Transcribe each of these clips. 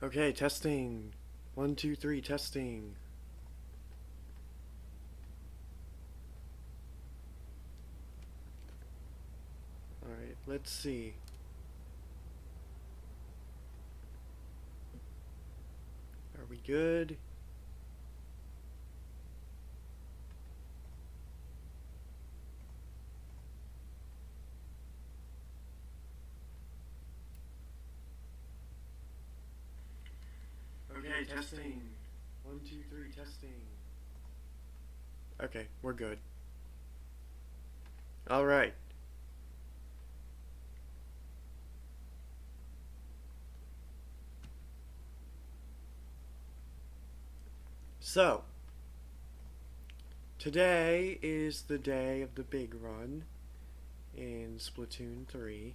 Okay, testing. 1, 2, 3, testing. Alright, let's see. Are we good? Okay, testing. 1, 2, 3, testing. Okay, we're good. Alright. So, today is the day of the big run in Splatoon 3.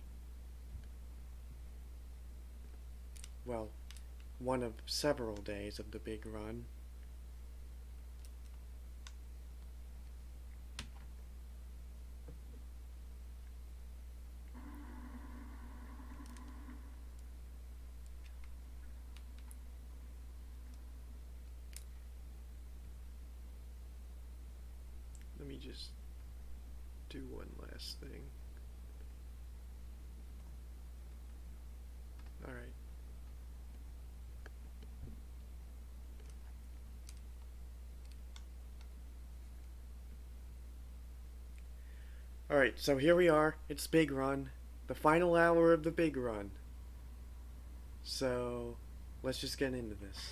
Well, one of several days of the big run. Let me just do one last thing. Alright. Alright, so here we are. It's big run. The final hour of the big run. So, let's just get into this.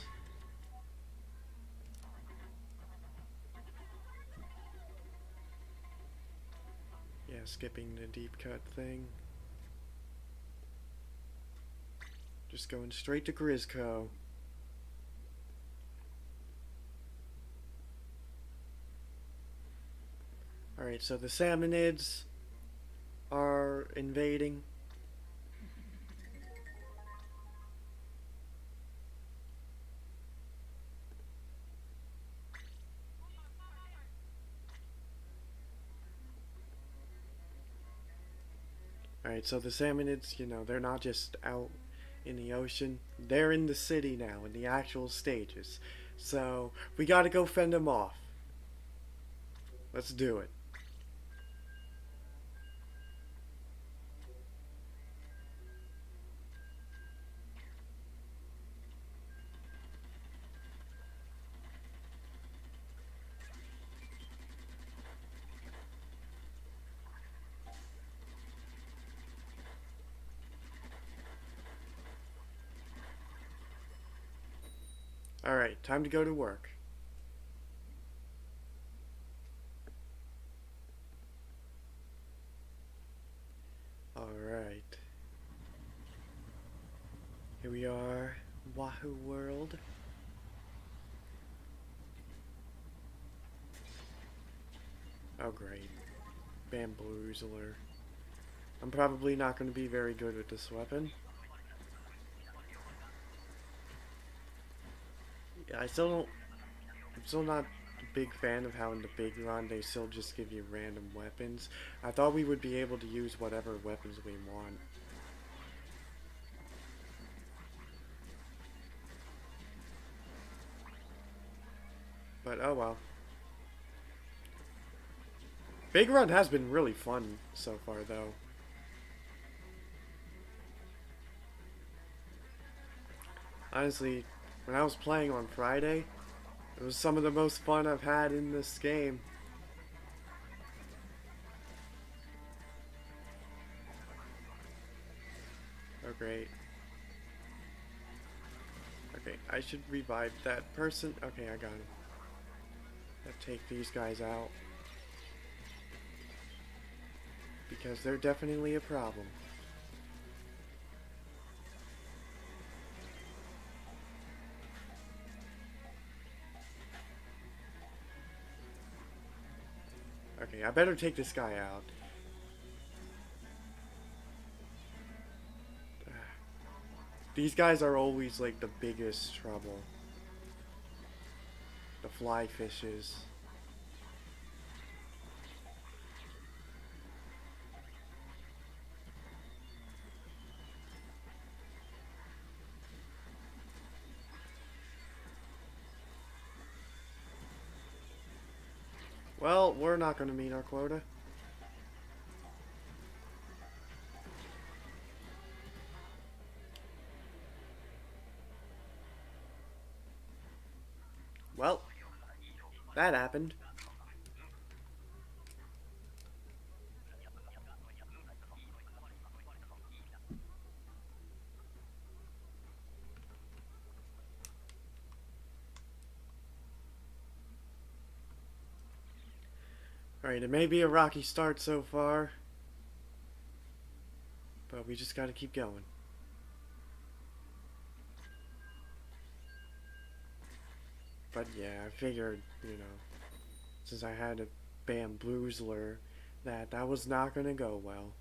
Yeah, skipping the deep cut thing. Just going straight to Grisco. Alright, so the Salmonids are invading. Alright, so the Salmonids, they're not just out in the ocean. They're in the city now, in the actual stages. So, we gotta go fend them off. Let's do it. Alright, time to go to work. Alright. Here we are, Wahoo World. Oh great. Bamboozler. I'm probably not going to be very good with this weapon. Yeah, I'm still not a big fan of how in the big run they still just give you random weapons. I thought we would be able to use whatever weapons we want. But oh well. Big run has been really fun so far though. Honestly, when I was playing on Friday, it was some of the most fun I've had in this game. Oh great. Okay, I should revive that person. Okay, I got him. Let's take these guys out. Because they're definitely a problem. Okay, I better take this guy out. These guys are always like the biggest trouble. The fly fishes. Well, we're not going to meet our quota. Well, that happened. Alright, it may be a rocky start so far, but we just gotta keep going. But yeah, I figured, since I had a bamboozler, that was not gonna go well.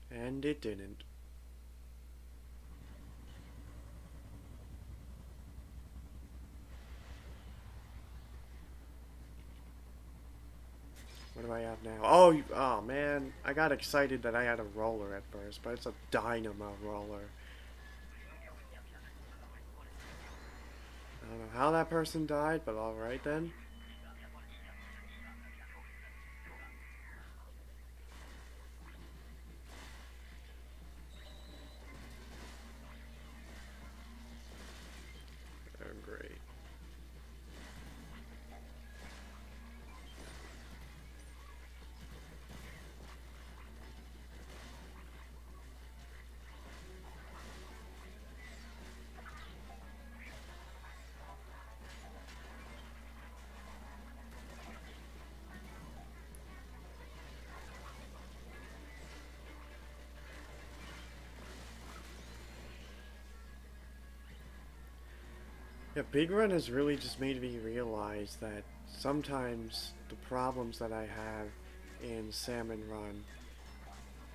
And it didn't. What do I have now? Oh man, I got excited that I had a roller at first, but it's a dynamo roller. I don't know how that person died, but alright then. Oh, great. Yeah, Big Run has really just made me realize that sometimes the problems that I have in Salmon Run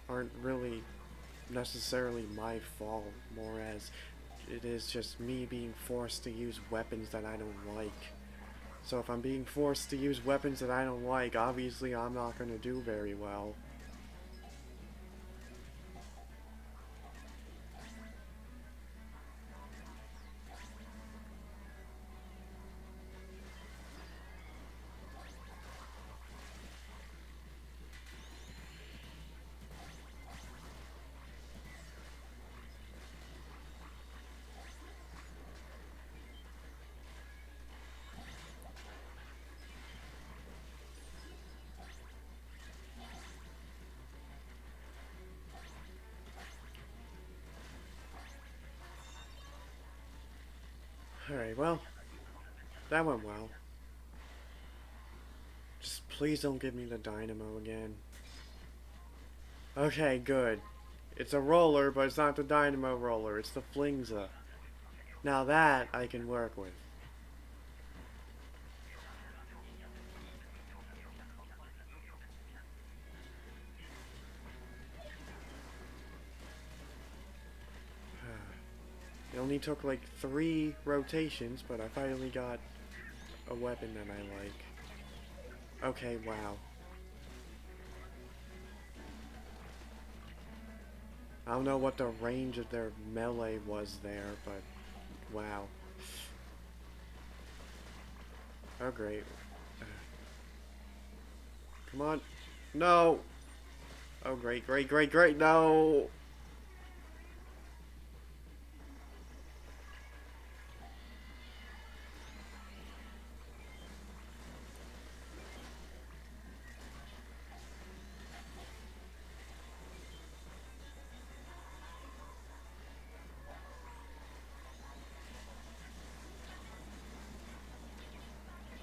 aren't really necessarily my fault, more as it is just me being forced to use weapons that I don't like. So if I'm being forced to use weapons that I don't like, obviously I'm not going to do very well. Alright, well, that went well. Just please don't give me the dynamo again. Okay, good. It's a roller, but it's not the dynamo roller, it's the flingza. Now that I can work with. It only took like 3 rotations, but I finally got a weapon that I like. Okay, wow. I don't know what the range of their melee was there, but wow. Oh, great. Come on. No! Oh, great, great, great, great, no!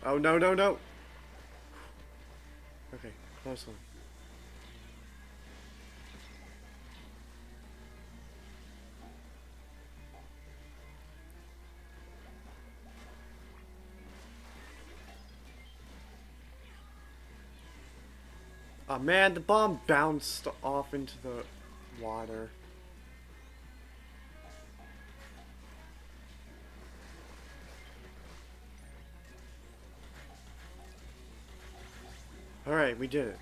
Oh, no, no, no! Okay, close one. Oh man, the bomb bounced off into the water. Alright, we did it.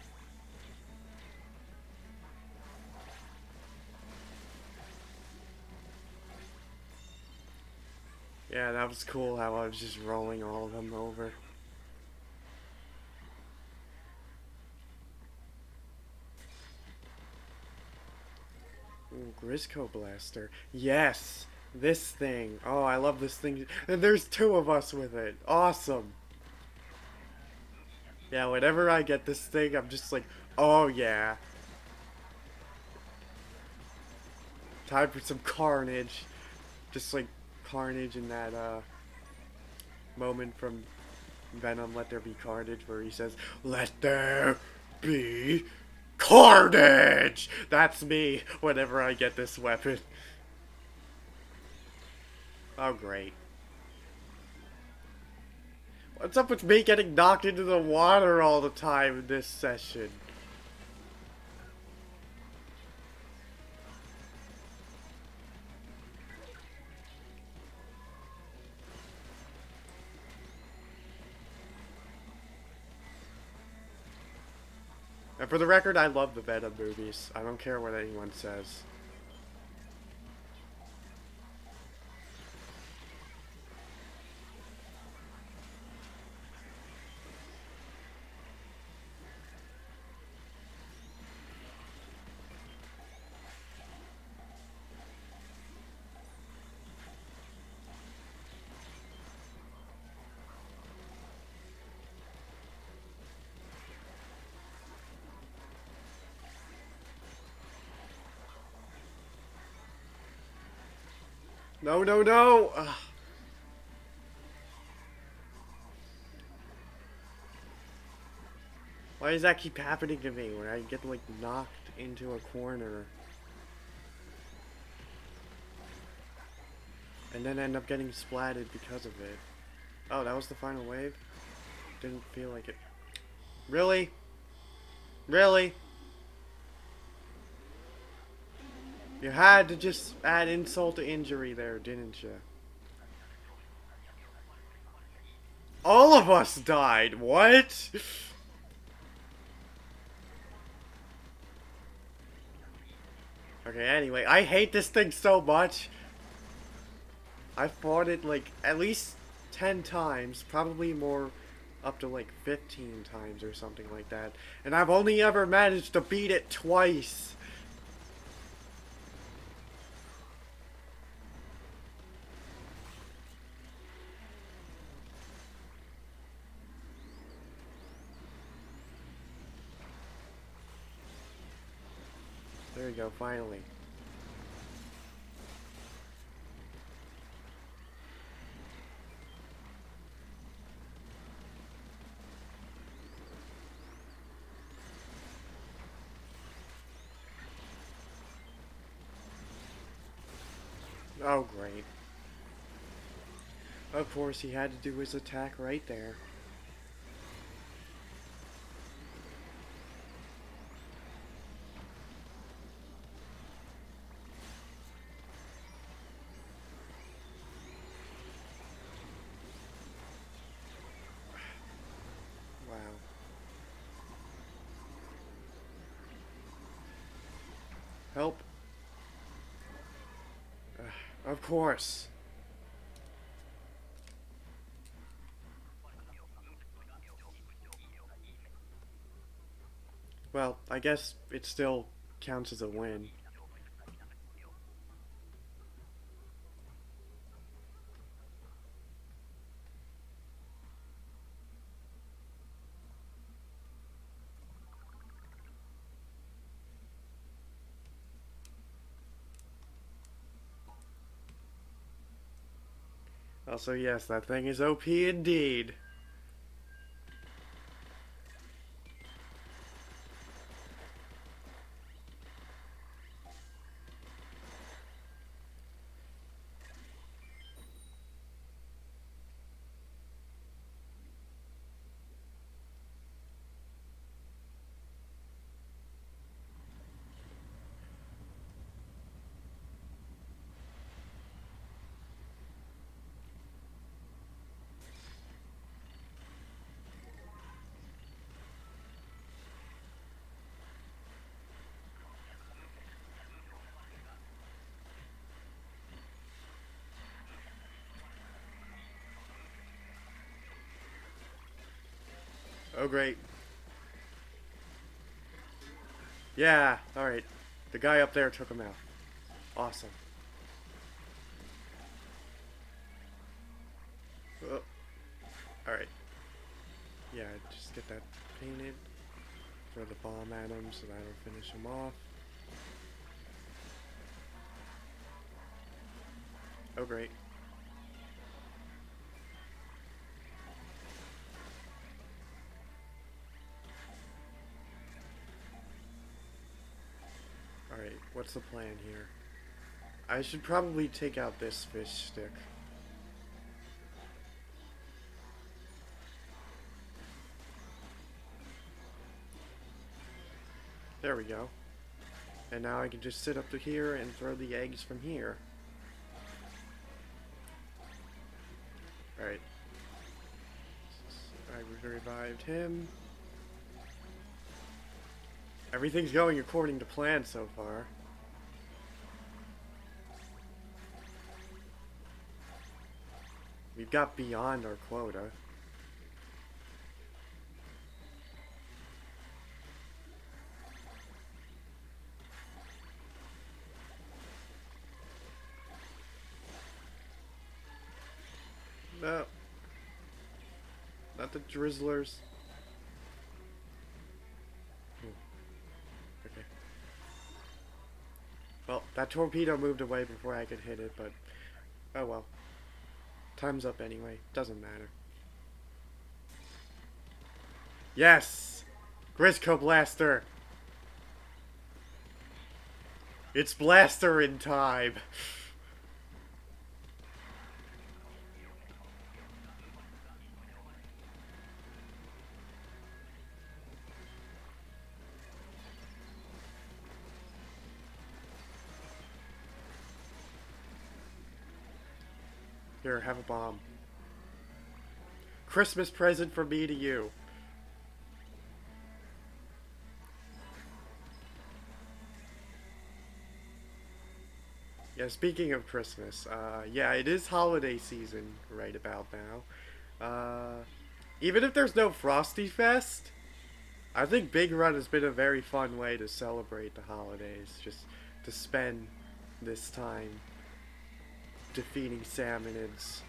Yeah, that was cool how I was just rolling all of them over. Ooh, Grisco Blaster. Yes! This thing. Oh, I love this thing. And there's two of us with it. Awesome. Yeah, whenever I get this thing, I'm just like, oh yeah. Time for some carnage. Just like carnage in that moment from Venom, Let There Be Carnage, where he says, "Let there be carnage!" That's me whenever I get this weapon. Oh, great. What's up with me getting knocked into the water all the time in this session? And for the record, I love the Venom movies. I don't care what anyone says. No, no, no! Ugh. Why does that keep happening to me when I get, like, knocked into a corner? And then end up getting splatted because of it. Oh, that was the final wave? Didn't feel like it. Really? Really? You had to just add insult to injury there, didn't you? All of us died! What? Okay, anyway, I hate this thing so much. I fought it like at least 10 times, probably more, up to like 15 times or something like that. And I've only ever managed to beat it twice. There we go, finally. Oh, great. Of course, he had to do his attack right there. Wow. Help. Of course. Well, I guess it still counts as a win. Also, yes, that thing is OP indeed. Oh, great. Yeah, alright. The guy up there took him out. Awesome. Oh, alright. Yeah, just get that painted. Throw the bomb at him so that'll finish him off. Oh, great. Alright, what's the plan here? I should probably take out this fish stick. There we go. And now I can just sit up to here and throw the eggs from here. Alright. I revived him. Everything's going according to plan so far. We've got beyond our quota. No. Not the drizzlers. Okay. Well, that torpedo moved away before I could hit it, but oh well. Time's up anyway. Doesn't matter. Yes! Grisco Blaster! It's blaster in time! Here, have a bomb. Christmas present from me to you. Yeah, speaking of Christmas, yeah, it is holiday season right about now. Even if there's no Frosty Fest, I think Big Run has been a very fun way to celebrate the holidays, just to spend this time defeating salmonids.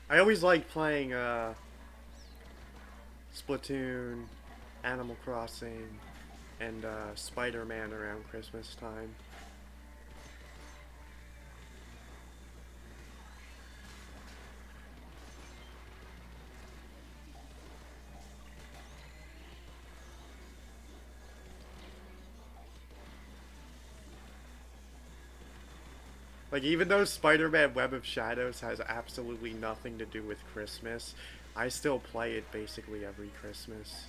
I always like playing Splatoon, Animal Crossing, and Spider-Man around Christmas time. Like, even though Spider-Man Web of Shadows has absolutely nothing to do with Christmas, I still play it basically every Christmas.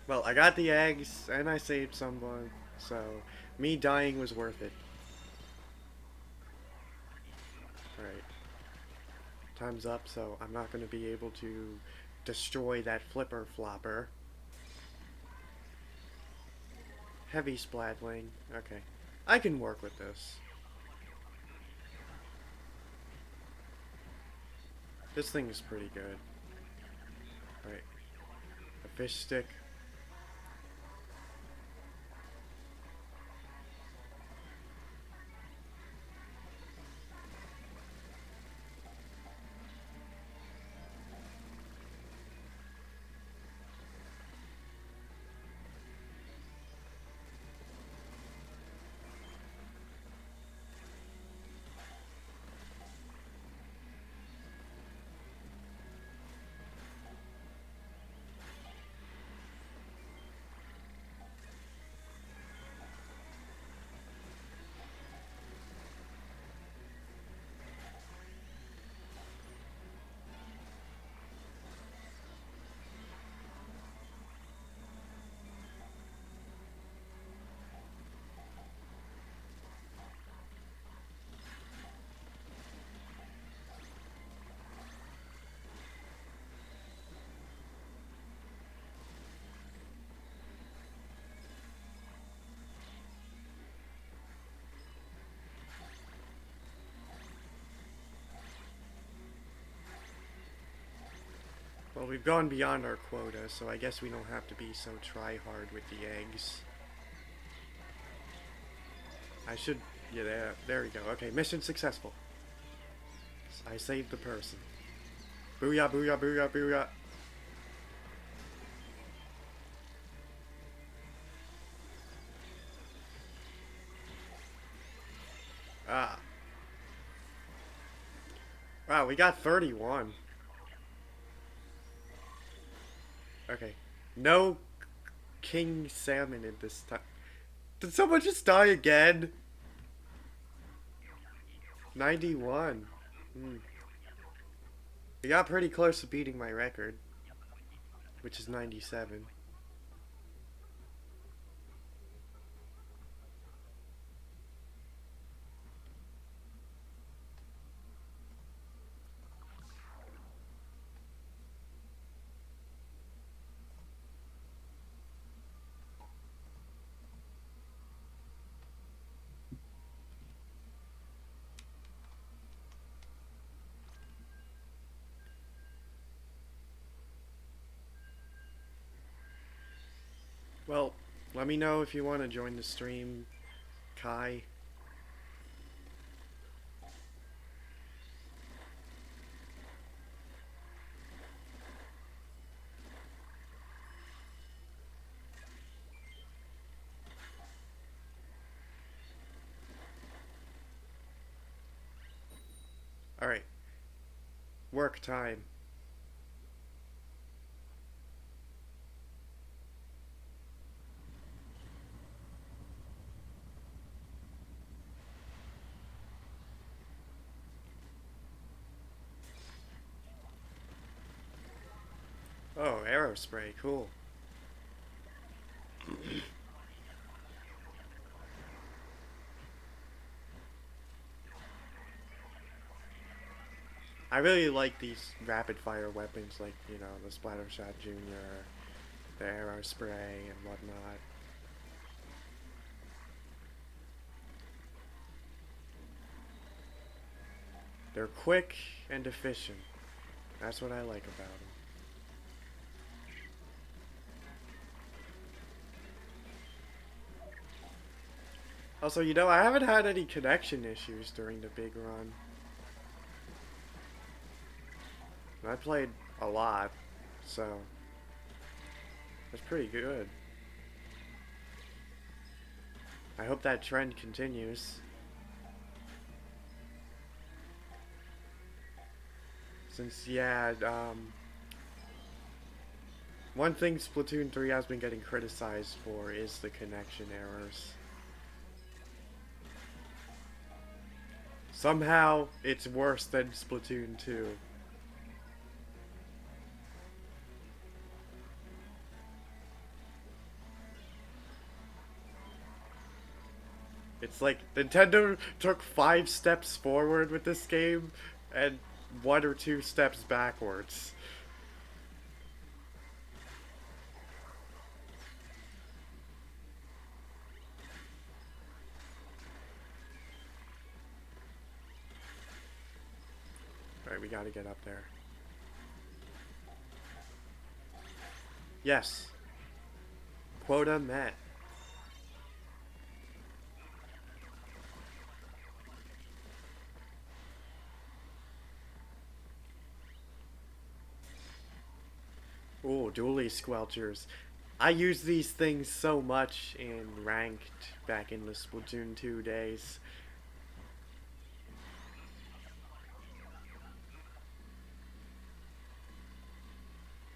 Well, I got the eggs, and I saved someone, so me dying was worth it. Alright. Time's up, so I'm not going to be able to destroy that flipper flopper. Heavy splatling. Okay. I can work with this. This thing is pretty good. Alright. A fish stick. Well, we've gone beyond our quota, so I guess we don't have to be so try-hard with the eggs. I should... Yeah, there we go. Okay, mission successful. I saved the person. Booyah, booyah, booyah, booyah. Ah. Wow, we got 31. Okay. No king salmon in this time. Did someone just die again? 91. We got pretty close to beating my record, which is 97. Well, let me know if you want to join the stream, Kai. Alright. Work time. Oh, arrow spray, cool. I really like these rapid fire weapons like, you know, the Splatter Shot Jr., the arrow spray, and whatnot. They're quick and efficient. That's what I like about them. Also, you know, I haven't had any connection issues during the big run. I played a lot, so that's pretty good. I hope that trend continues. Since, yeah, one thing Splatoon 3 has been getting criticized for is the connection errors. Somehow, it's worse than Splatoon 2. It's like Nintendo took 5 steps forward with this game and 1 or 2 steps backwards. Alright, we gotta get up there. Yes. Quota met. Ooh, dually squelchers. I used these things so much in ranked back in the Splatoon 2 days.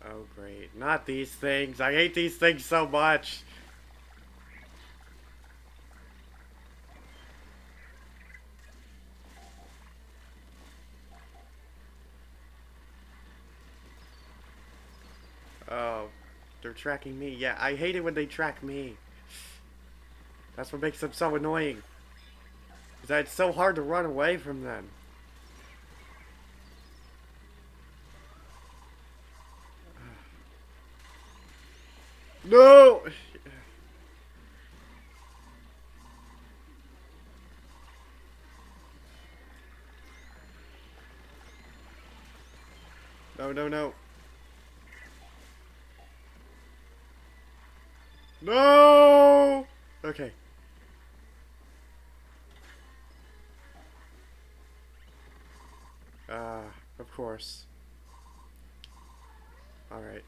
Oh great, not these things. I hate these things so much. Oh, they're tracking me. Yeah, I hate it when they track me. That's what makes them so annoying. Is that it's so hard to run away from them. No! No, no, no. No! Okay. Of course. Alright.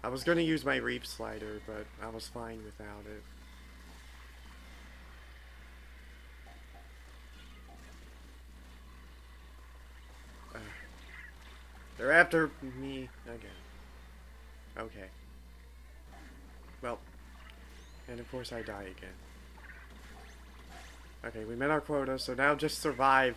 I was gonna use my reap slider, but I was fine without it. Uh, they're after me again. Okay. Well, and of course I die again. Okay, we met our quota, so now just survive.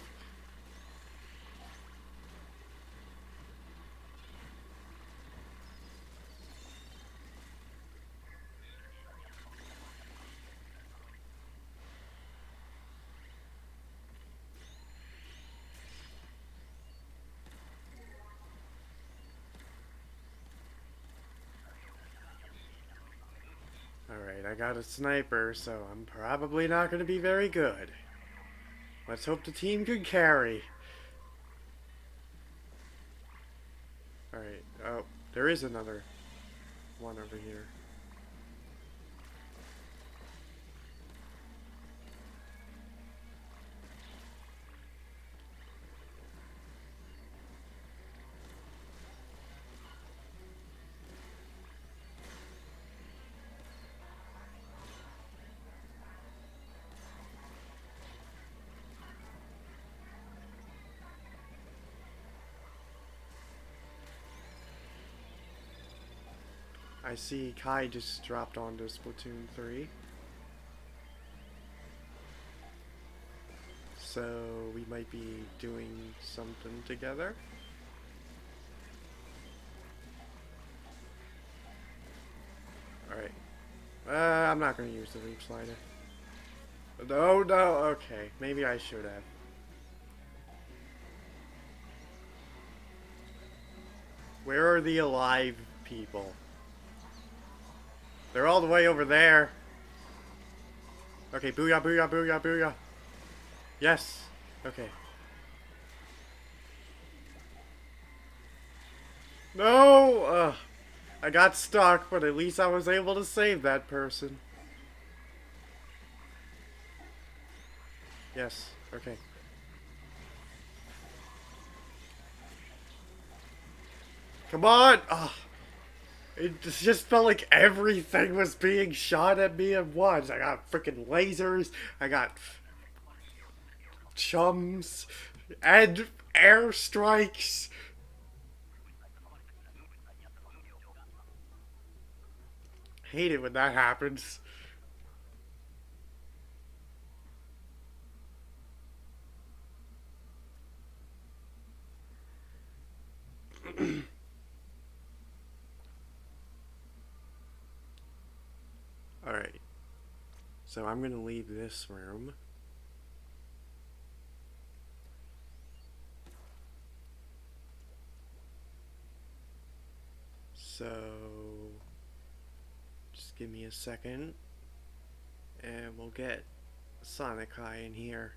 Alright, I got a sniper, so I'm probably not going to be very good. Let's hope the team can carry. Alright, oh, there is another one over here. I see Kai just dropped onto Splatoon 3. So we might be doing something together. Alright. I'm not going to use the reap slider. No, no, okay. Maybe I should have. Where are the alive people? They're all the way over there. Okay, booyah, booyah, booyah, booyah. Yes. Okay. No! I got stuck, but at least I was able to save that person. Yes. Okay. Come on! It just felt like everything was being shot at me at once. I got freaking lasers. I got chums and airstrikes. Hate it when that happens. Alright. So I'm gonna leave this room. So just give me a second and we'll get SonicKai in here.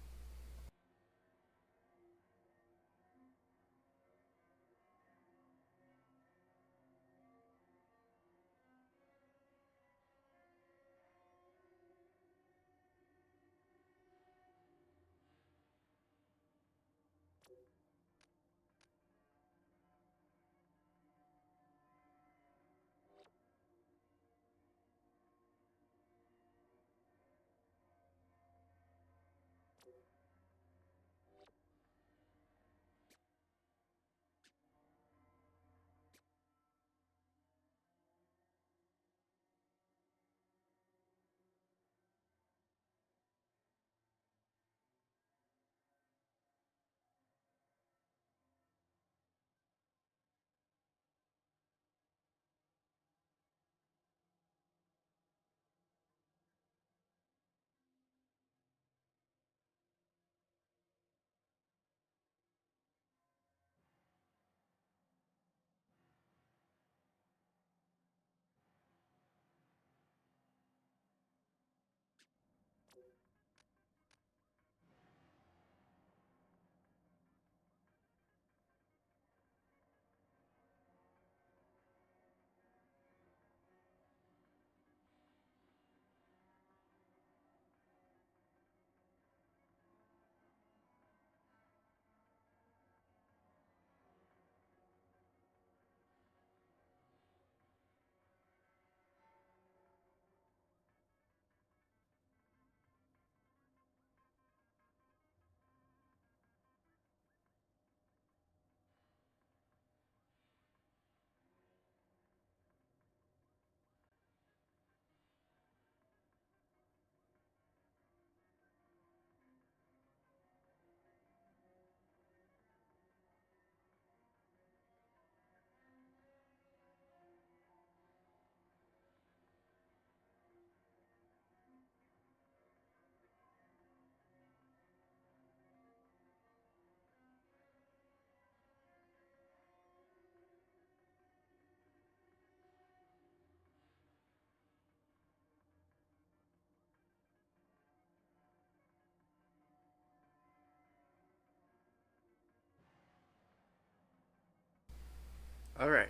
Alright,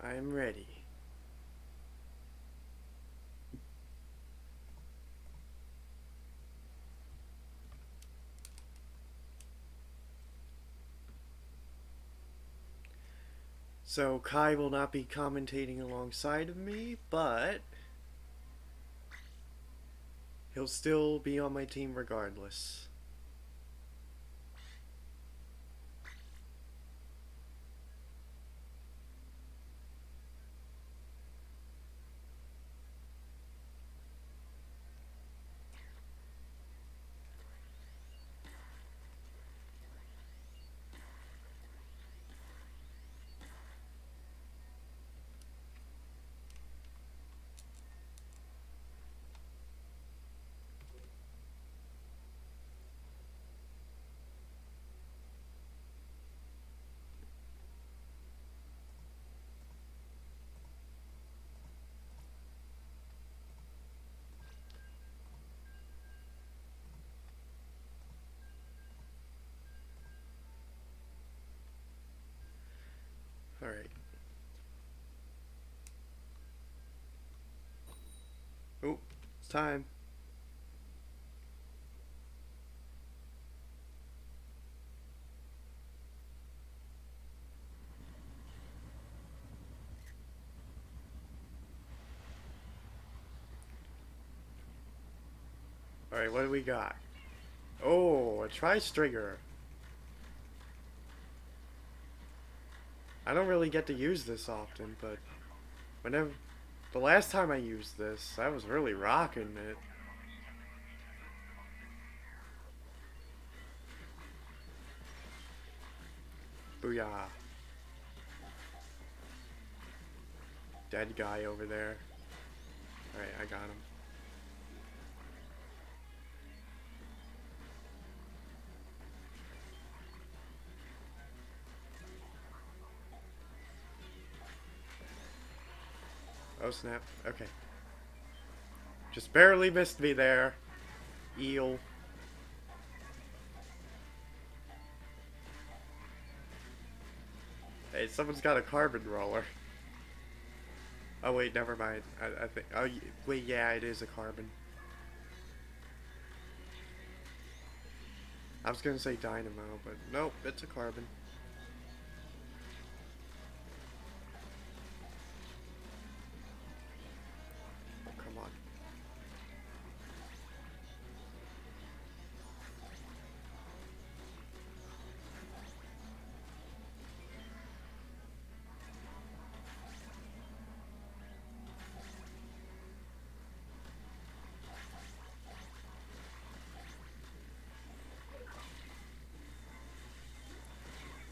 I am ready. So Kai will not be commentating alongside of me, but he'll still be on my team regardless. Alright. Oh, it's time. Alright, what do we got? Oh, a tri-stringer. I don't really get to use this often, but whenever the last time I used this, I was really rocking it. Booyah. Dead guy over there. Alright, I got him. Oh snap. Okay. Just barely missed me there. Eel. Hey, someone's got a carbon roller. Oh wait, never mind. I think. Oh wait, yeah, it is a carbon. I was gonna say dynamo, but nope, it's a carbon. Oh, come on.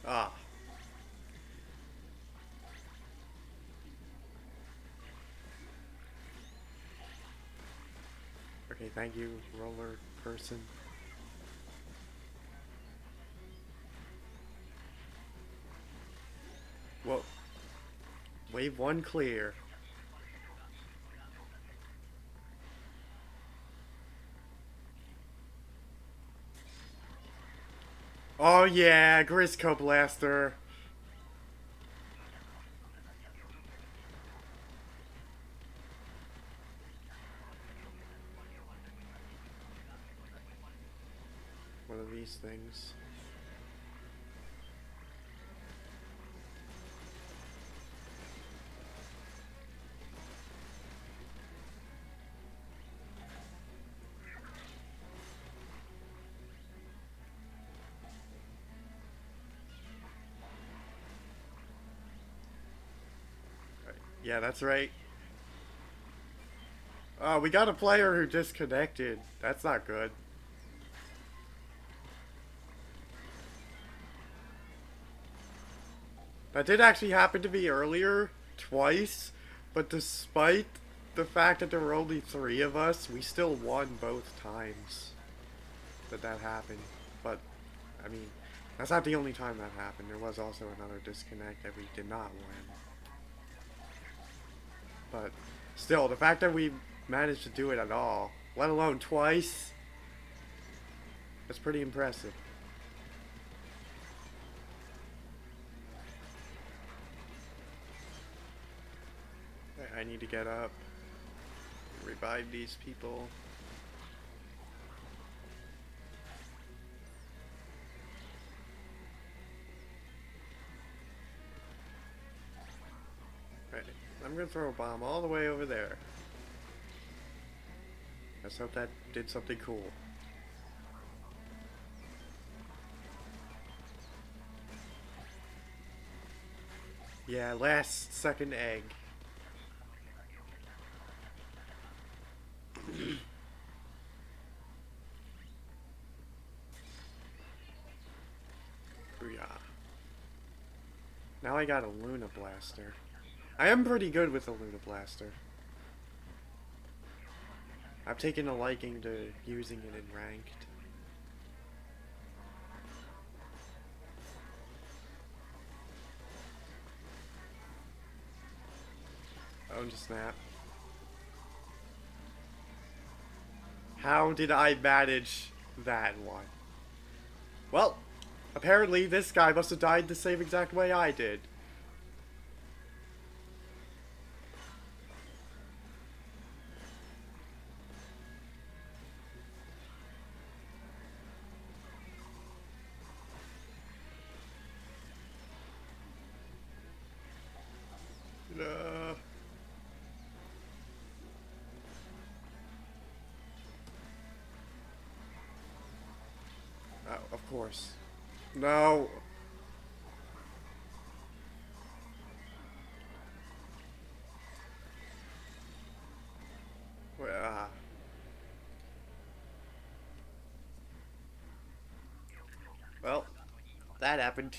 Ah. Okay, thank you, roller person. Whoa. Wave 1 clear. Oh yeah, Grisco Blaster. One of these things. Yeah, that's right. Oh, we got a player who disconnected. That's not good. That did actually happen to me earlier, twice, but despite the fact that there were only 3 of us, we still won both times that happened. But, I mean, that's not the only time that happened. There was also another disconnect that we did not win. But still, the fact that we managed to do it at all, let alone twice, that's pretty impressive. need to get up. Revive these people. Right. I'm gonna throw a bomb all the way over there. Let's hope that did something cool. Yeah, last second egg. Booyah. Now I got a Luna Blaster. I am pretty good with the Luna Blaster. I've taken a liking to using it in ranked. Oh, just snap. How did I manage that one? Well, apparently this guy must have died the same exact way I did. Oh, of course. No. Ah. Well, that happened.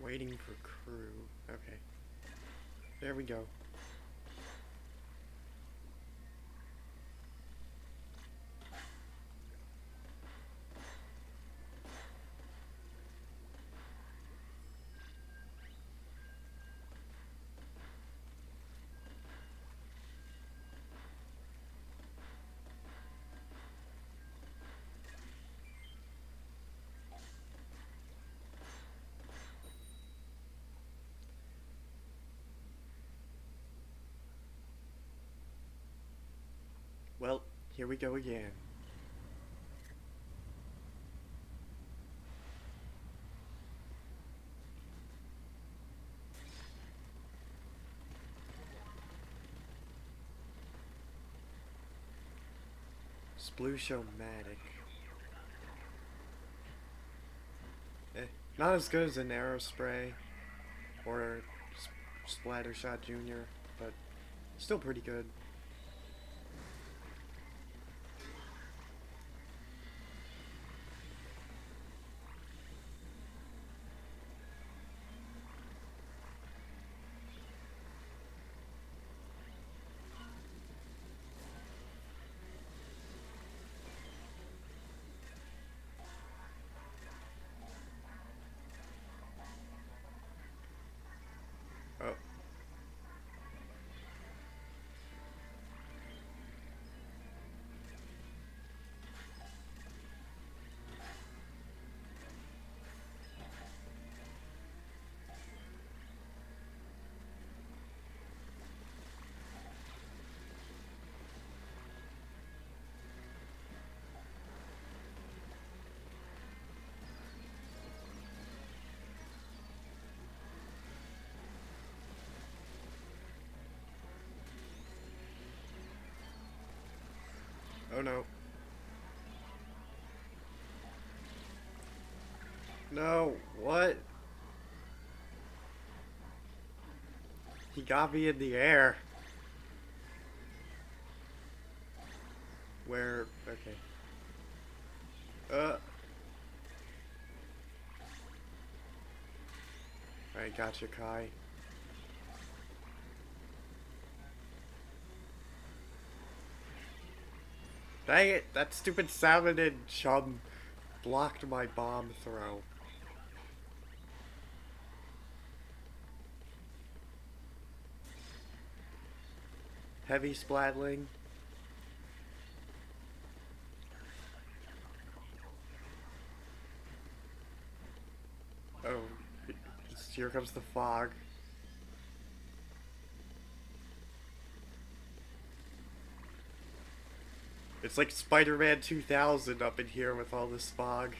Waiting for crew. Okay. There we go. Well, here we go again. Splooshomatic. Not as good as an Aerospray or Splattershot Jr., but still pretty good. Oh. Oh no. No, what? He got me in the air. Where? Okay. Uh. Alright, gotcha, Kai. Dang it! That stupid salmonid chum blocked my bomb throw. Heavy splatling. Oh, here comes the fog. It's like Spider-Man 2000 up in here with all this fog.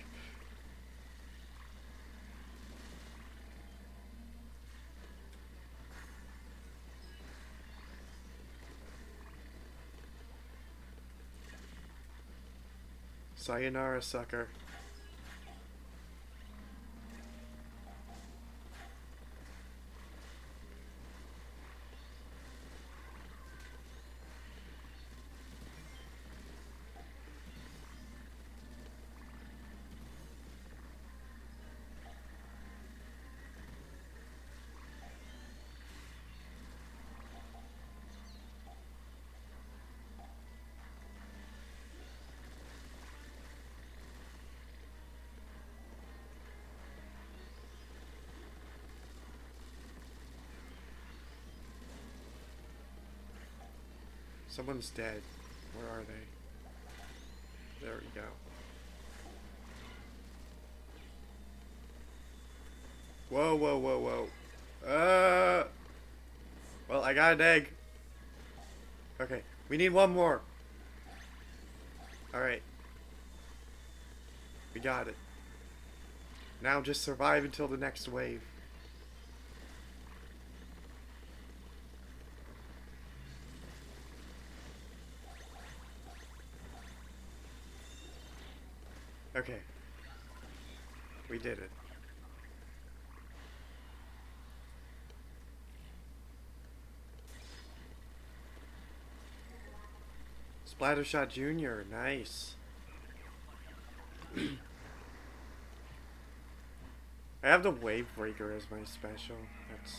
Sayonara, sucker. Someone's dead. Where are they? There we go. Whoa, whoa, whoa, whoa. Well, I got an egg. Okay, we need one more. Alright. We got it. Now just survive until the next wave. Okay. We did it. Splattershot Jr., nice. I have the Wave Breaker as my special. That's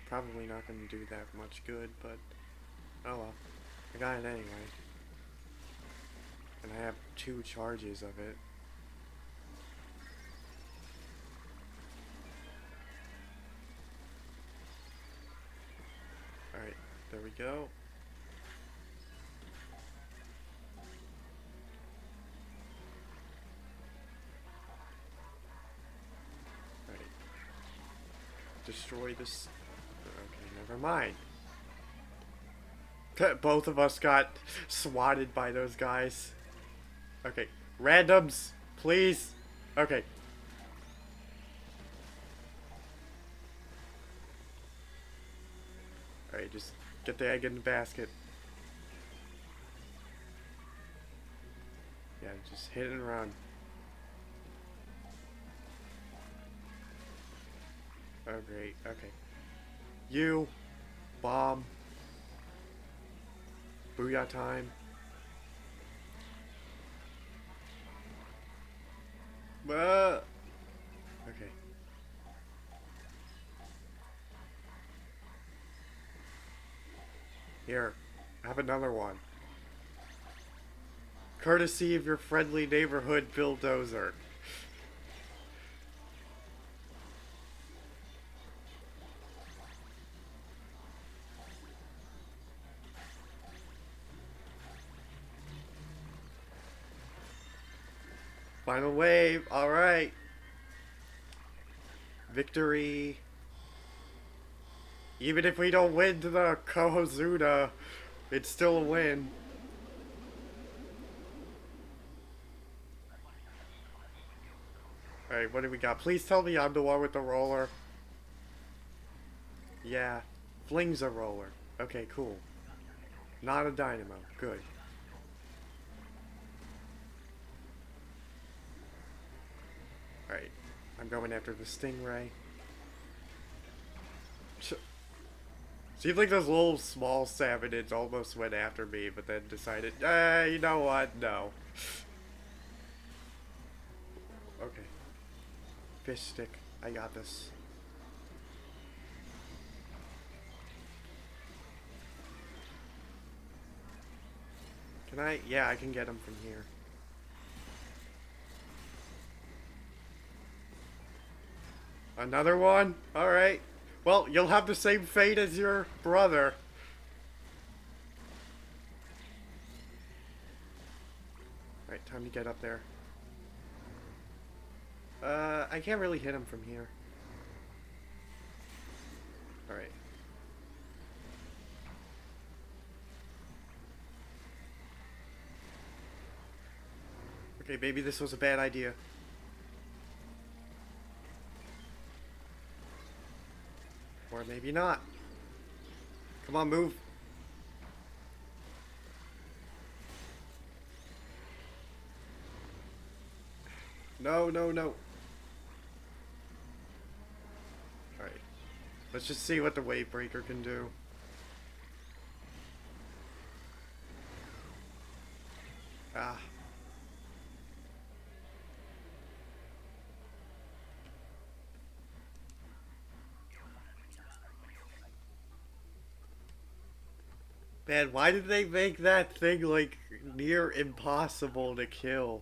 probably not going to do that much good, but oh well. I got it anyway. And I have 2 charges of it. Alright, there we go. Alright. Destroy this. Okay, never mind. Both of us got swatted by those guys. Okay, randoms, please. Okay. Alright, just get the egg in the basket. Yeah, just hit and run. Oh, great. Okay. You. Bomb. Booyah time. Okay. Here. Have another one. Courtesy of your friendly neighborhood bulldozer. Final wave, alright. Victory. Even if we don't win to the Kohozuna, it's still a win. Alright, what do we got? Please tell me I'm the one with the roller. Yeah, Fling's a roller. Okay, cool. Not a dynamo. Good. Alright, I'm going after the Stingray. Seems like those little small salmonids almost went after me, but then decided, you know what? No. Okay. Fish stick. I got this. Can I? Yeah, I can get him from here. Another one? Alright. Well, you'll have the same fate as your brother. Alright, time to get up there. I can't really hit him from here. Alright. Okay, maybe this was a bad idea. Or maybe not. Come on, move. No, no, no. Alright. Let's just see what the wave breaker can do. Ah. Man, why did they make that thing, like, near impossible to kill?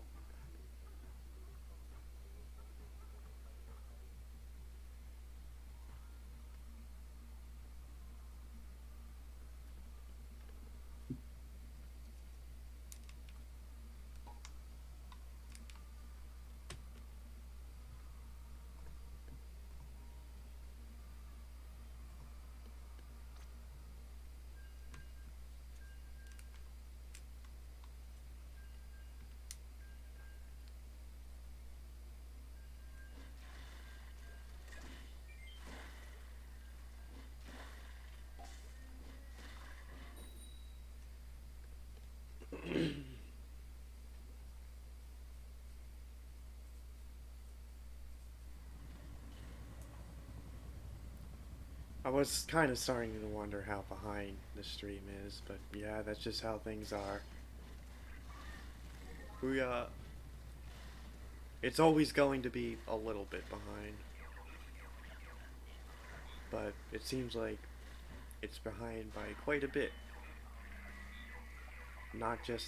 I was kind of starting to wonder how behind the stream is, but yeah, that's just how things are. We, it's always going to be a little bit behind. But it seems like it's behind by quite a bit. Not just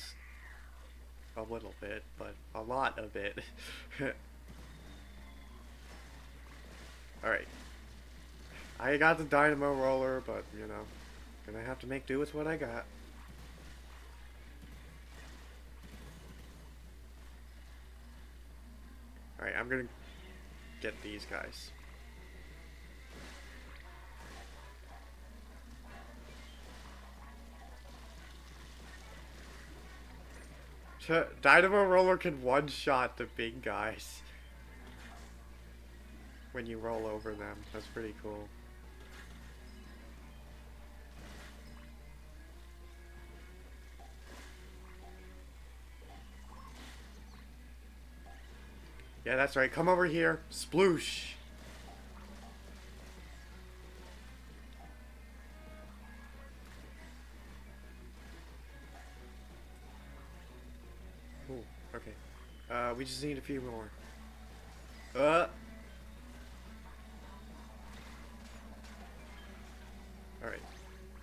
a little bit, but a lot of it. Alright. I got the dynamo roller, but, you know, gonna have to make do with what I got. Alright, I'm gonna get these guys. Dynamo roller can one-shot the big guys when you roll over them. That's pretty cool. Yeah, that's right. Come over here. Sploosh. Ooh, okay. We just need a few more. Alright.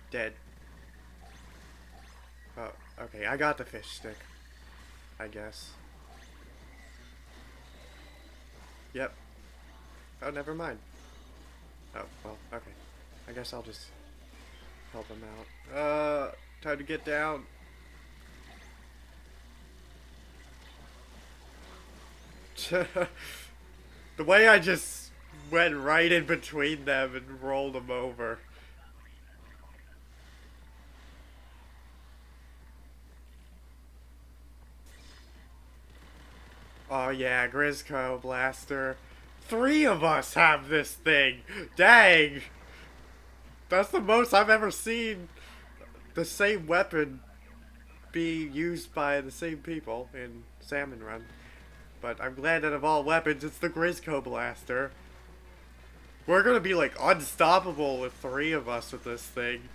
Dead. Oh, okay. I got the fish stick. I guess. Yep. Oh, never mind. Oh, well, okay. I guess I'll just help him out. Time to get down. The way I just went right in between them and rolled them over. Oh yeah, Grisco Blaster. 3 of us have this thing! Dang! That's the most I've ever seen the same weapon be used by the same people in Salmon Run. But I'm glad that of all weapons, it's the Grisco Blaster. We're gonna be like unstoppable with three of us with this thing.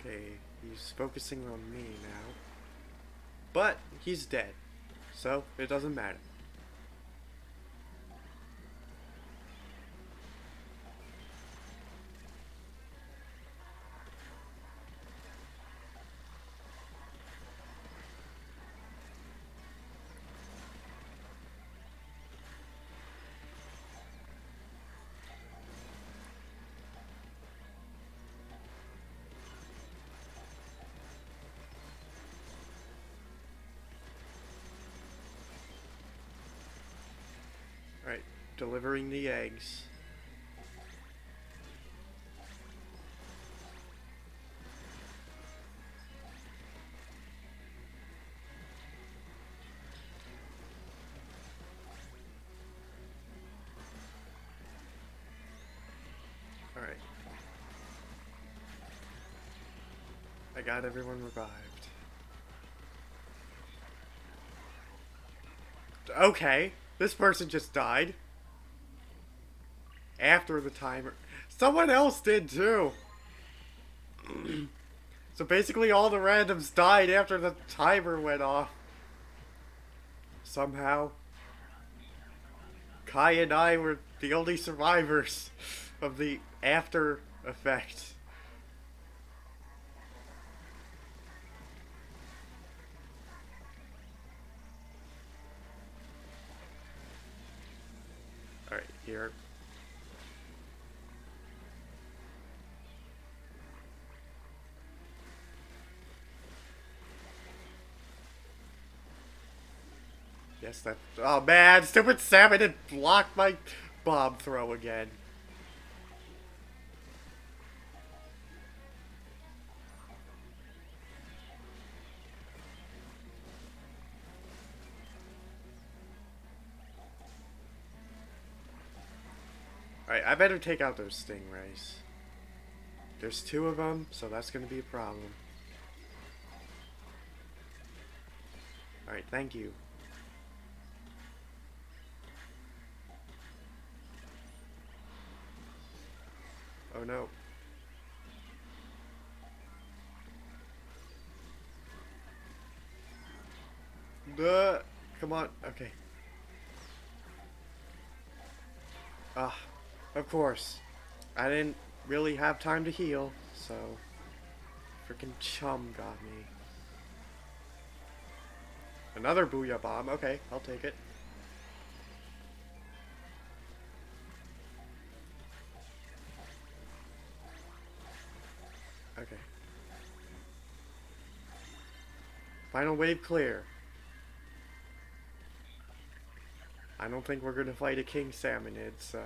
Okay, he's focusing on me now. But he's dead, so it doesn't matter. Alright, delivering the eggs. Alright. I got everyone revived. Okay, this person just died. After the timer. Someone else did too. So basically all the randoms died after the timer went off. Somehow. Kai and I were the only survivors of the after effect. Alright, here. Yes, that. Oh man, stupid salmon had blocked my bomb throw again. Alright, I better take out those stingrays. There's two of them, so that's gonna be a problem. Alright, thank you. Oh no. Duh. Come on. Okay. Ah, of course. I didn't really have time to heal, so freaking chum got me. Another booyah bomb. Okay, I'll take it. Okay. Final wave clear. I don't think we're gonna fight a king salmonid, so...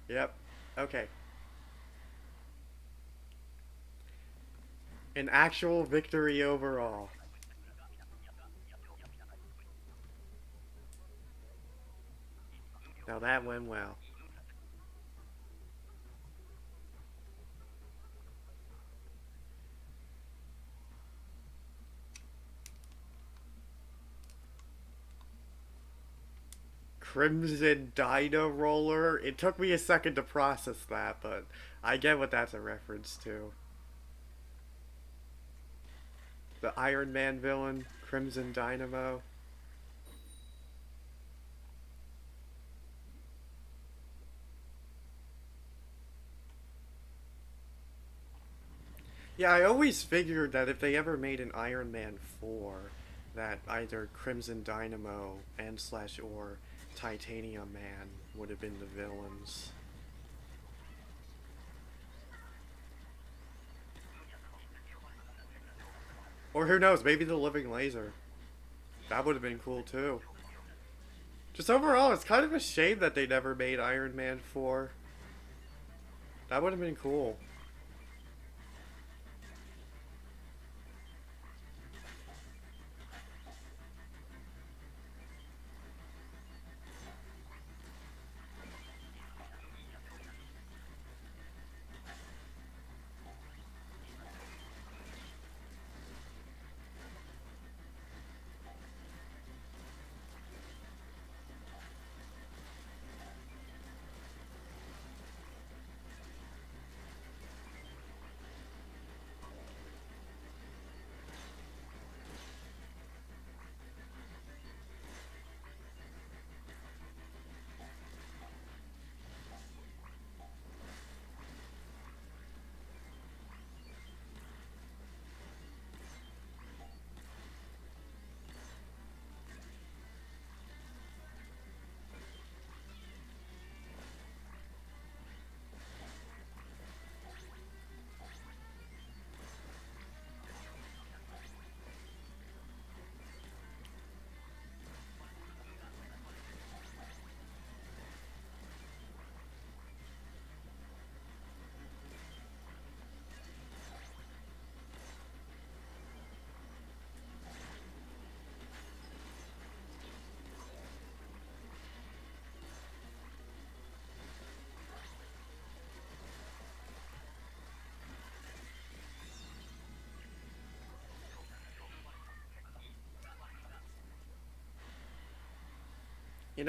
Yep. Okay. An actual victory overall. Now that went well. Crimson Dino Roller. It took me a second to process that, but I get what that's a reference to. The Iron Man villain, Crimson Dynamo. Yeah, I always figured that if they ever made an Iron Man 4, that either Crimson Dynamo and slash or Titanium Man would have been the villains. Or who knows, maybe the Living Laser. That would have been cool too. Just overall, it's kind of a shame that they never made Iron Man 4. That would have been cool.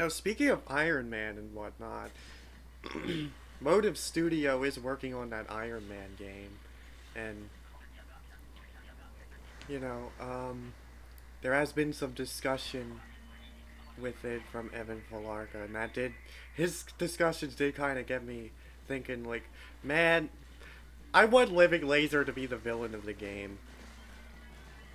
Speaking of Iron Man and whatnot, Motive Studio is working on that Iron Man game, and you know, there has been some discussion with it from Evan Falarka, and his discussions did kind of get me thinking, like, man, I want Living Laser to be the villain of the game.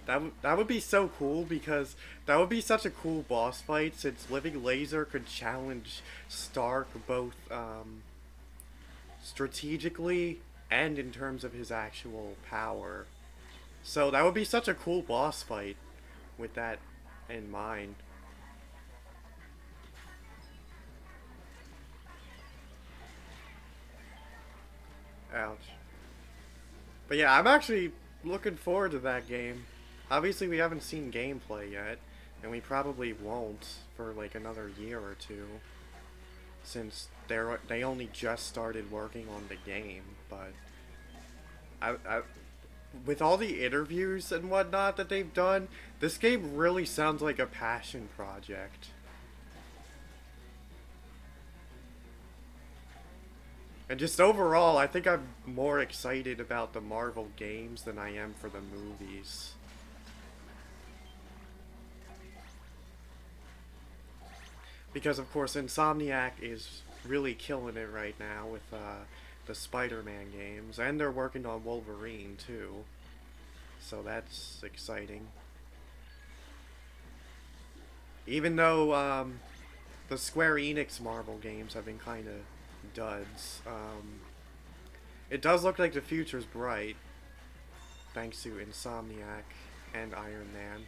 That would be so cool because that would be such a cool boss fight since Living Laser could challenge Stark both strategically and in terms of his actual power. So that would be such a cool boss fight with that in mind. Ouch. But yeah, I'm actually looking forward to that game. Obviously, we haven't seen gameplay yet, and we probably won't for like another year or two, since they only just started working on the game. But I with all the interviews and whatnot that they've done, this game really sounds like a passion project. And just overall, I think I'm more excited about the Marvel games than I am for the movies. Because, of course, Insomniac is really killing it right now with the Spider-Man games. And they're working on Wolverine, too. So that's exciting. Even though the Square Enix Marvel games have been kind of duds, it does look like the future's bright, thanks to Insomniac and Iron Man.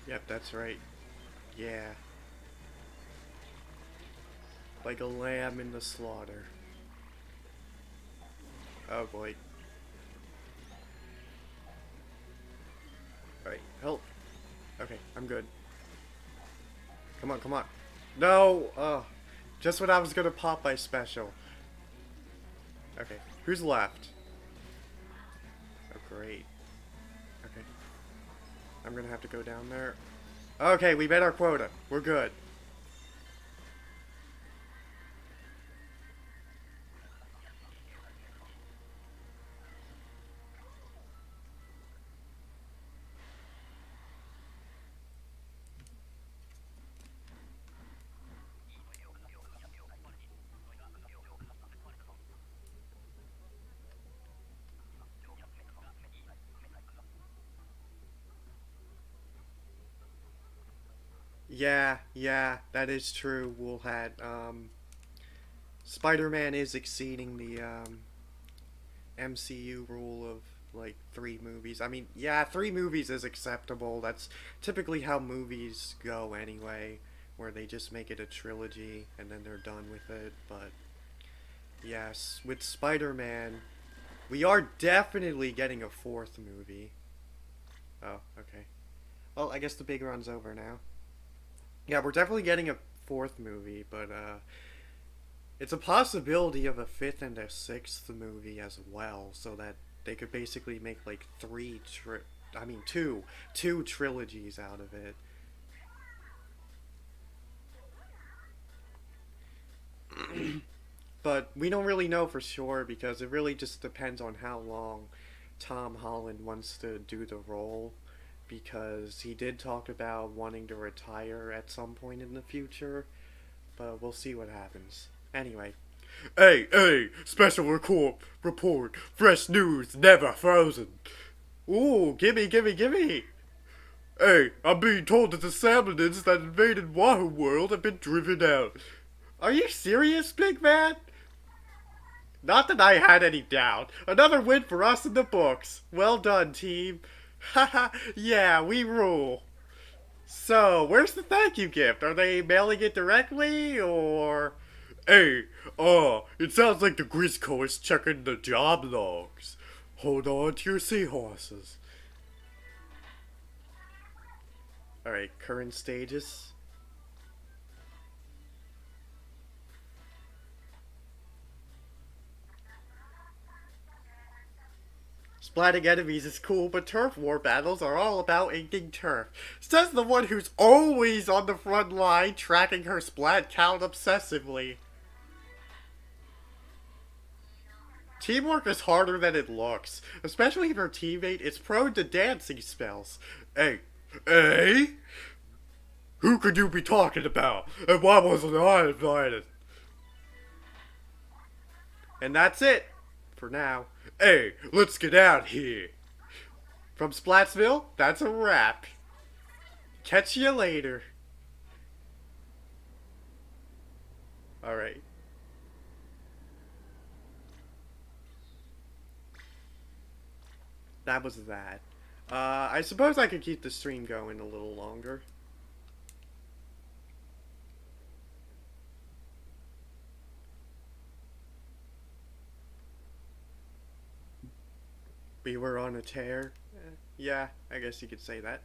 Yep, that's right. Yeah. Like a lamb in the slaughter. Oh boy. Alright, help. Okay, I'm good. Come on, come on. No! Just when I was gonna pop my special. Okay, who's left? Oh, great. Okay. I'm gonna have to go down there. Okay, we met our quota. We're good. Yeah, that is true, Woolhat. Spider-Man is exceeding the MCU rule of like 3 movies. I mean, yeah, 3 movies is acceptable. That's typically how movies go anyway, where they just make it a trilogy and then they're done with it. But yes, with Spider-Man, we are definitely getting a 4th movie. Oh, okay. Well, I guess the big run's over now. Yeah, we're definitely getting a 4th movie, but It's a possibility of a fifth and a sixth movie as well, so that they could basically make like two trilogies out of it. But we don't really know for sure because it really just depends on how long Tom Holland wants to do the role. Because he did talk about wanting to retire at some point in the future, but we'll see what happens. Anyway. Hey, hey, special report, fresh news, never frozen. Ooh, gimme, gimme, gimme. Hey, I'm being told that the salmonids that invaded Wahoo World have been driven out. Are you serious, big man? Not that I had any doubt. Another win for us in the books. Well done, team. Haha, yeah, we rule. So, where's the thank you gift? Are they mailing it directly, or... Hey, it sounds like the Grisco is checking the job logs. Hold on to your seahorses. Alright, current stages. Splatting enemies is cool, but turf war battles are all about inking turf. Says the one who's always on the front line tracking her splat count obsessively. Teamwork is harder than it looks, especially if your teammate is prone to dancing spells. Hey, hey? Who could you be talking about? And why wasn't I invited? And that's it for now. Hey, let's get out here. From Splatsville, that's a wrap. Catch you later. Alright. That was that. I suppose I could keep the stream going a little longer. We were on a tear. Yeah, I guess you could say that.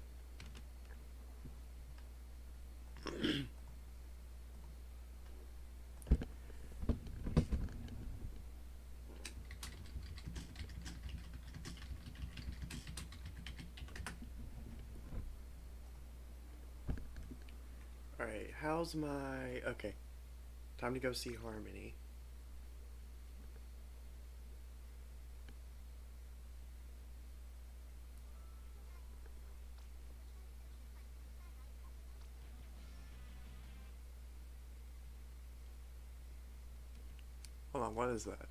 Alright, how's my... Okay. Time to go see Harmony. Hold on, what is that?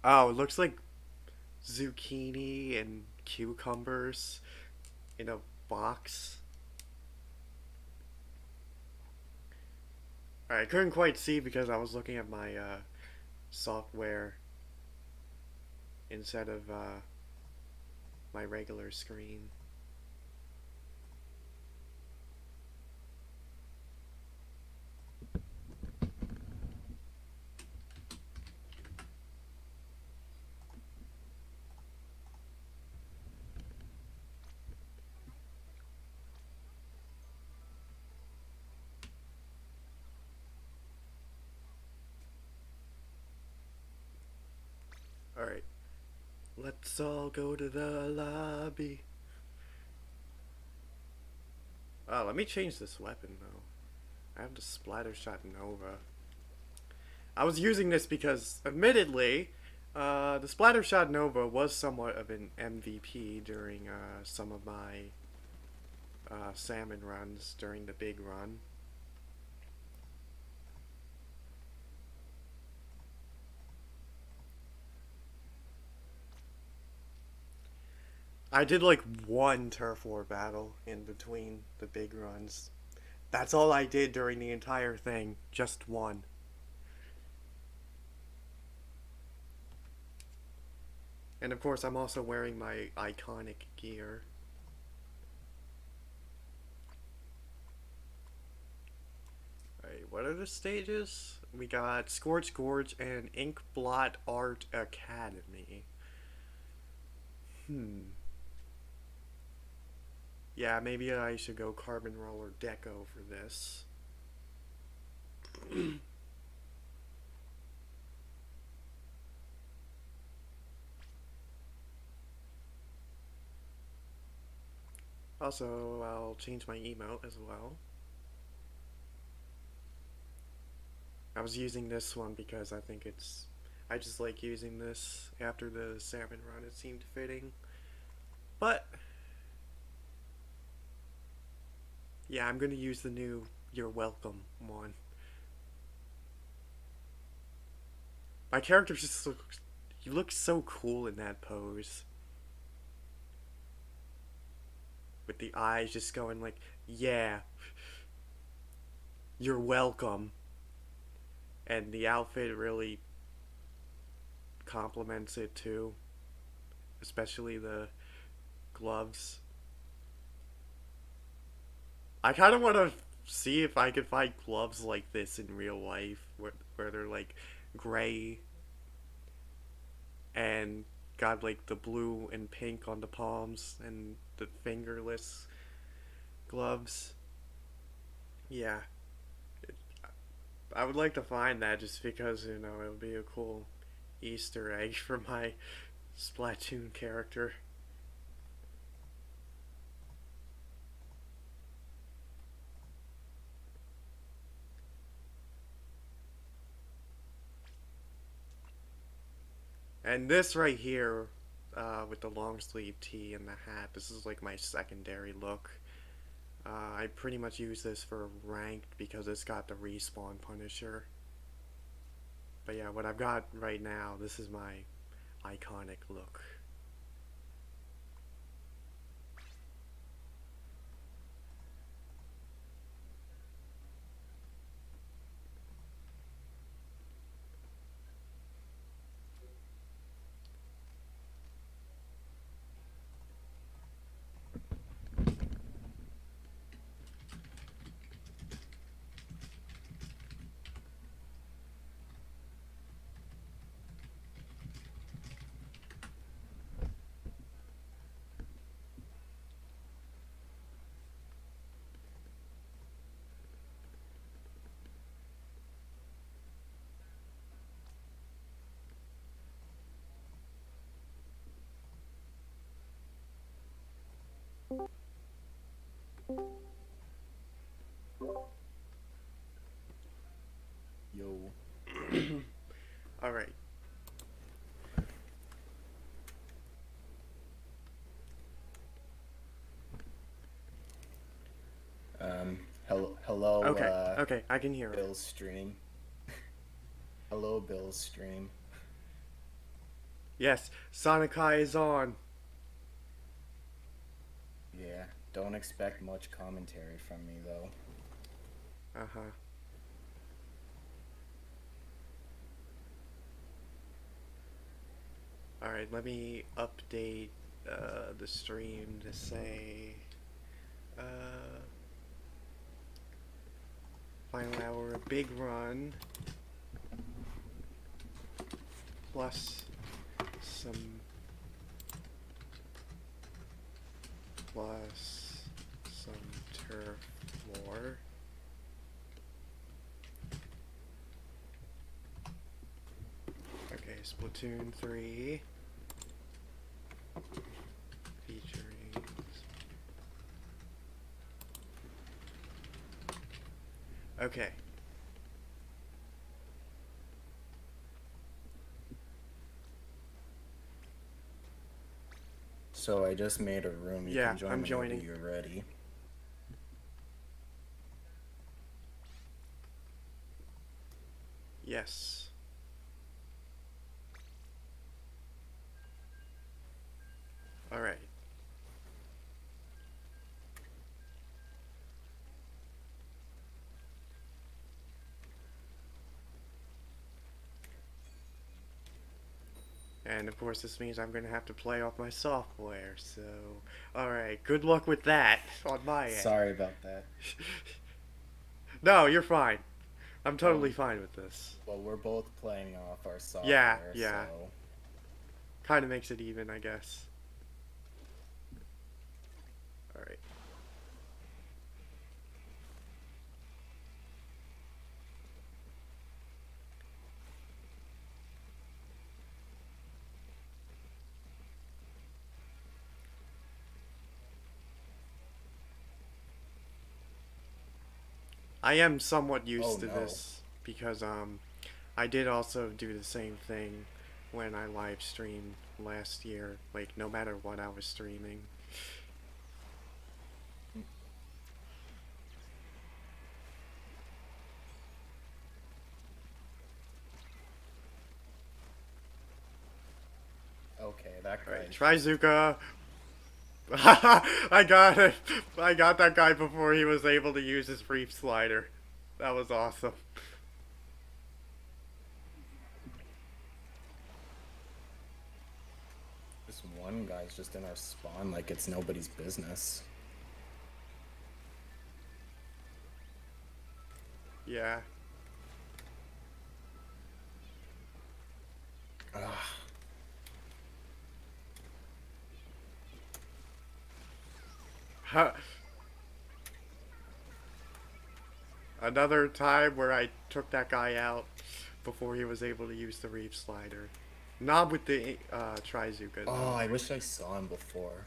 Oh, it looks like zucchini and cucumbers in a box. Alright, I couldn't quite see because I was looking at my software instead of my regular screen. Alright. Let's all go to the lobby. Oh, let me change this weapon though. I have the Splattershot Nova. I was using this because, admittedly, the Splattershot Nova was somewhat of an MVP during some of my salmon runs during the big run. I did like one turf war battle in between the big runs. That's all I did during the entire thing. Just one. And of course, I'm also wearing my iconic gear. Alright, what are the stages? We got Scorch Gorge and Inkblot Art Academy. Yeah, maybe I should go Carbon Roller Deco for this. Also, I'll change my emote as well. I was using this one because I think it's... I just like using this after the salmon run. It seemed fitting. But, yeah, I'm gonna use the new You're Welcome one. My character just looks... He looks so cool in that pose. With the eyes just going like, yeah, you're welcome. And the outfit really complements it too. Especially the gloves. I kind of want to see if I could find gloves like this in real life, where they're like gray and got like the blue and pink on the palms and the fingerless gloves. Yeah, I would like to find that just because, you know, it would be a cool Easter egg for my Splatoon character. And this right here, with the long sleeve tee and the hat, this is like my secondary look. I pretty much use this for ranked because it's got the respawn Punisher. But yeah, what I've got right now, this is my iconic look. Yo. Alright. Hello, Okay, okay, I can hear him. Bill's stream. Hello, Bill's stream. Yes, SonicKai is on. Yeah, don't expect much commentary from me, though. Uh-huh. Alright, let me update the stream to say uh, final hour big run plus some turf floor. Okay, Splatoon 3 featuring. Okay. So I just made a room. You Yeah, can join I'm whenever joining. you're ready. Yes. Alright. And of course this means I'm going to have to play off my software, so... Alright, good luck with that on my end. Sorry about that. No, you're fine. I'm totally fine with this. Well, we're both playing off our software, Yeah. so... Kind of makes it even, I guess. Alright. I am somewhat Oh used to no. this because I did also do the same thing when I live streamed last year. Like no matter what I was streaming. Okay, that All right, guy's try just. Zuka. I got it. I got that guy before he was able to use his reef slider. That was awesome. This one guy's just in our spawn like it's nobody's business. Yeah. Ugh. Another time where I took that guy out before he was able to use the reef slider. Not with the Trizuka Oh, though. I wish I saw him before.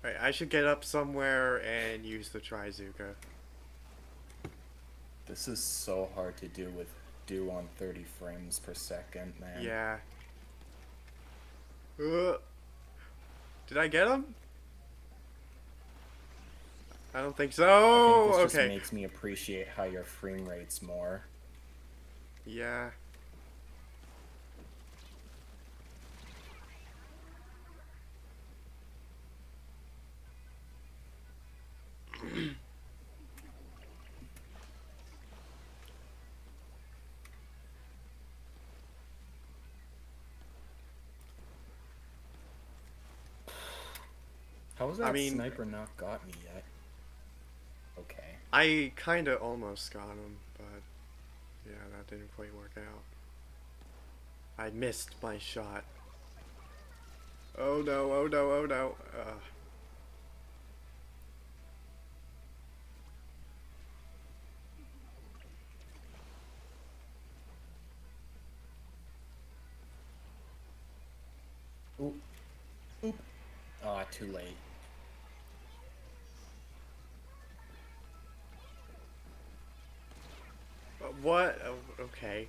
Right, I should get up somewhere and use the Trizuka. This is so hard to do on 30 frames per second, man. Yeah. Uh, did I get him? I don't think I think so. this just Okay. makes me appreciate higher frame rates more. Yeah. How has I that mean, sniper not got me yet? Okay. I kind of almost got him, but yeah, that didn't quite work out. I missed my shot. Oh no, oh no, oh no. Oop. Oop. Ah, too late. What? Oh, okay.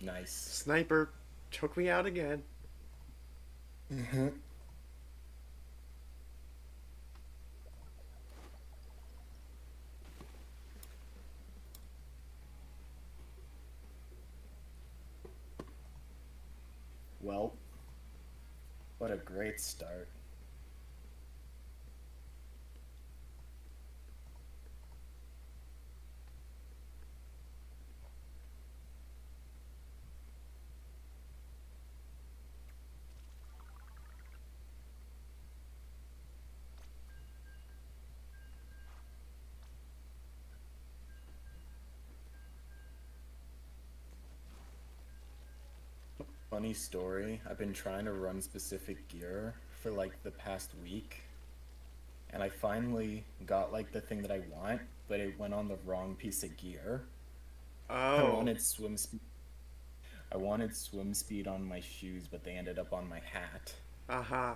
Nice. Sniper took me out again. Mm-hmm. Well, what a great start. Funny story, I've been trying to run specific gear for like the past week, and I finally got like the thing that I want, but it went on the wrong piece of gear. I Oh. wanted swim speed. I wanted swim speed on my shoes, but they ended up on my hat. Uh-huh.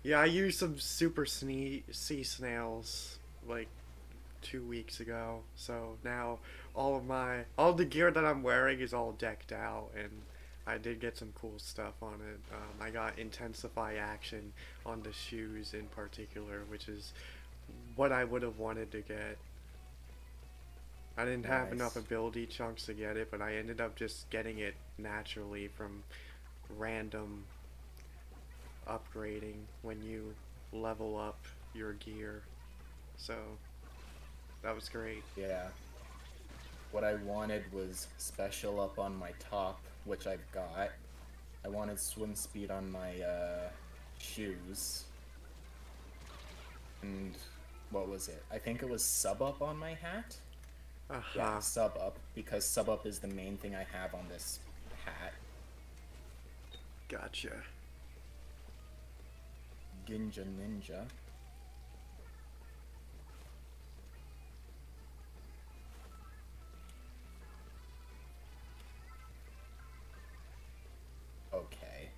Yeah, I used some super sea snails like 2 weeks ago. So now all the gear that I'm wearing is all decked out, and I did get some cool stuff on it. I got intensify action on the shoes in particular, which is what I would have wanted to get. I didn't have enough Nice. ability chunks to get it, but I ended up just getting it naturally from random upgrading when you level up your gear. So that was great. Yeah. What I wanted was special up on my top, which I've got. I wanted swim speed on my shoes. And what was it? I think it was sub up on my hat. Uh Yeah, huh. sub up, because sub up is the main thing I have on this hat. Gotcha. Ginja Ninja. Okay.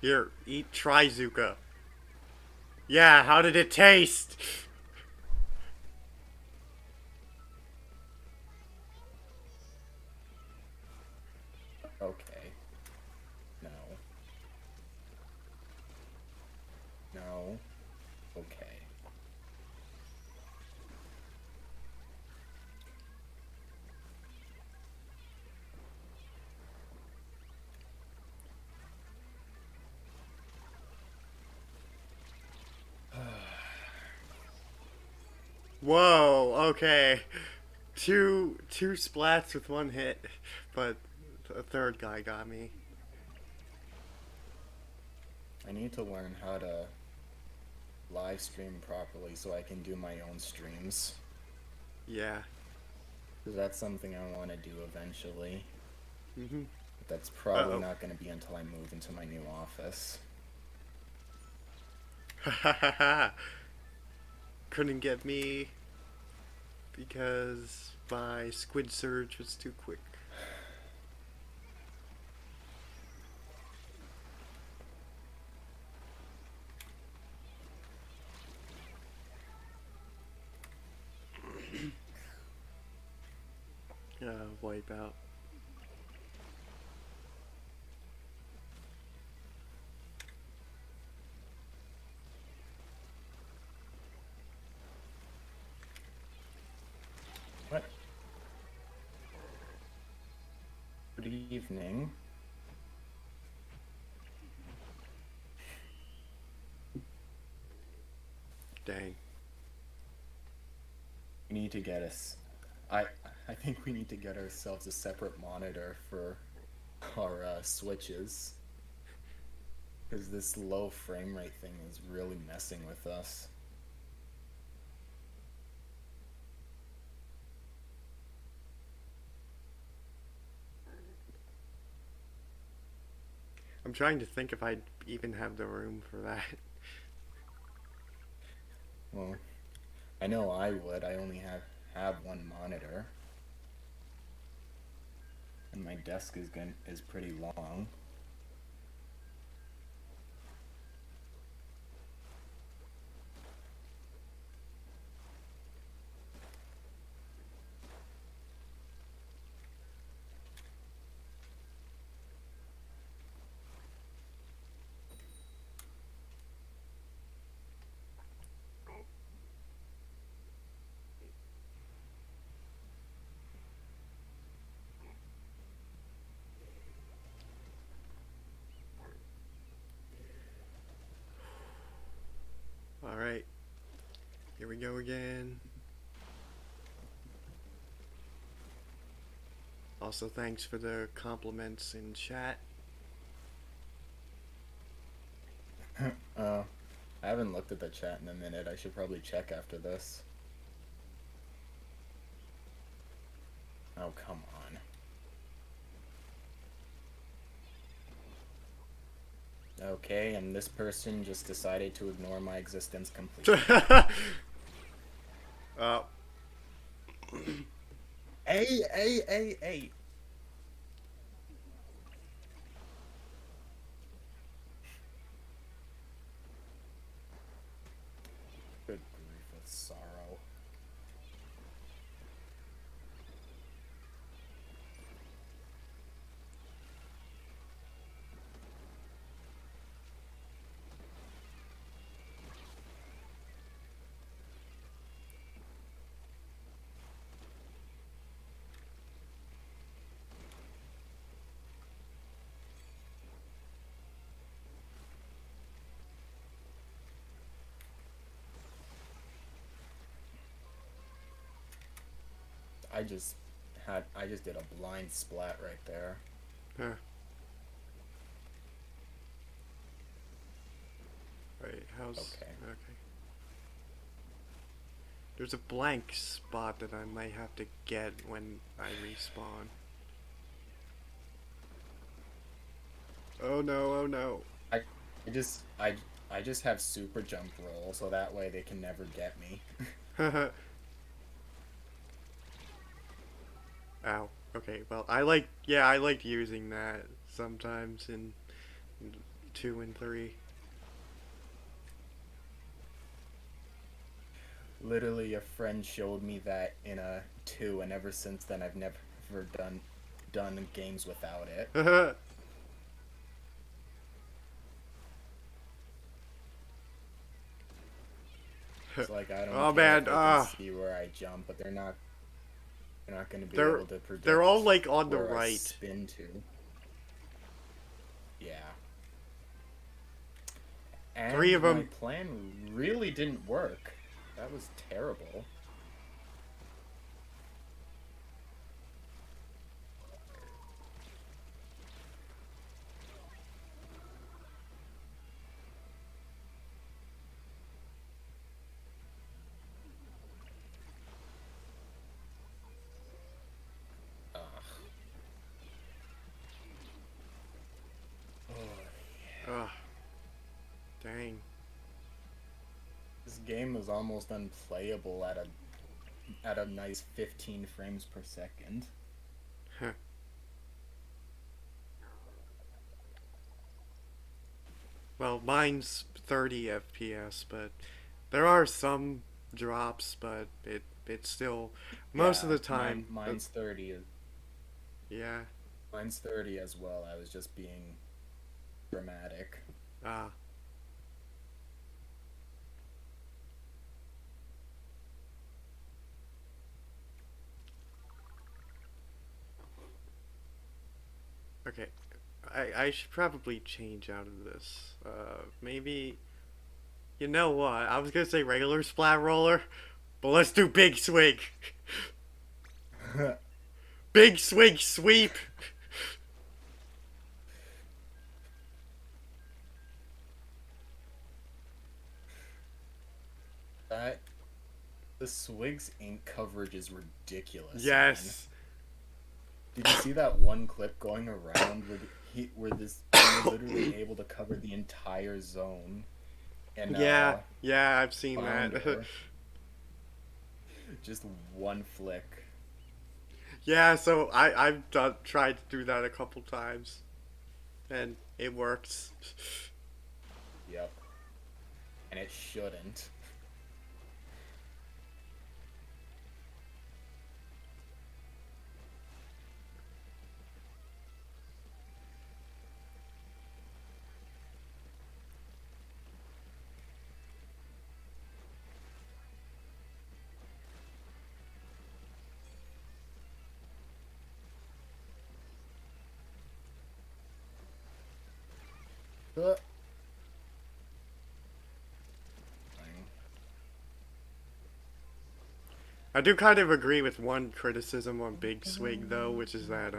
Here, eat Trizuka. Yeah, how did it taste? Okay. No. No. Okay. Whoa, okay. Two splats with one hit, but a third guy got me. I need to learn how to live stream properly so I can do my own streams. Yeah. Because that's something I want to do eventually. Mhm. But that's Uh probably oh. not going to be until I move into my new office. Ha ha ha ha. Couldn't get me because my squid surge was too quick. Wipe out. What? Good evening. Dang. We need to get us. I think we need to get ourselves a separate monitor for our switches. Because this low frame rate thing is really messing with us. I'm trying to think if I'd even have the room for that. Well, I know I would. I only have one monitor. And my desk is pretty long. Alright. Here we go again. Also, thanks for the compliments in chat. I haven't looked at the chat in a minute. I should probably check after this. Oh, come on. Okay, and this person just decided to ignore my existence completely. Oh. Hey! Good grief with sorrow. I just did a blind splat right there. Huh. Wait, how's... Okay. There's a blank spot that I might have to get when I respawn. Oh no, oh no. I I just I I just have super jump roll so that way they can never get me. Haha. Ow. Okay, well, I like using that sometimes in 2 and 3. Literally, a friend showed me that in a 2, and ever since then, I've never done games without it. It's like I don't Oh care man, if they can see where I jump, but they're not going to be they're able to they're all predict like on the where I right. spin to. Yeah. Three of And my them. plan really didn't work. That was terrible. Ugh. Ugh. Dang. This game was almost unplayable at a nice 15 frames per second. Huh. Well, mine's 30 FPS, but there are some drops, but it's still most of Yeah, the time. mine's 30. Yeah. Mine's 30 as well. I was just being dramatic. Ah. Okay. I should probably change out of this. Maybe. You know what? I was gonna say regular splat roller, but let's do big swing. Big swing sweep. That the Swig's ink coverage is ridiculous, man. Yes. Did you see that one clip going around where this they're literally able to cover the entire zone and Yeah, I've seen that. flounder just one flick. Yeah, so I've tried to do that a couple times, and it works. Yep, and it shouldn't. Uh, I do kind of agree with one criticism on Big Swing though, which is that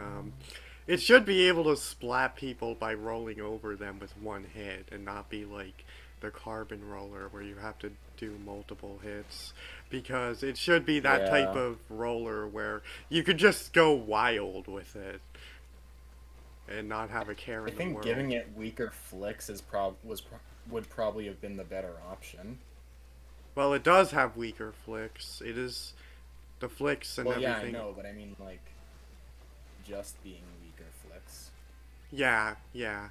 it should be able to splat people by rolling over them with one hit and not be like the carbon roller where you have to do multiple hits, because it should be that type yeah, of roller where you could just go wild with it and not have a care I in the think world. giving it weaker flicks would probably have been the better option. Well, it does have weaker flicks. It is the flicks and Well, yeah, I everything. know, but I mean like just being weaker flicks. Yeah, yeah.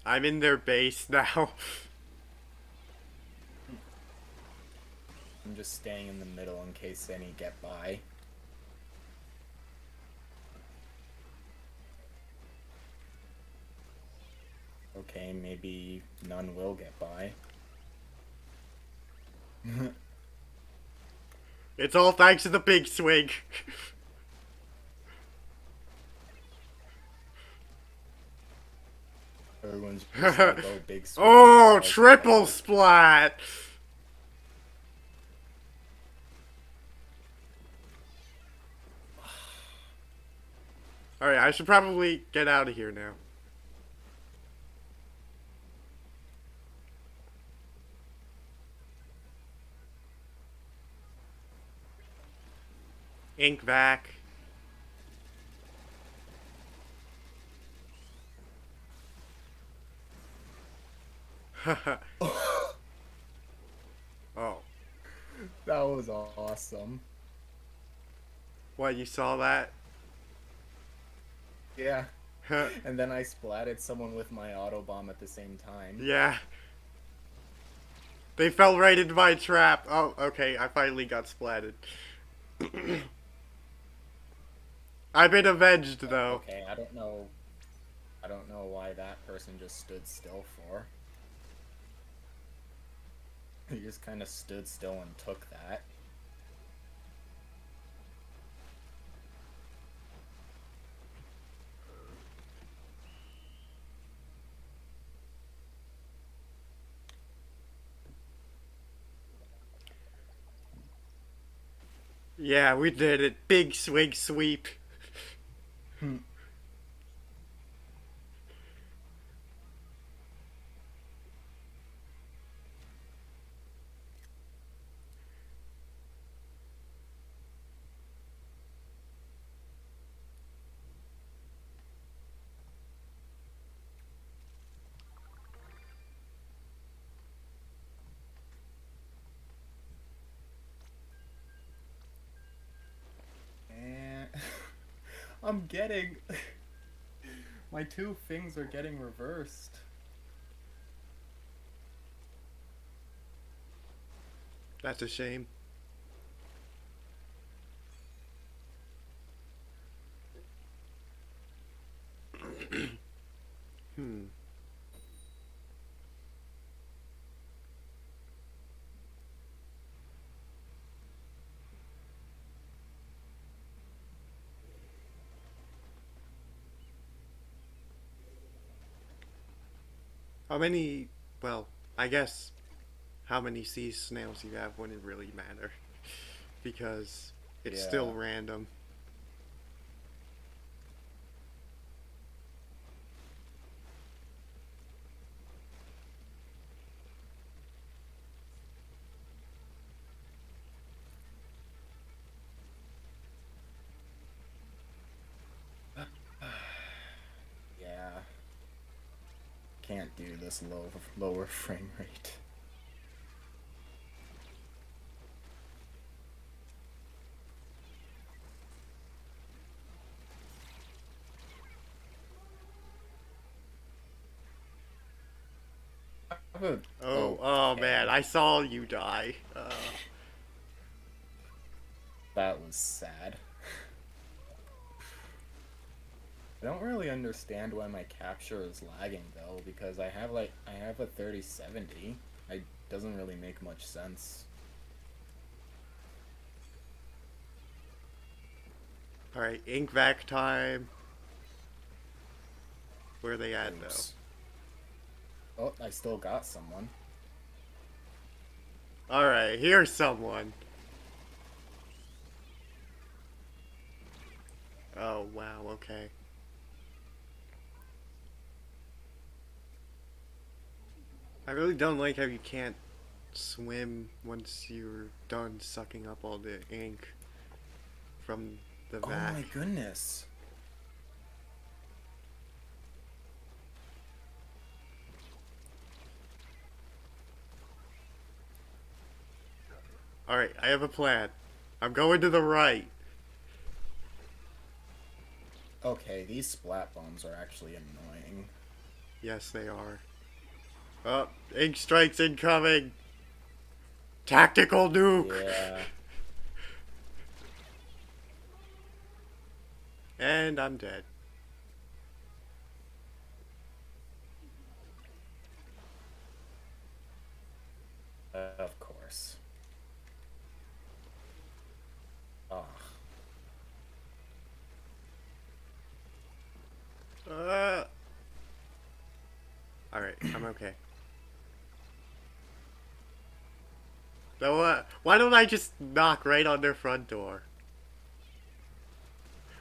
I'm in their base now. I'm just staying in the middle in case any get by. Okay, maybe none will get by. It's all thanks to the big swing. Everyone's just like, oh, big swing. Oh, Okay. triple splat. Alright, I should probably get out of here now. Ink back. Oh. That was awesome. What, you saw that? Yeah. And then I splatted someone with my auto bomb at the same time. Yeah. They fell right into my trap. Oh, okay. I finally got splatted. I've been avenged, though. Okay, I don't know. I don't know why that person just stood still for. He just kind of stood still and took that. Yeah, we did it. Big swing sweep. And I'm getting my two things are getting reversed. That's a shame. Hmm. How many? Well, I guess how many sea snails you have wouldn't really matter because it's Yeah. still random. Yeah. Can't do this lower frame rate. Oh, oh man, Okay. I saw you die. That was sad. I don't really understand why my capture is lagging though, because I have a 3070. It doesn't really make much sense. All right, ink vac time. Where are they at though? Oops. Oh, I still got someone. All right, here's someone. Oh wow, okay. I really don't like how you can't swim once you're done sucking up all the ink from the Oh my vac. goodness. All right, I have a plan. I'm going to the right. Okay, these splat bombs are actually annoying. Yes, they are. Oh, ink strikes incoming. Tactical nuke. Yeah. And I'm dead. Of course. Ah. Uh. All right, I'm okay. So why don't I just knock right on their front door?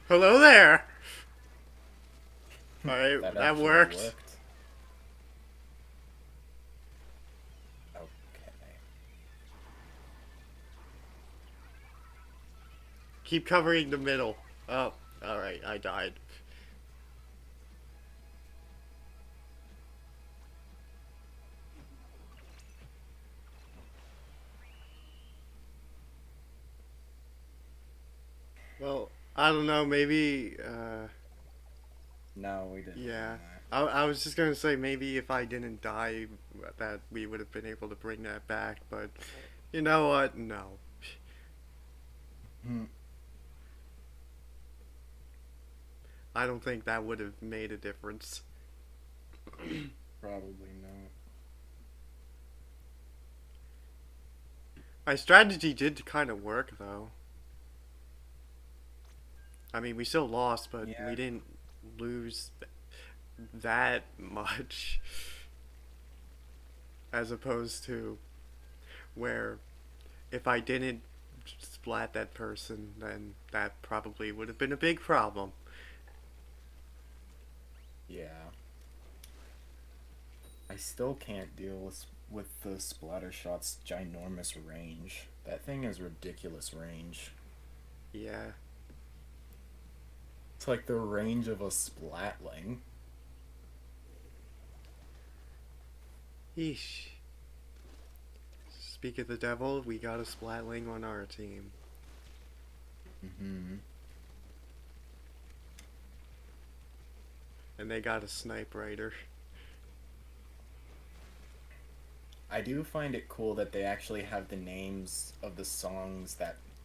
Hello there. All right, That that actually worked. worked. Okay. Keep covering the middle. Oh, all right, I died. Well, I don't know. Maybe No, we didn't Yeah. win that. I was just gonna say maybe if I didn't die, that we would have been able to bring that back, but you know what? No. Hmm, I don't think that would have made a difference. probably not. My strategy did kind of work, though. I mean, we still lost, but Yeah. we didn't lose that much as opposed to where if I didn't splat that person, then that probably would have been a big problem. Yeah. I still can't deal with the Splattershot's ginormous range. That thing is ridiculous range. Yeah. It's like the range of a Splatling. Yeesh. Speak of the devil, we got a splatling on our team. Hmm. And they got a snipe rider. I do find it cool that they actually have the names of the songs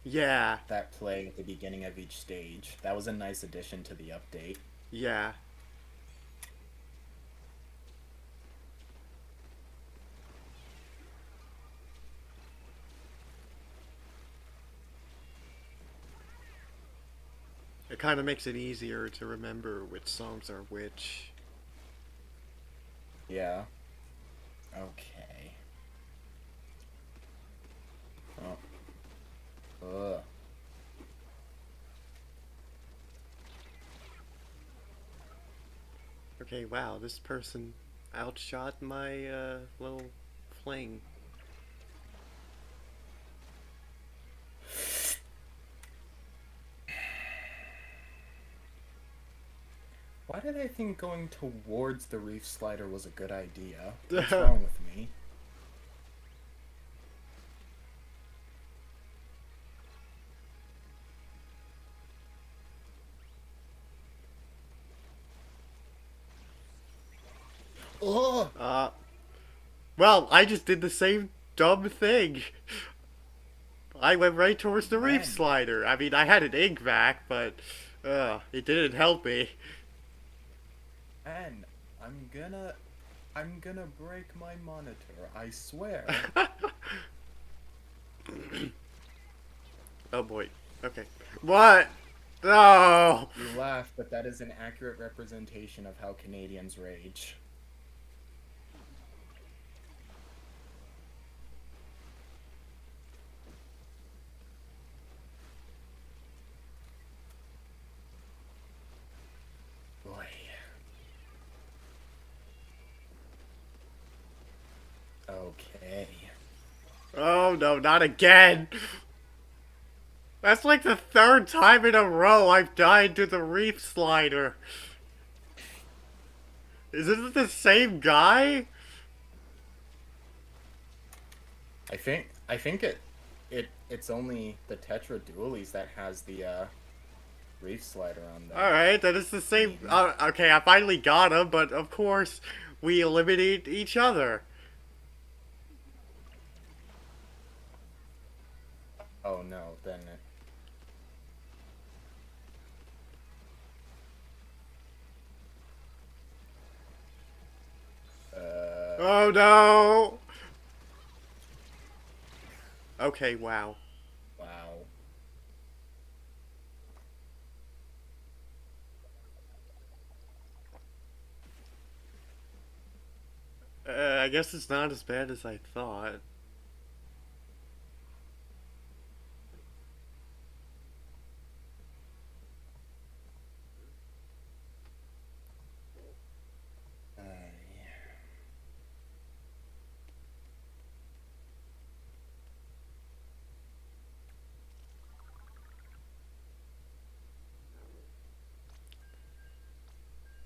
Yeah, that play at the beginning of each stage. That was a nice addition to the update. yeah. It kind of makes it easier to remember which songs are which. Yeah. Okay. Oh. Ugh. Okay, wow, this person outshot my little fling. Why did I think going towards the reef slider was a good idea? What's wrong with me? Oh! uh, well, I just did the same dumb thing. I went right towards the reef Man. slider. I mean, I had an ink vac, but it didn't help me. Man, I'm gonna break my monitor, I swear. Oh boy. Okay. What? No. You laugh, but that is an accurate representation of how Canadians rage. Boy. Okay. Oh no, not again. That's like the third time in a row I've died to the reef slider. Is it the same guy? I think it's only the Tetra Dualies that has the reef slider on the Alright, then it's the same. team. Okay, I finally got him, but of course, we eliminate each other. Oh no, then Oh no! Okay, wow. wow. I guess it's not as bad as I thought. Yeah.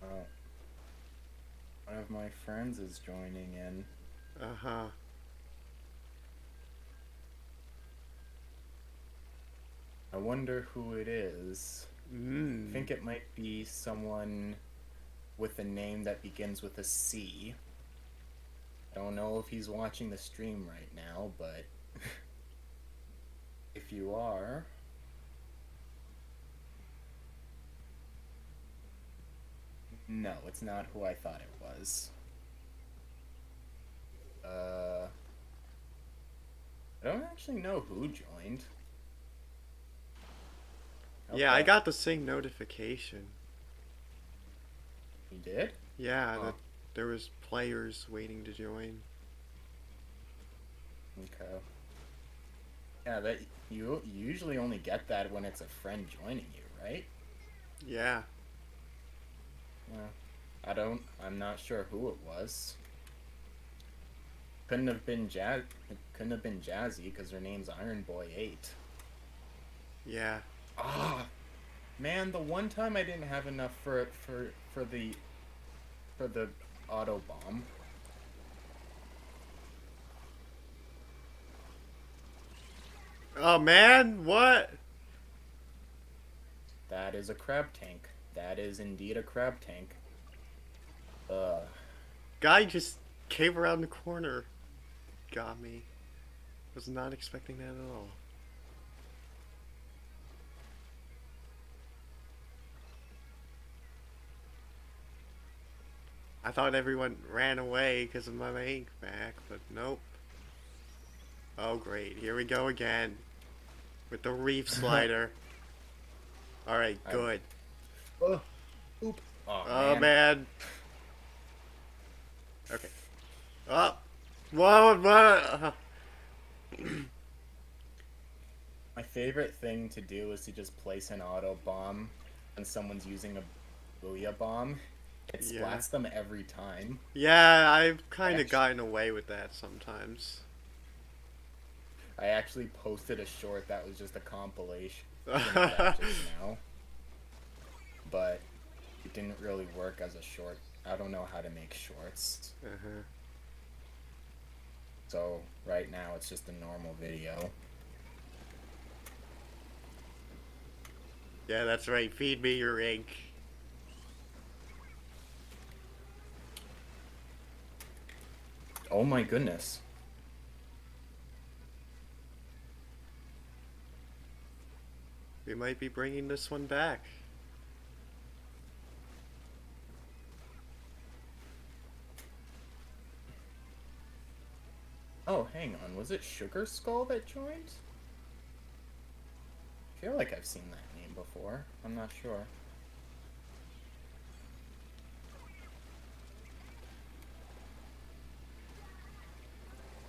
Oh, one of my friends is joining in. Uh huh. I wonder who it is. I Mmm. think it might be someone with a name that begins with a C. I don't know if he's watching the stream right now, but if you are, no, it's not who I thought it was. I don't actually know who joined. Yeah, I Okay, got the same notification. you did? Yeah, Huh. that there was players waiting to join. Okay. Yeah, that you usually only get that when it's a friend joining you, right? Yeah. Yeah. I'm not sure who it was. Couldn't have been Jazzy because her name's Iron Boy 8. Yeah. Ah, man, the one time I didn't have enough for the auto bomb. Oh man, what? That is a crab tank. That is indeed a crab tank. Uh, Guy just came around the corner. Got me. Was not expecting that at all. I thought everyone ran away because of my main back, but nope. Oh great, here we go again. With the reef slider. Alright, I good. oh, oop. Oh Oh man. man. Okay. Oh! Whoa, what? My favorite thing to do is to just place an auto bomb when someone's using a booyah bomb. It Yeah. splats them every time. Yeah, I've kind of Actually, gotten away with that sometimes. I actually posted a short that was just a compilation of that just now, but it didn't really work as a short. I don't know how to make shorts, Uh-huh. so right now it's just a normal video. Yeah, that's right. Feed me your ink. Oh my goodness. We might be bringing this one back. Oh, hang on. Was it Sugar Skull that joined? I feel like I've seen that name before. I'm not sure.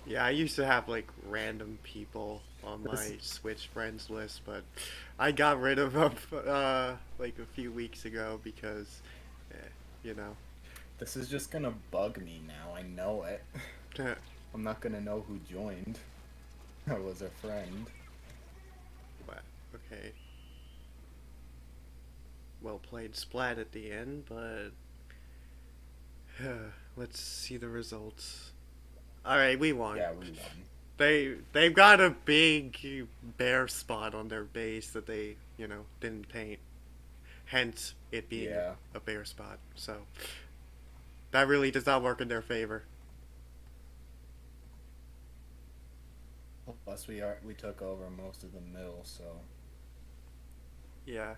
Yeah, I used to have like random people on This my Switch friends list, but I got rid of them like a few weeks ago because, you know. this is just gonna bug me now. I know it. I'm not gonna know who joined. I was a friend. But, okay. Well played Splat at the end, but let's see the results. All right, we won. Yeah, we won. They've got a big bare spot on their base that they didn't paint, hence it being Yeah. a bare spot. So that really does not work in their favor. Plus, we took over most of the middle, so Yeah.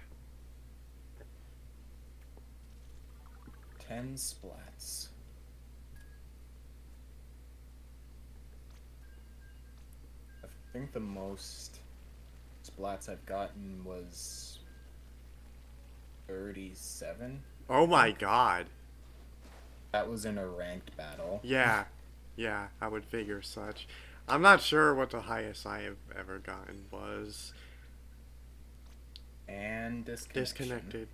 10 splats. I think the most splats I've gotten was 37. Oh I my think. god. That was in a ranked battle. Yeah. Yeah, I would figure such. I'm not sure what the highest I have ever gotten was. And Disconnected.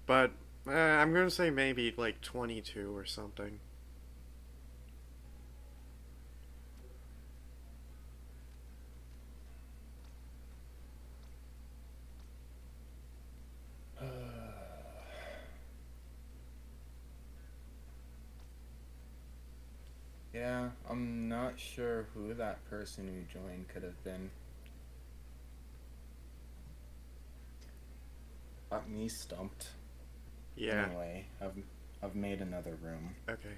But I'm gonna say maybe like 22 or something. Yeah, I'm not sure who that person who joined could have been. Got me stumped. Yeah. Anyway, I've made another room. Okay.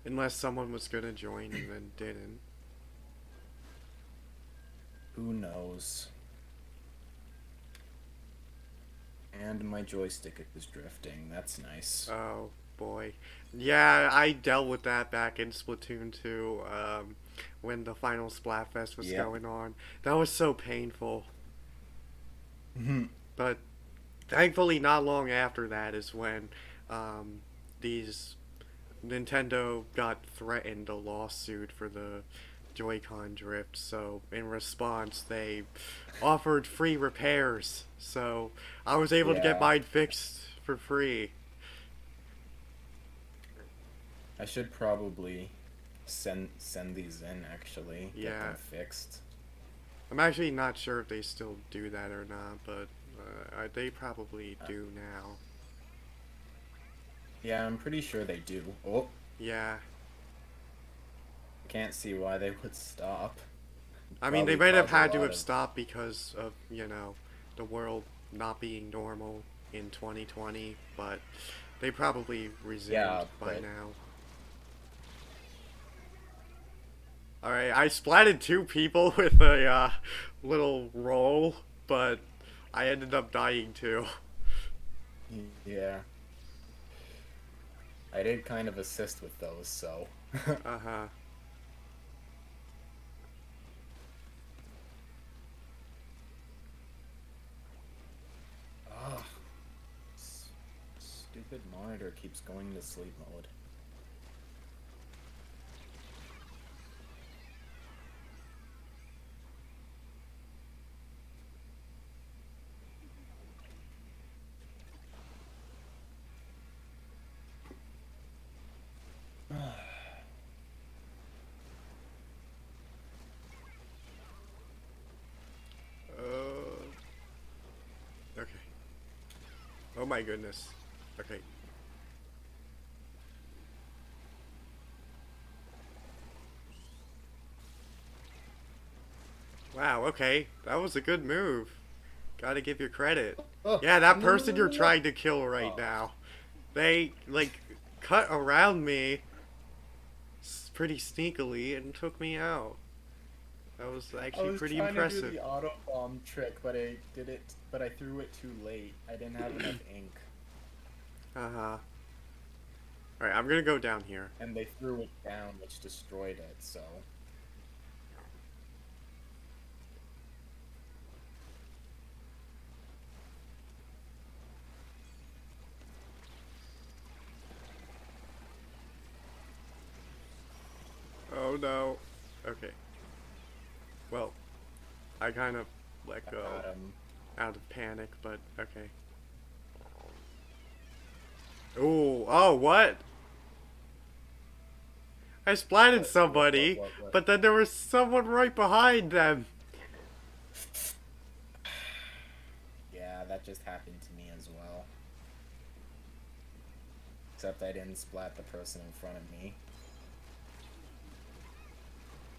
Unless someone was gonna join and then didn't. Who knows? And my joystick is drifting. That's nice. Oh boy. Yeah, I dealt with that back in Splatoon 2, when the final Splatfest was Yep. going on. That was so painful. But thankfully, not long after that is when these Nintendo got threatened a lawsuit for the Joy-Con drift. So in response, they offered free repairs. So I was able to get Yeah. mine fixed for free. I should probably send these in actually. Get Yeah, them fixed. I'm actually not sure if they still do that or not, but they probably Uh, do now. yeah, I'm pretty sure they do. Oh, Yeah, can't see why they would stop. I mean they Probably might have cause a had to lot have of. stopped because of the world not being normal in 2020, but they probably resumed Yeah, by but now. All right, I splatted two people with a little roll, but I ended up dying too. yeah, I did kind of assist with those, so. Uh huh. Ah, stupid monitor keeps going to sleep mode. Okay. Oh my goodness. Okay. Wow, okay. That was a good move. Gotta give you credit. Oh, Yeah, that no, no, person no, you're no, no. trying to kill right Oh, now. They, like, cut around me pretty sneakily and took me out. That was I actually was pretty trying to do impressive. the auto bomb trick, but I did it, but I threw it too late. I didn't have enough ink, Uh huh. Alright, I'm gonna go down here. and they threw it down, which destroyed it. So, Oh no. Okay. Well, I kind of let I go got him. out of panic, but okay. Ooh, oh, what? I splatted somebody, What? but then there was someone right behind them. Yeah, that just happened to me as well. Except I didn't splat the person in front of me.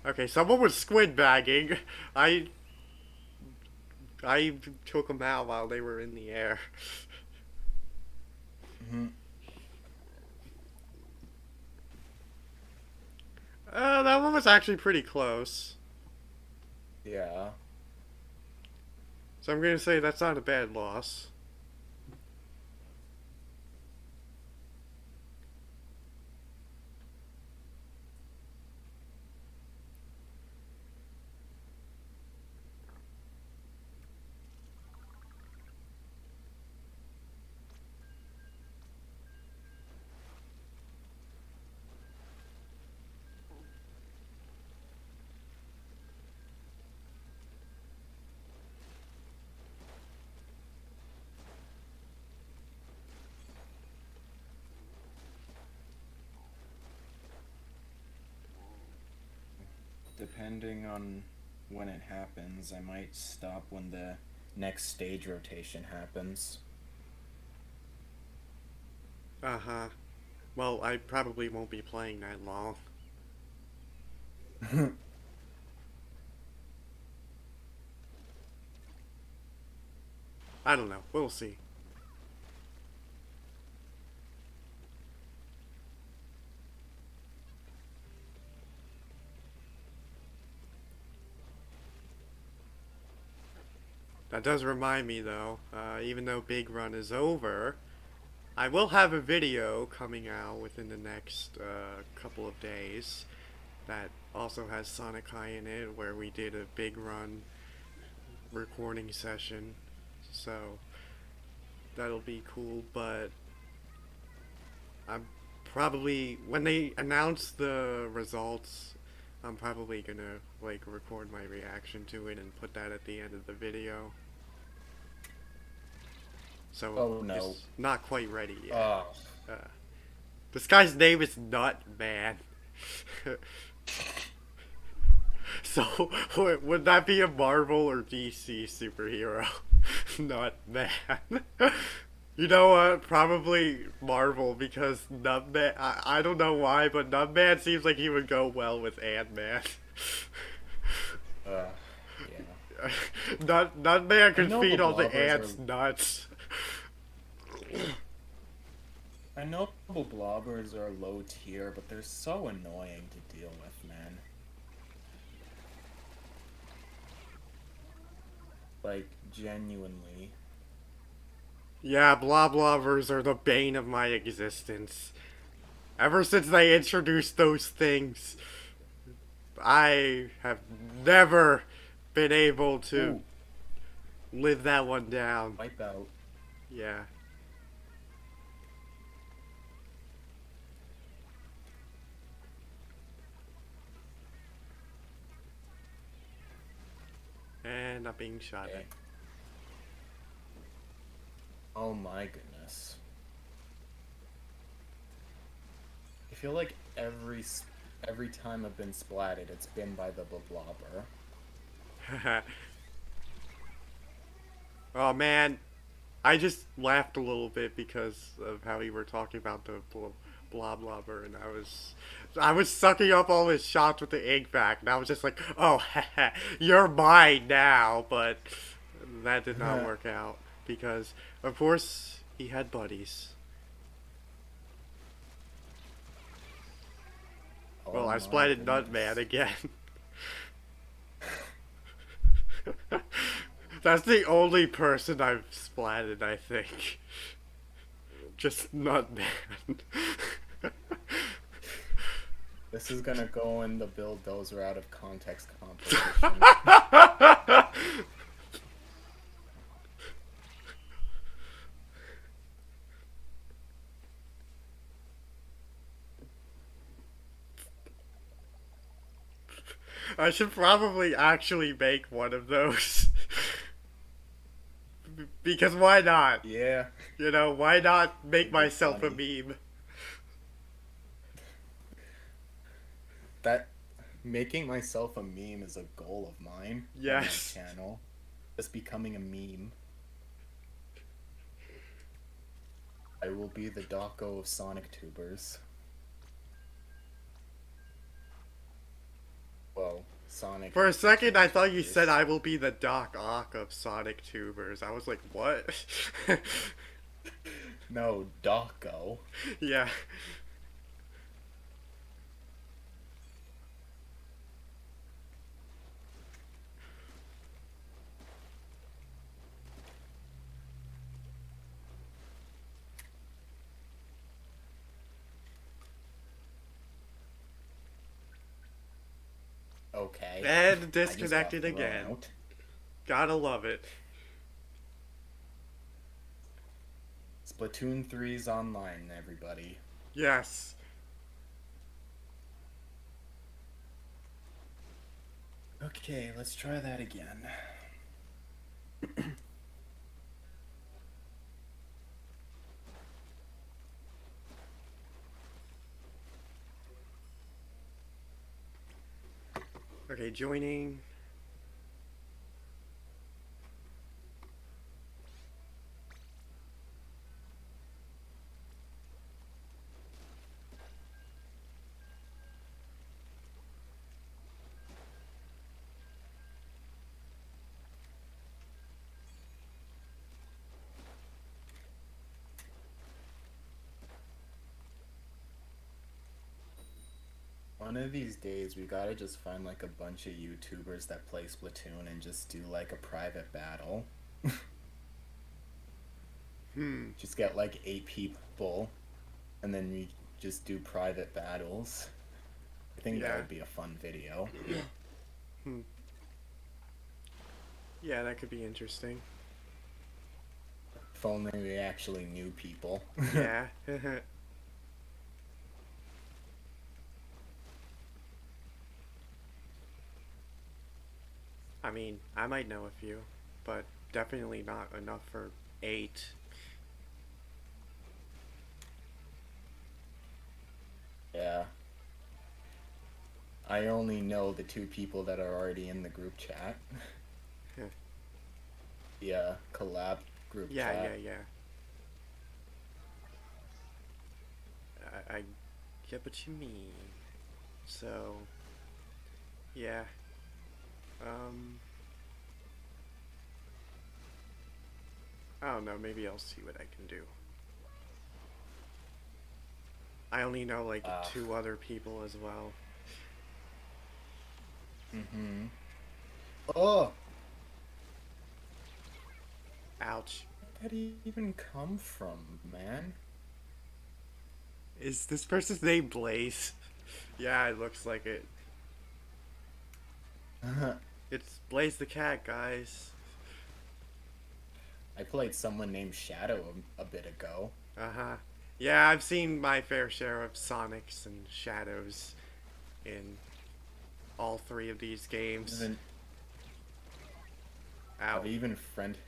Okay, someone was squid bagging. I I took them out while they were in the air. Hmm. That one was actually pretty close. Yeah. So I'm gonna say that's not a bad loss. Depending on when it happens, I might stop when the next stage rotation happens. Uh huh. Well, I probably won't be playing that long. I don't know. We'll see. That does remind me, though, even though Big Run is over, I will have a video coming out within the next couple of days that also has SonicKai in it, where we did a Big Run recording session. So that'll be cool, but I'm probably, when they announce the results, I'm probably gonna like record my reaction to it and put that at the end of the video. So Oh no. it's not quite ready yet. Oh. Uh, this guy's name is Nutman. So would that be a Marvel or DC superhero? Nutman. You know what? Probably Marvel because Nutman. I don't know why, but Nutman seems like he would go well with Ant-Man. Yeah. Nutman I can know feed the all the blobbers ants nuts. I know the blobbers are low tier, but they're so annoying to deal with, man. Like, genuinely. Yeah, blah blobbers are the bane of my existence. Ever since they introduced those things, I have never been able to Ooh, live that one down. wipe out. Yeah. And not being shot Okay. at. Oh my goodness. I feel like every time I've been splatted, it's been by the blobber. Oh man, I just laughed a little bit because of how you were talking about the blah blobber, and I was sucking up all his shots with the ink back, and I was just like, oh, you're mine now, but that did not work out because, of course, he had buddies. Oh Well, I my splatted goodness. Nutman again. That's the only person I've splatted, I think. Just Nutman. This is gonna go in the Bill Dozer out of context compilation. I should probably actually make one of those. Because why not? Yeah. You know, why not make It'd be myself a funny. meme? That making myself a meme is a goal of mine on my Yes. channel. Just becoming a meme. I will be the Docko of Sonic Tubers. Well, Sonic. For a second, I thought you Tubers. said I will be the Doc Ock of Sonic Tubers. I was like, what? No, Docko. Yeah. Okay. And I just got disconnected thrown again. out. Gotta love it. Splatoon 3's online, everybody. Yes. Okay, let's try that again. Okay, joining. One of these days, we gotta just find like a bunch of YouTubers that play Splatoon and just do like a private battle. Hmm. Just get like 8 people, and then we just do private battles. I think that Yeah. would be a fun video. Hmm. Yeah, that could be interesting. If only we actually knew people. Yeah. I mean, I might know a few, but definitely not enough for 8. Yeah. I only know the 2 people that are already in the group chat. Yeah, collab group Yeah, yeah, chat. yeah. I get what you mean. So, yeah. Um, I don't know. Maybe I'll see what I can do. I only know like Uh, 2 other people as well. mm-hmm. Oh! Ouch. Where did he even come from, man? Is this person's name Blaze? Yeah, it looks like it. It's Blaze the cat, guys. I played someone named Shadow a bit ago. Uh-huh. Yeah, I've seen my fair share of Sonics and Shadows in all 3 of these games. Even, Ow. I've even friended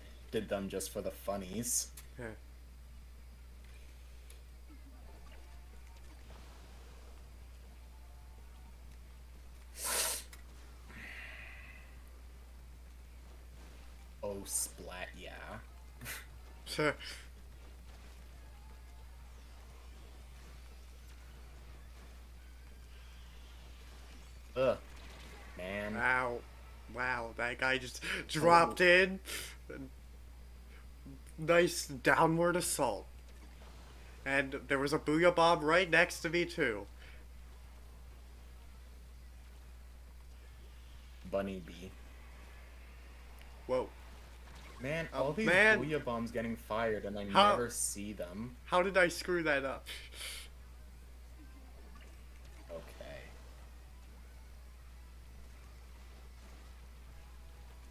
them just for the funnies. Huh. Oh, splat, yeah. Ugh, man. Ow. Wow, that guy just dropped in. Nice downward assault. And there was a Booyah Bomb right next to me, too. Bunny bee. Whoa. Man, Oh, all these man. booyah bombs getting fired and I How- never see them. How did I screw that up? Okay.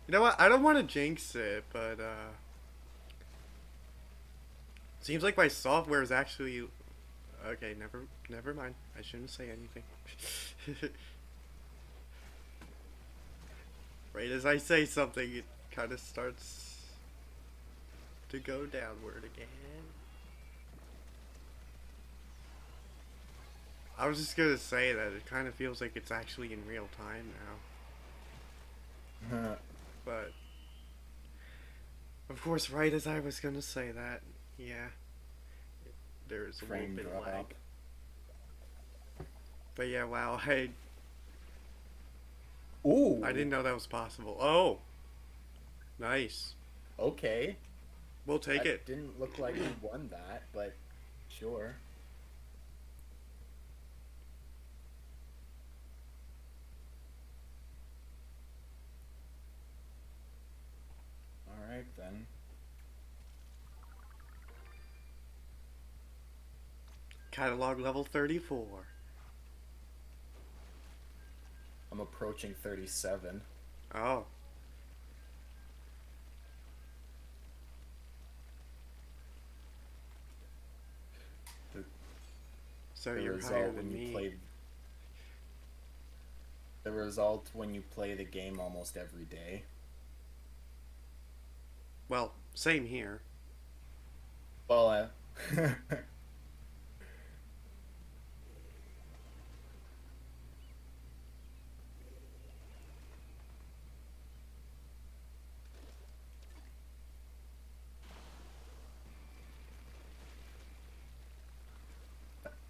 You know what? I don't want to jinx it, but, seems like my software is actually... Okay, never mind. I shouldn't say anything. Right as I say something, it kind of starts to go downward again. I was just gonna say that it kind of feels like it's actually in real time now. But, of course, right as I was gonna say that, yeah, there's a little Frame bit of drop. lag. But yeah, wow, Ooh. I didn't know that was possible. Oh, nice. Okay. We'll take That it. didn't look like he won that, but sure. Alright then. Catalog level 34. I'm approaching 37. Oh. So The you're result higher when than you me. play the result when you play the game almost every day. Well, same here. Well,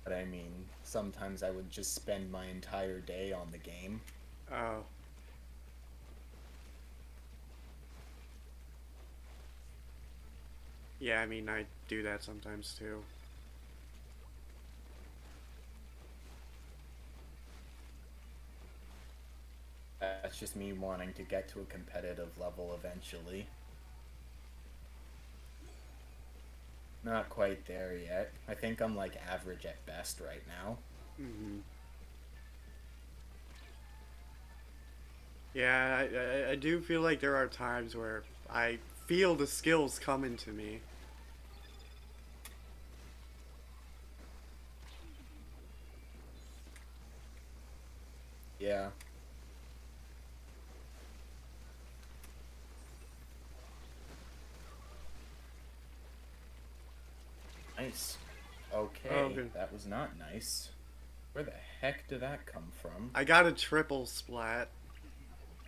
but I mean, sometimes I would just spend my entire day on the game. Oh. Yeah, I mean, I do that sometimes too. just me wanting to get to a competitive level eventually. Not quite there yet. I think I'm like average at best right now. Hmm. Yeah, I do feel like there are times where I feel the skills coming to me. Yeah. Nice. Oh, Okay, good. that was not nice. Where the heck did that come from? I got a triple splat,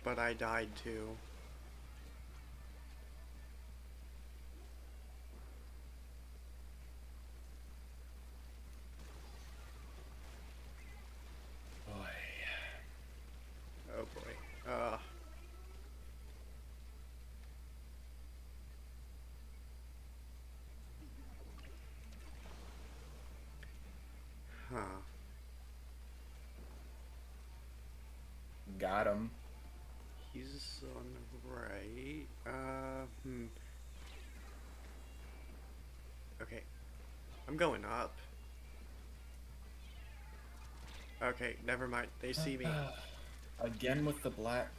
but I died too. Boy. Oh boy. Huh. Got him. He's on the right. Okay. I'm going up. Okay, never mind. They see me. Again with the blat.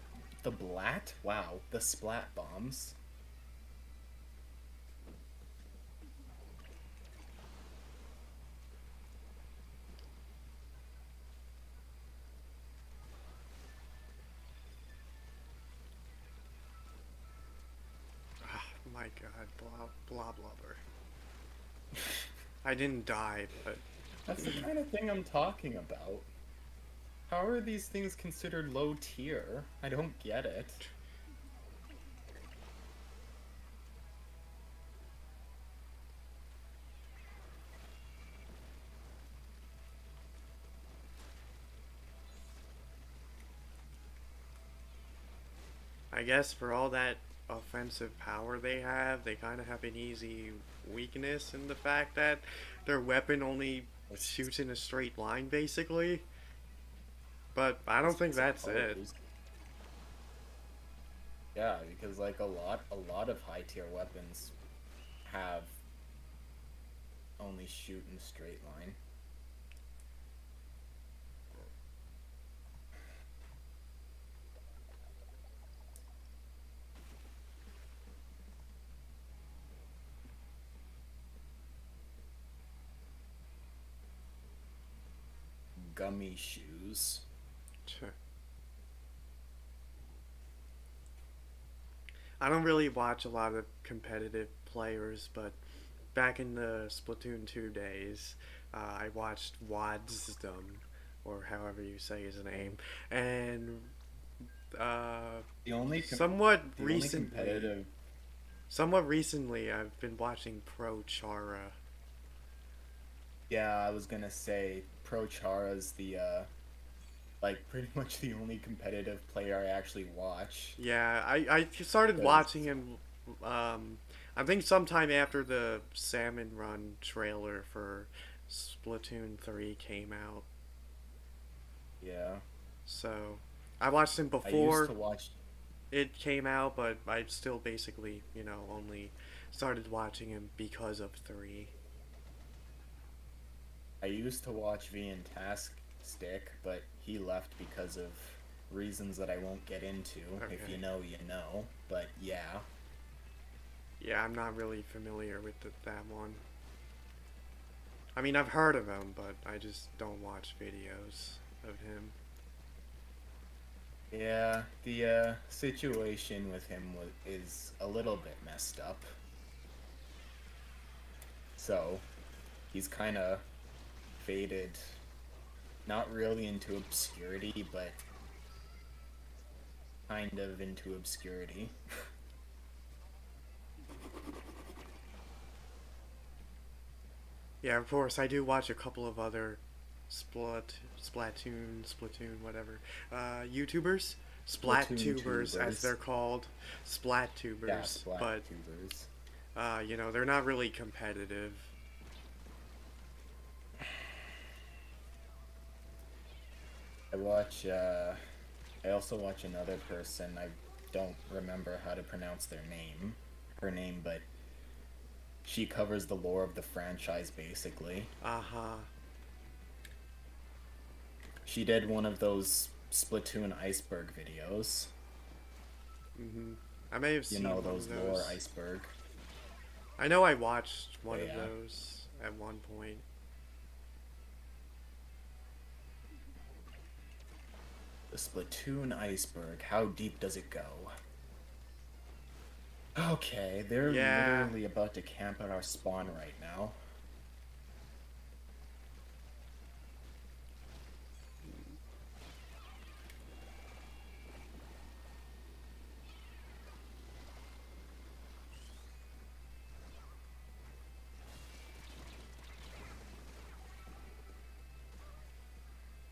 The blat? Wow, the splat bombs. Ah, my god, blah blah blubber. I didn't die, but That's the kind of thing I'm talking about. How are these things considered low tier? I don't get it. I guess for all that offensive power they kind of have an easy weakness in the fact that their weapon only It's, shoots in a straight line, basically. But I I don't think that's it. suppose. Yeah, because like a lot of high tier weapons have only shoot in a straight line. Gummy shoes. Sure. I don't really watch a lot of competitive players, but back in the Splatoon 2 days, I watched Wadsdom, or however you say his name, and uh, The only com- somewhat the only recently, competitive. somewhat recently, I've been watching Pro Chara. Yeah, I was gonna say Pro Chara's the like pretty much the only competitive player I actually watch. Yeah, I started Because watching him. Um, I think sometime after the Salmon Run trailer for Splatoon 3 came out. yeah, So I watched him I used before to watch. it came out, but I still basically, only started watching him because of 3. I used to watch V and Task Stick, but he left because of reasons that I won't get into. If you Okay. know, you know. But yeah, Yeah, I'm not really familiar with that one. I mean, I've heard of him, but I just don't watch videos of him. yeah, the situation with him is a little bit messed up. So he's kind of faded, not really into obscurity, but kind of into obscurity. Yeah, of course, I do watch a couple of other Splatoon, whatever, YouTubers, Splatoon Splattubers as tubers. they're called, Yeah, Splattubers, splat but tubers. they're not really competitive. I watch I also watch another person. I don't remember how to pronounce her name, but she covers the lore of the franchise basically. Uh-huh. She did one of those Splatoon iceberg videos. Mm-hmm. I may have You seen know, one those of lore those. iceberg. I know I watched Oh one of yeah. those at one point. The Splatoon iceberg. How deep does it go? Okay, they're Yeah. literally about to camp at our spawn right now.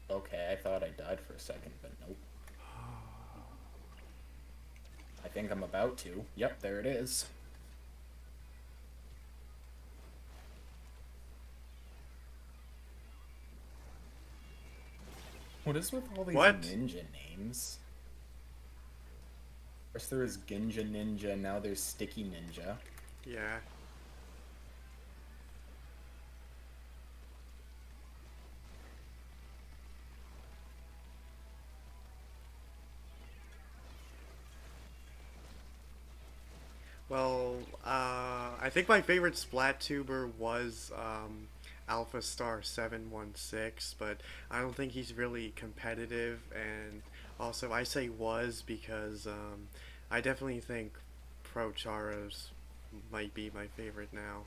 Okay, I thought I died for a second, but nope. I think I'm about to. Yep, there it is. What is with all these What? ninja names? First there was Ginja Ninja, now there's Sticky Ninja. Yeah. Well, I think my favorite Splattuber was Alpha Star 716, but I don't think he's really competitive. And also, I say was because I definitely think Pro Charos might be my favorite now.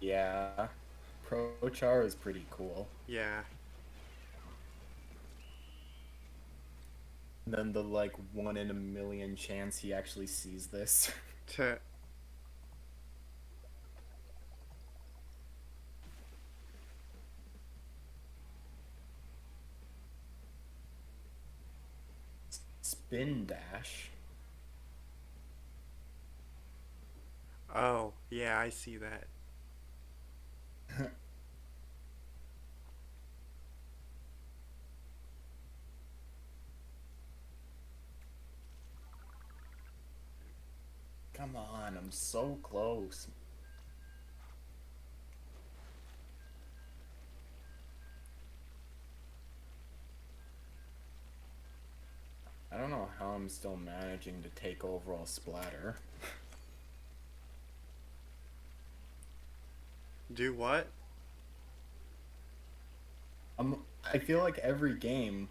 Yeah, Prochar is pretty cool. Yeah. And then the like 1 in a million chance he actually sees this. To Spin Dash. oh yeah, I see that. Come on, I'm so close. I don't know how I'm still managing to take overall splatter. Do what? I feel like every game,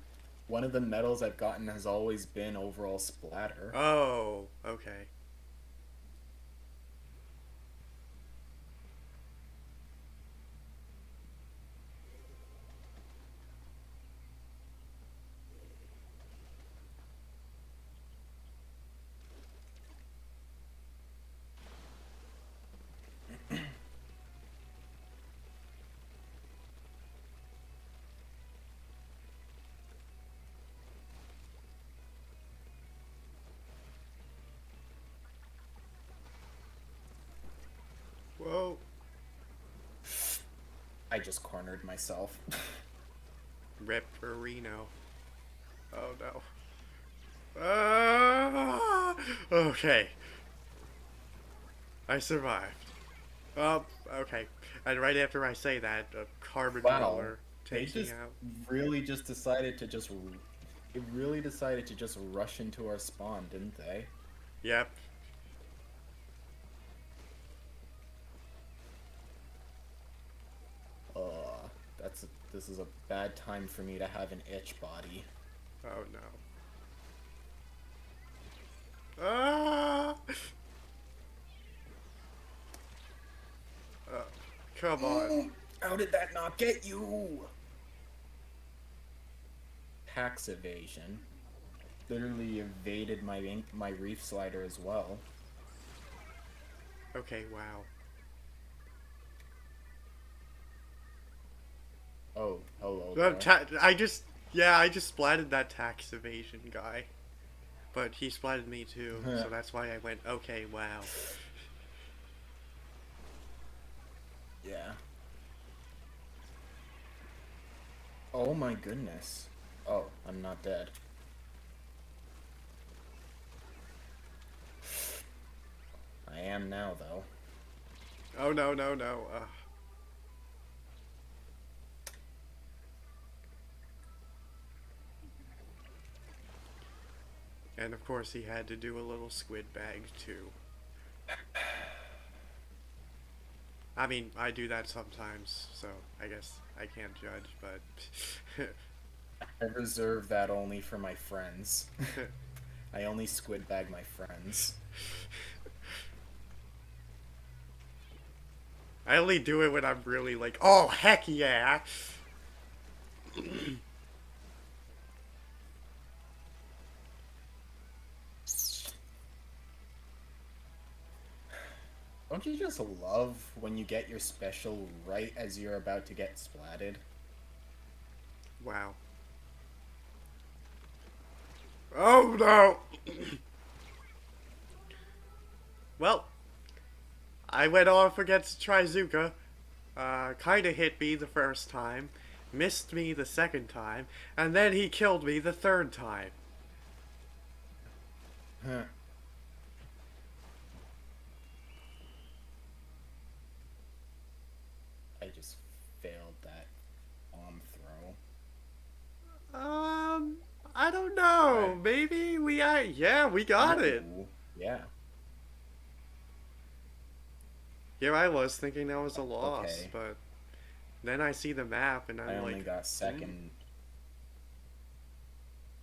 one of the medals I've gotten has always been overall splatter. Oh, okay. Whoa. I just cornered myself. Rip for Reno. Oh no. Ah! Okay. I survived. Oh, okay. And right after I say that, a carbon Wow, roller they takes me just out. really just decided to just it really decided to just rush into our spawn, didn't they? Yep. This is a bad time for me to have an itch body. Oh no. Ah! Oh, come on. How did that not get you? Tax evasion. Literally evaded my reef slider as well. Okay, wow. Oh, hello there. I just splatted that tax evasion guy. But he splatted me too, so that's why I went, okay, wow. Yeah. Oh my goodness. Oh, I'm not dead. I am now, though. Oh no, no, no. And of course, he had to do a little squid bag too. I mean, I do that sometimes, so I guess I can't judge, but. I reserve that only for my friends. I only squid bag my friends. I only do it when I'm really like, oh, heck yeah! Don't you just love when you get your special right as you're about to get splatted? Wow. Oh no! Well, I went off against Trizuka. Kinda hit me the first time, missed me the second time, and then he killed me the third time. Huh. I just failed that bomb throw. I don't know. Right. Maybe yeah, we got it. Ooh, yeah. Here I was thinking that was a loss, Okay. but then I see the map and I I'm only like, got second.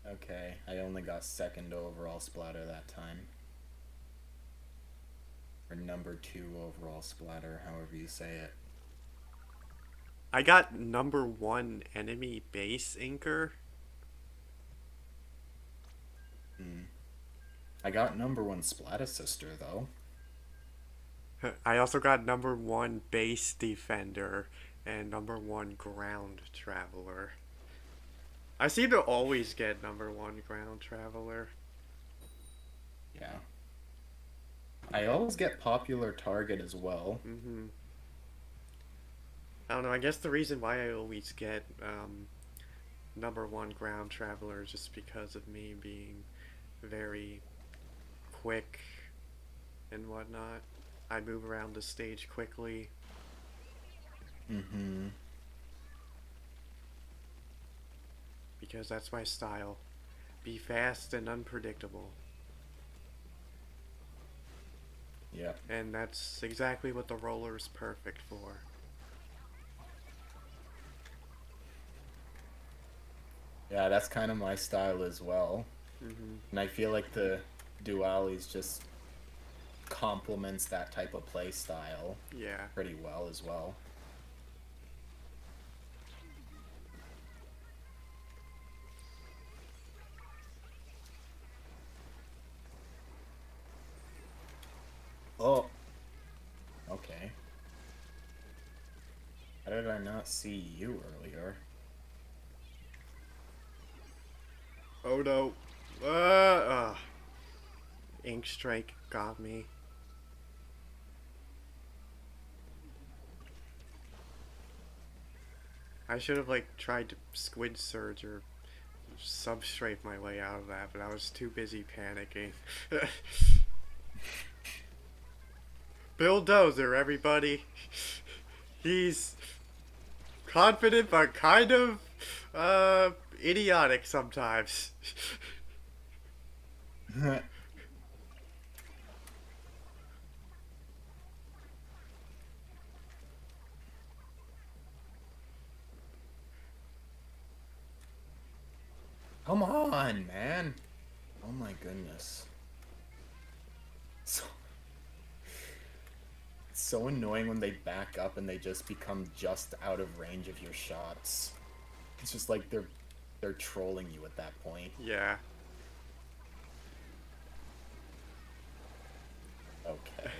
Okay, I only got second overall splatter that time. Or number 2 overall splatter, however you say it. I got number 1 enemy base inker. I got number 1 splatter sister though. I also got number 1 base defender and number 1 ground traveler. I seem to always get number 1 ground traveler. Yeah. I always get popular target as well. I don't know, I guess the reason why I always get number 1 ground traveler is just because of me being very quick and whatnot. I move around the stage quickly. Because that's my style. Be fast and unpredictable. Yeah. And that's exactly what the roller's perfect for. Yeah, that's kind of my style as well. And I feel like the Dualis just complements that type of play style Yeah. pretty well as well. Oh. Okay. How did I not see you earlier? Oh no. Ink Strike got me. I should have like tried to Squid Surge or substrate my way out of that, but I was too busy panicking. Bill Dozer, everybody. He's confident but kind of idiotic sometimes. Come on, man. Oh my goodness. It's so annoying when they back up and they just become just out of range of your shots. It's just like they're trolling you at that point. Yeah. Okay.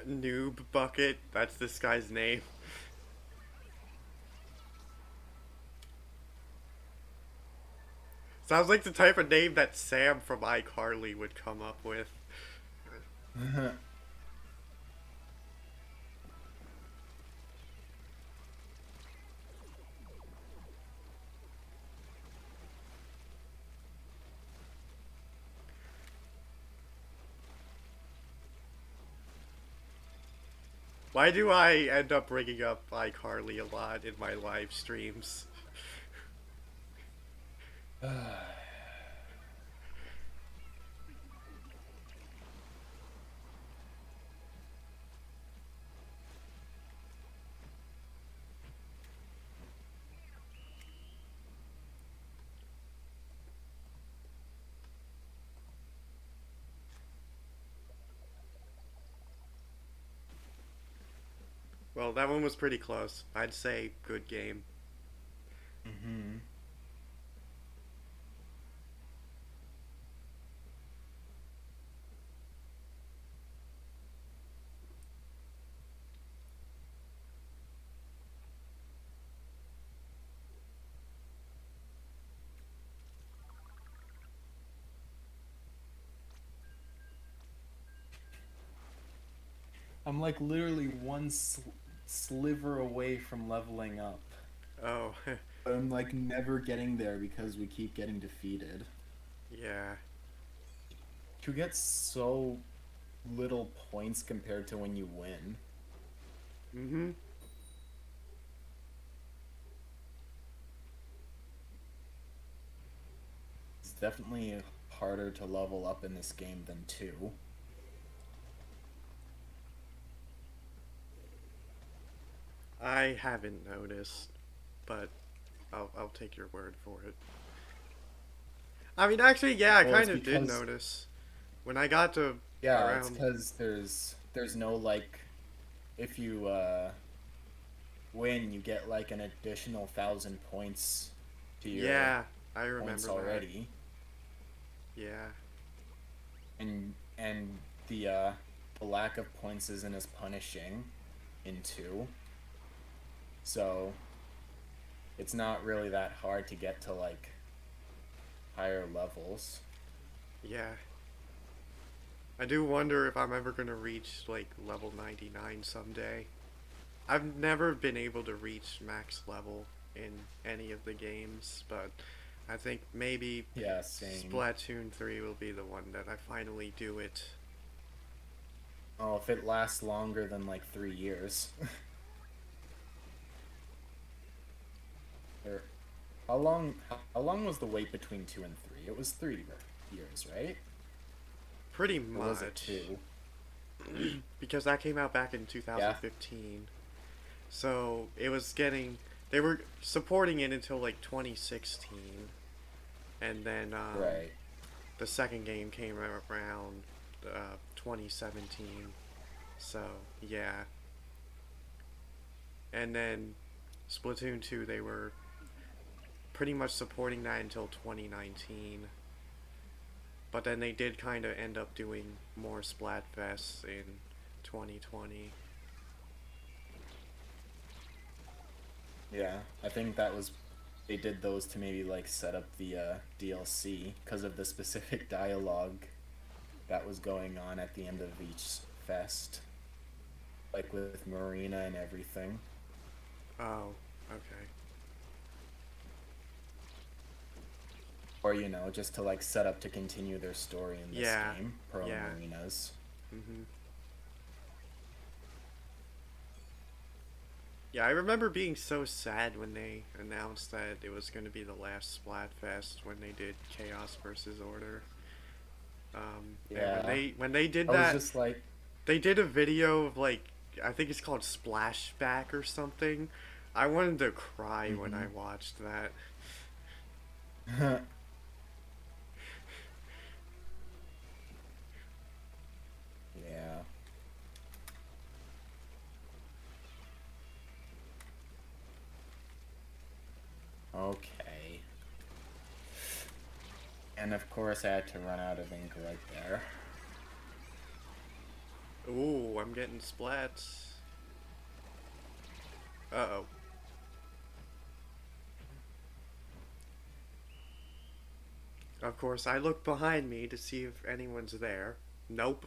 Noob Bucket, that's this guy's name. Sounds like the type of name that Sam from iCarly would come up with. Why do I end up bringing up iCarly a lot in my live streams? Well, that one was pretty close. I'd say good game. hmm I'm like literally one sliver away from leveling up. Oh, But I'm like never getting there because we keep getting defeated. yeah. You get so little points compared to when you win. Mm-hmm. It's definitely harder to level up in this game than 2. I haven't noticed, but I'll take your word for it. I mean, actually, yeah, I Well, it's kind of did because notice when I got to yeah, it's around. because there's no like if you win, you get like an additional 1,000 points to your Yeah, I points remember that. already, Yeah, and the lack of points isn't as punishing in 2, so it's not really that hard to get to like higher levels. yeah. I do wonder if I'm ever gonna reach like level 99 someday. I've never been able to reach max level in any of the games, but I think maybe Yeah, same. Splatoon 3 will be the one that I finally do it. Oh, if it lasts longer than like 3 years. Or how long was the wait between 2 and 3? It was 3 years, right? Pretty Or was it much. 2? Because that came out back in Yeah. 2015. So it was getting. They were supporting it until like 2016. And then Right. the second game came around 2017. So, yeah. And then Splatoon 2, they were pretty much supporting that until 2019. But then they did kind of end up doing more Splatfests in 2020. Yeah. I think that was they did those to maybe like set up the DLC because of the specific dialogue that was going on at the end of each fest, like with Marina and everything. Oh, okay. Or just to like set up to continue their story in this Yeah, game, Pearl and yeah. Marina's. Hmm. Yeah, I remember being so sad when they announced that it was going to be the last Splatfest when they did Chaos versus Order. And when Yeah. they did I was that, just like, they did a video of like I think it's called Splashback or something. I wanted to cry when I mm-hmm. watched that. Yeah. Okay. And of course I had to run out of ink right there. Ooh, I'm getting splats. Uh oh. Of course, I look behind me to see if anyone's there. Nope.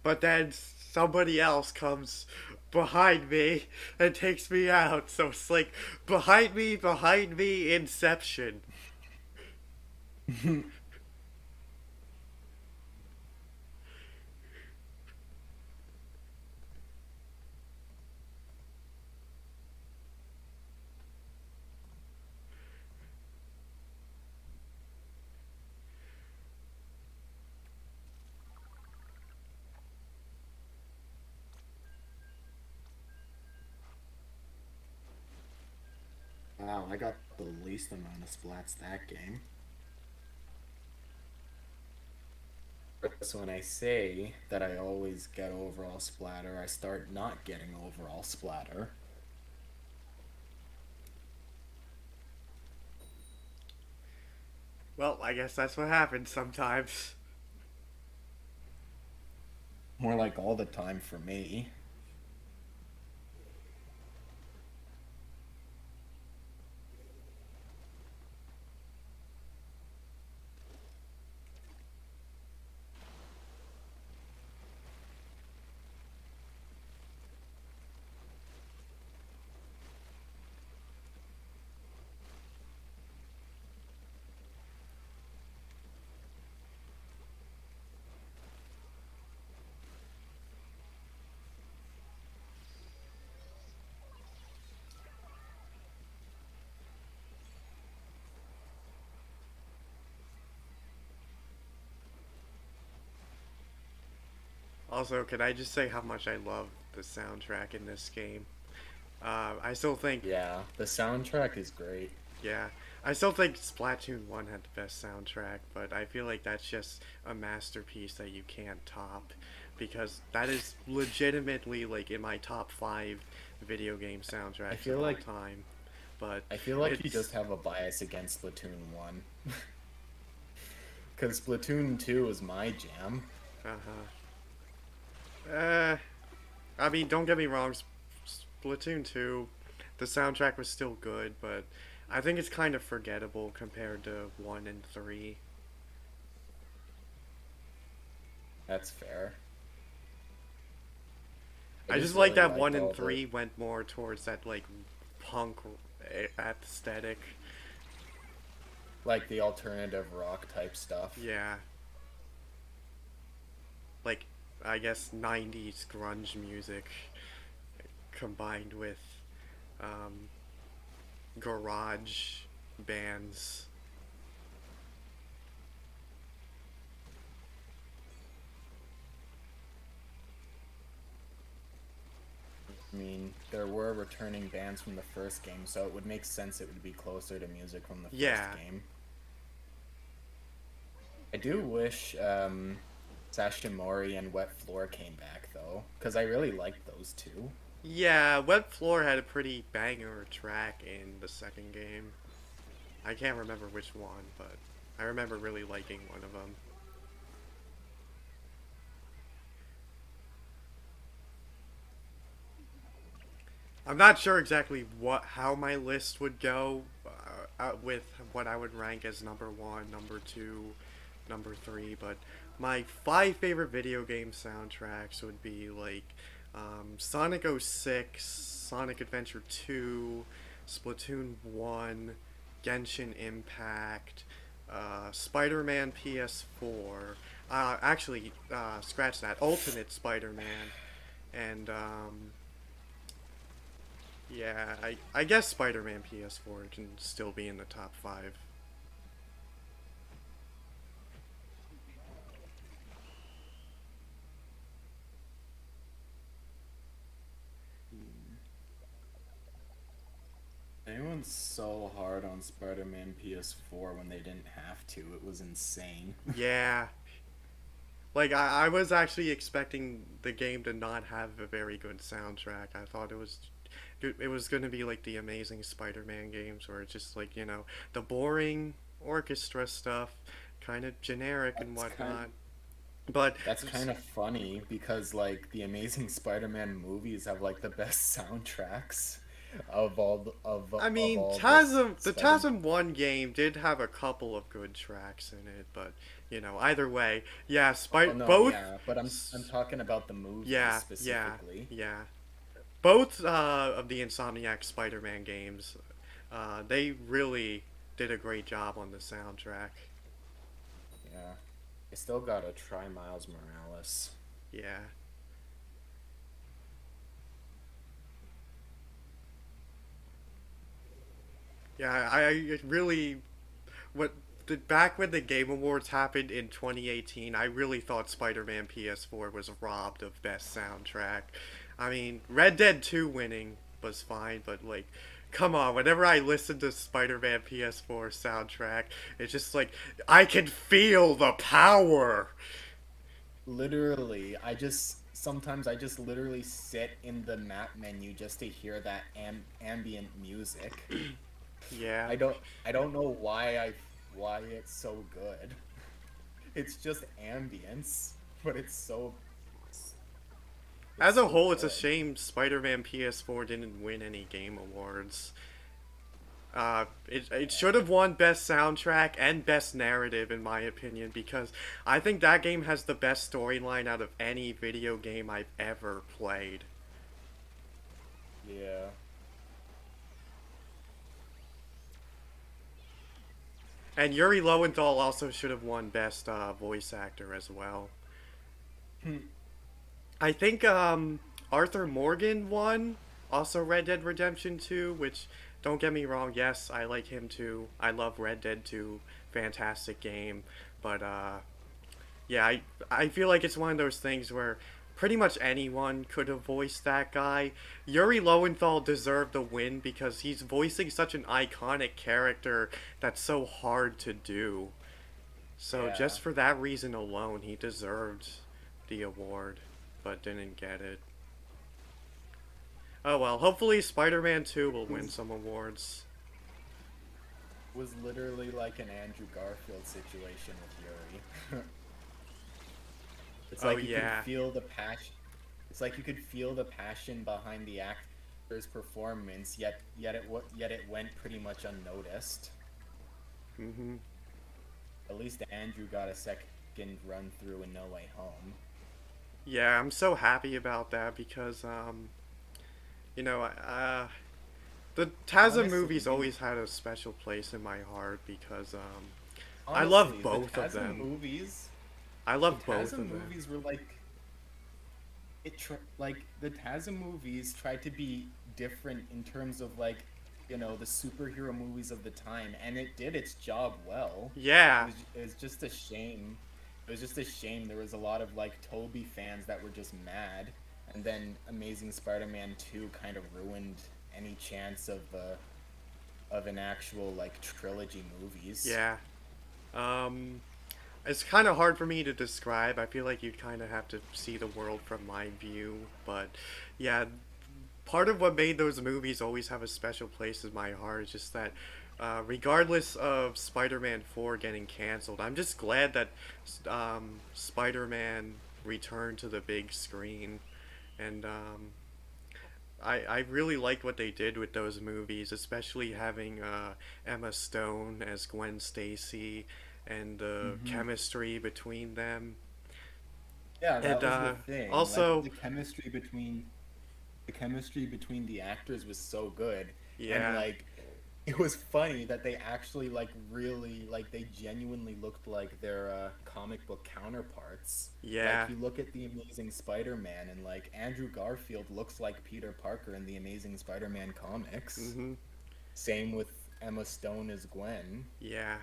But then somebody else comes behind me and takes me out. So it's like behind me, Inception. Wow, I got the least amount of splats that game. So when I say that I always get overall splatter, I start not getting overall splatter. Well, I guess that's what happens sometimes. More like all the time for me. Also, can I just say how much I love the soundtrack in this game? I still think, Yeah, the soundtrack is great. yeah, I still think Splatoon 1 had the best soundtrack, but I feel like that's just a masterpiece that you can't top because that is legitimately like in my top 5 video game I soundtracks of feel all like time. But I feel like you it's just have a bias against Splatoon 1. Cuz Splatoon 2 was my jam. uh I mean, don't get me wrong, Splatoon 2, the soundtrack was still good, but I think it's kind of forgettable compared to 1 and 3. That's fair. I I just just like really that liked 1 and all the 3 went more towards that, like, punk aesthetic. like the alternative rock type stuff. Yeah. Like, I guess 90s grunge music combined with um, garage bands. I mean, there were returning bands from the first game, so it would make sense it would be closer to music from the first Yeah. game. I do wish Sashimori and Wet Floor came back though, because I really liked those two. Yeah, Web Floor had a pretty banger track in the second game. I can't remember which one, but I remember really liking one of them. I'm not sure exactly how my list would go with what I would rank as number one, number two, number three, but my 5 favorite video game soundtracks would be like Sonic 06, Sonic Adventure 2, Splatoon 1, Genshin Impact, Spider Man PS4. Scratch that. Ultimate Spider Man. And yeah, I guess Spider-Man PS4 can still be in the top 5. They went so hard on Spider-Man PS4 when they didn't have to. It was insane. Yeah, like I was actually expecting the game to not have a very good soundtrack. I thought it was going to be like the Amazing Spider-Man games where it's just like, the boring orchestra stuff, kind of generic and That's kind whatnot. But that's kind of funny because like the Amazing Spider-Man movies have like the best soundtracks. I of mean, all this The Spider. TASM 1 game did have a couple of good tracks in it, but, either way, yeah, Oh no, both, yeah, but I'm talking about the movies yeah, yeah, specifically. yeah. Both of the Insomniac Spider Man games, they really did a great job on the soundtrack. Yeah, I still gotta try Miles Morales. Yeah. Yeah, I really what back when the Game Awards happened in 2018, I really thought Spider-Man PS4 was robbed of best soundtrack. I mean, Red Dead 2 winning was fine, but like come on, whenever I listen to Spider-Man PS4 soundtrack, it's just like I can feel the power. Literally, I just literally sit in the map menu just to hear that ambient music. Yeah. I don't know why it's so good. It's just ambience, but it's As a so whole, it's a good. shame Spider-Man PS4 didn't win any game awards. It should have won Best Soundtrack and Best Narrative, in my opinion, because I think that game has the best storyline out of any video game I've ever played. Yeah. And Yuri Lowenthal also should have won Best Voice Actor as well. I think Arthur Morgan won, also Red Dead Redemption 2, which, don't get me wrong, yes, I like him too. I love Red Dead 2, fantastic game. But yeah, I feel like it's one of those things where pretty much anyone could have voiced that guy. Yuri Lowenthal deserved the win because he's voicing such an iconic character that's so hard to do. So Yeah. just for that reason alone, he deserved the award, but didn't get it. Oh well, hopefully Spider-Man 2 will win Was some awards. was literally like an Andrew Garfield situation with Yuri. It's Oh like you could yeah. feel the passion. It's like you could feel the passion behind the actor's performance, yet it went pretty much unnoticed. Mhm. At least Andrew got a second run through in No Way Home. Yeah, I'm so happy about that because you know, the Taza movies Honestly, always had a special place in my heart because I love honestly, both of them. I The love both Tazza of them. movies were like like the Tazza movies tried to be different in terms of like the superhero movies of the time, and it did its job well. Yeah. It was just a shame. It was just a shame there was a lot of like Toby fans that were just mad, and then Amazing Spider-Man 2 kind of ruined any chance of an actual like trilogy movies. Yeah. Um it's kind of hard for me to describe. I feel like you'd kind of have to see the world from my view, but yeah, part of what made those movies always have a special place in my heart is just that regardless of Spider-Man 4 getting canceled, I'm just glad that Spider-Man returned to the big screen. And I really like what they did with those movies, especially having Emma Stone as Gwen Stacy and the Hmm. chemistry between them. Yeah, And that was the thing. Like also, the chemistry between the actors was so good, and yeah, like it was funny that they actually like really like they genuinely looked like their comic book counterparts. Like yeah, you look at the Amazing Spider-Man, and like Andrew Garfield looks like Peter Parker in the Amazing Spider-Man comics. mm-hmm, Same with Emma Stone as Gwen yeah,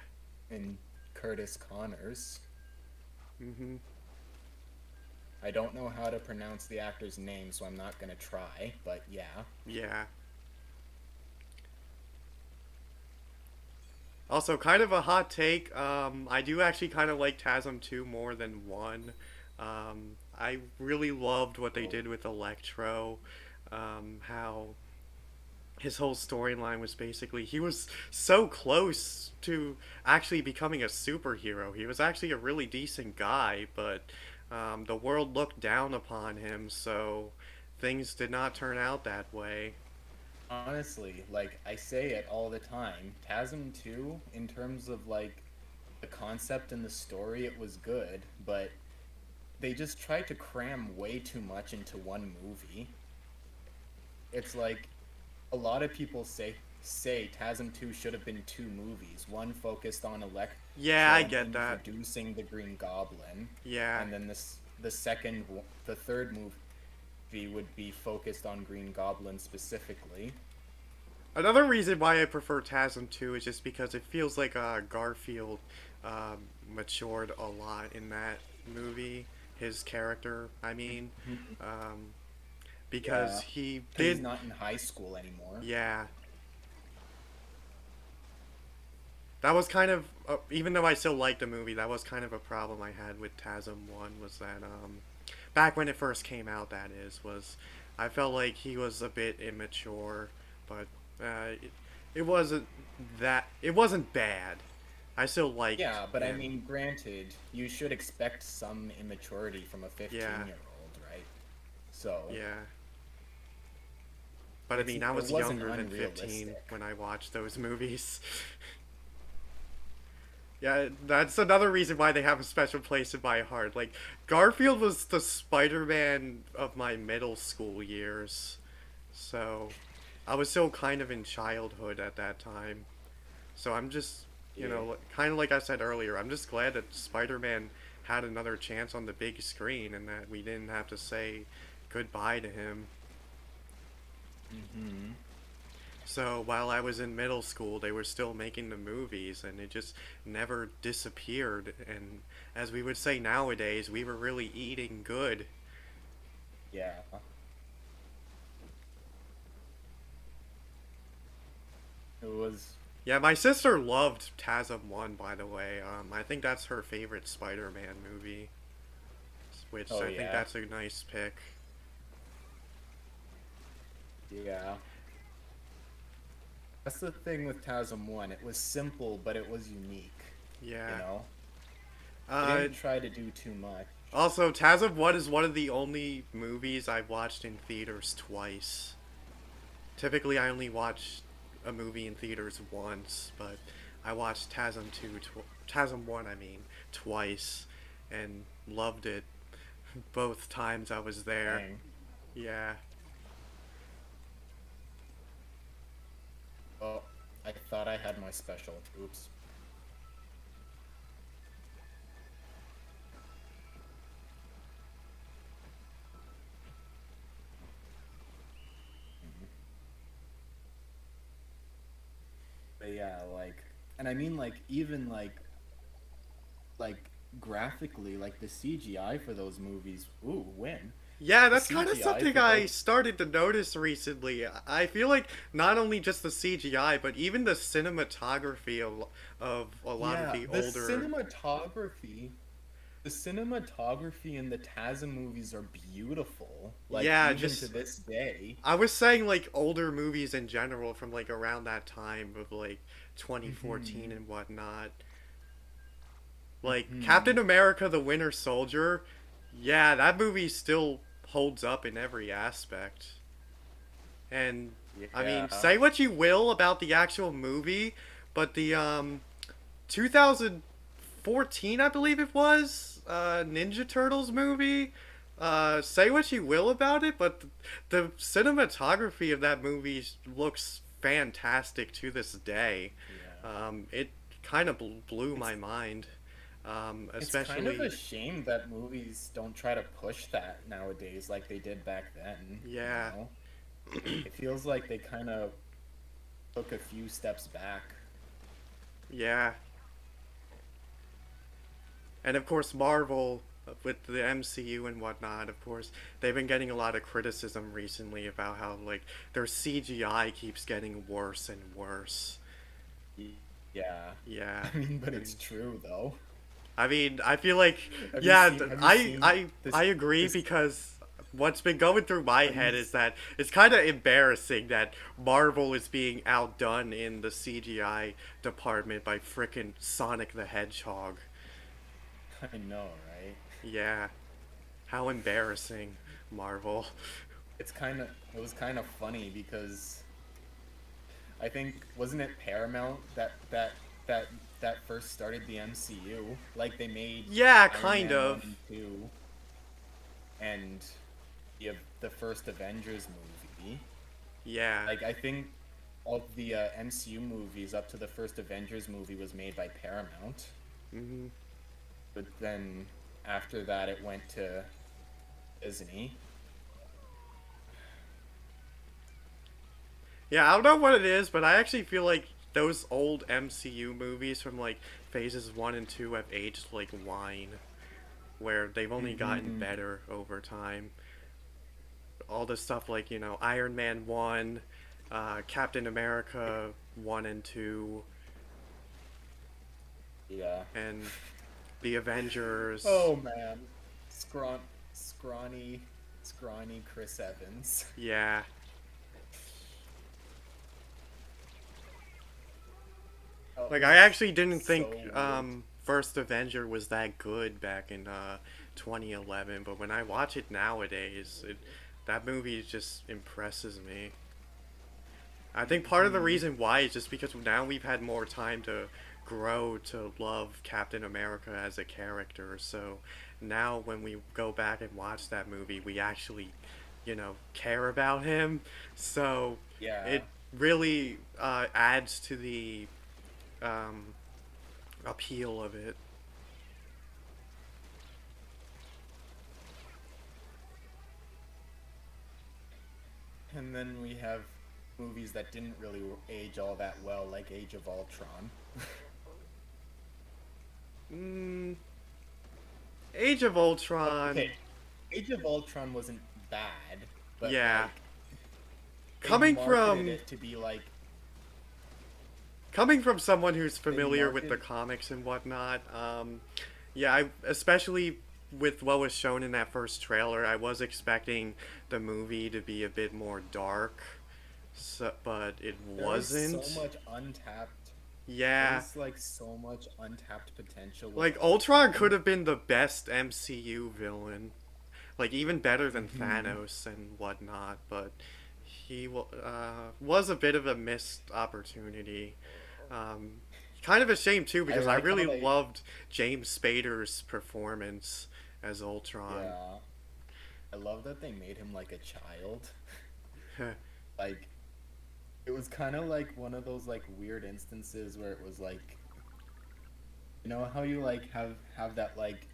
and Curtis Connors. mm-hmm, I don't know how to pronounce the actor's name, so I'm not gonna try, but yeah. yeah. Also, kind of a hot take. I do actually kind of like TASM 2 more than 1. I really loved what they Oh. did with Electro. How his whole storyline was basically he was so close to actually becoming a superhero. He was actually a really decent guy, but the world looked down upon him, so things did not turn out that way. honestly, like I say it all the time, TASM 2 in terms of like the concept and the story, it was good, but they just tried to cram way too much into one movie. It's like a lot of people say TASM 2 should have been two movies. One focused on Yeah, I Electro and get that. introducing the Green Goblin, Yeah. and then the third movie would be focused on Green Goblin specifically. Another reason why I prefer TASM 2 is just because it feels like Garfield matured a lot in that movie. His character, I mean, um, because Yeah, he because he's did, not in high school anymore. yeah. That was kind of, even though I still liked the movie, that was kind of a problem I had with TASM 1 was that, back when it first came out, that is, was I felt like he was a bit immature, but it wasn't it wasn't bad. I still liked Yeah, but I him. mean, granted, you should expect some immaturity from a Yeah, 15-year-old, right? So, yeah. But I mean, I it was wasn't younger than 15 unrealistic. when I watched those movies. Yeah, that's another reason why they have a special place in my heart. Like, Garfield was the Spider Man of my middle school years. So, I was still kind of in childhood at that time. So, I'm just, Yeah. kind of like I said earlier, I'm just glad that Spider Man had another chance on the big screen and that we didn't have to say goodbye to him. Mm-hmm. So while I was in middle school, they were still making the movies, and it just never disappeared. And as we would say nowadays, we were really eating good. Yeah. It was. Yeah, my sister loved TASM 1, by the way. I think that's her favorite Spider Man movie, which Oh I think yeah. that's a nice pick. Yeah. That's the thing with TASM 1. It was simple, but it was unique. You Yeah. know? They Uh, didn't try to do too much. Also, TASM 1 is one of the only movies I've watched in theaters twice. Typically, I only watch a movie in theaters once, but I watched TASM 1, I mean, twice, and loved it both times I was there. Dang. Yeah. Oh, I thought I had my special. Oops. But yeah, like, and I mean, like, even like graphically, like the CGI for those movies. Ooh, win. Yeah, The that's kind of CGI something for I both. started to notice recently. I feel like not only just the CGI, but even the cinematography of a lot of Yeah, the older. the cinematography in the Tazza movies are beautiful. Like Yeah, even to just this day. I was saying like older movies in general from like around that time of like 2014 Mhm. and whatnot. Like Mhm. Captain America the Winter Soldier, yeah, that movie still holds up in every aspect. And I mean, Yeah. say what you will about the actual movie, but the 2014, I believe it was, Ninja Turtles movie. Say what you will about it, but the cinematography of that movie looks fantastic to this day. Yeah. It kind of blew It's my mind, it's kind of a especially, shame that movies don't try to push that nowadays like they did back then, you yeah, know? It feels like they kind of took a few steps back. yeah. And of course, Marvel with the MCU and whatnot. Of course, they've been getting a lot of criticism recently about how like their CGI keeps getting worse and worse. Y- Yeah. Yeah, I mean, but it's and true though. I mean, I feel like Have you seen I this agree this because what's been going through my have you head is that it's kind of embarrassing that Marvel is being outdone in the CGI department by frickin' Sonic the Hedgehog. I know, right? Yeah, how embarrassing, Marvel. It was kind of funny because I think wasn't it Paramount that that first started the MCU? Like they made Yeah, Iron kind Man 1 of. and 2 and the first Avengers movie. Yeah. Like I think all the MCU movies up to the first Avengers movie was made by Paramount, Hmm. but then after that it went to Disney. Yeah, I don't know what it is, but I actually feel like those old MCU movies from like phases 1 and 2 have aged like wine, where they've only gotten Hmm. better over time. All the stuff like, Iron Man 1, Captain America 1 and 2, Yeah. and the Avengers. Oh man, Scrawn, scrawny, scrawny Chris Evans. Yeah. That Like, I was actually didn't think so weird. First Avenger was that good back in 2011, but when I watch it nowadays, that movie just impresses me. I think part of the Hmm. reason why is just because now we've had more time to grow to love Captain America as a character. So now when we go back and watch that movie, we actually, care about him. So Yeah. it really adds to the um, appeal of it. And then we have movies that didn't really age all that well, like Age of Ultron. Mm, Age of Okay, Ultron, Age of Ultron wasn't bad, but yeah. like they Coming marketed from it to be like coming from someone who's they familiar with the marketed. comics and whatnot, yeah, I especially with what was shown in that first trailer, I was expecting the movie to be a bit more dark, but it There was so wasn't. much untapped. There Yeah, was like so much untapped potential with like Ultron could Ultron. have been the best MCU villain, like even better than Hmm. Thanos and whatnot, but he was a bit of a missed opportunity. Um, Kind of a shame too I because I like how really they. loved James Spader's performance as Ultron. Yeah, I love that they made him like a child. Like it was kind of like one of those like weird instances where it was like, you know how you like have that like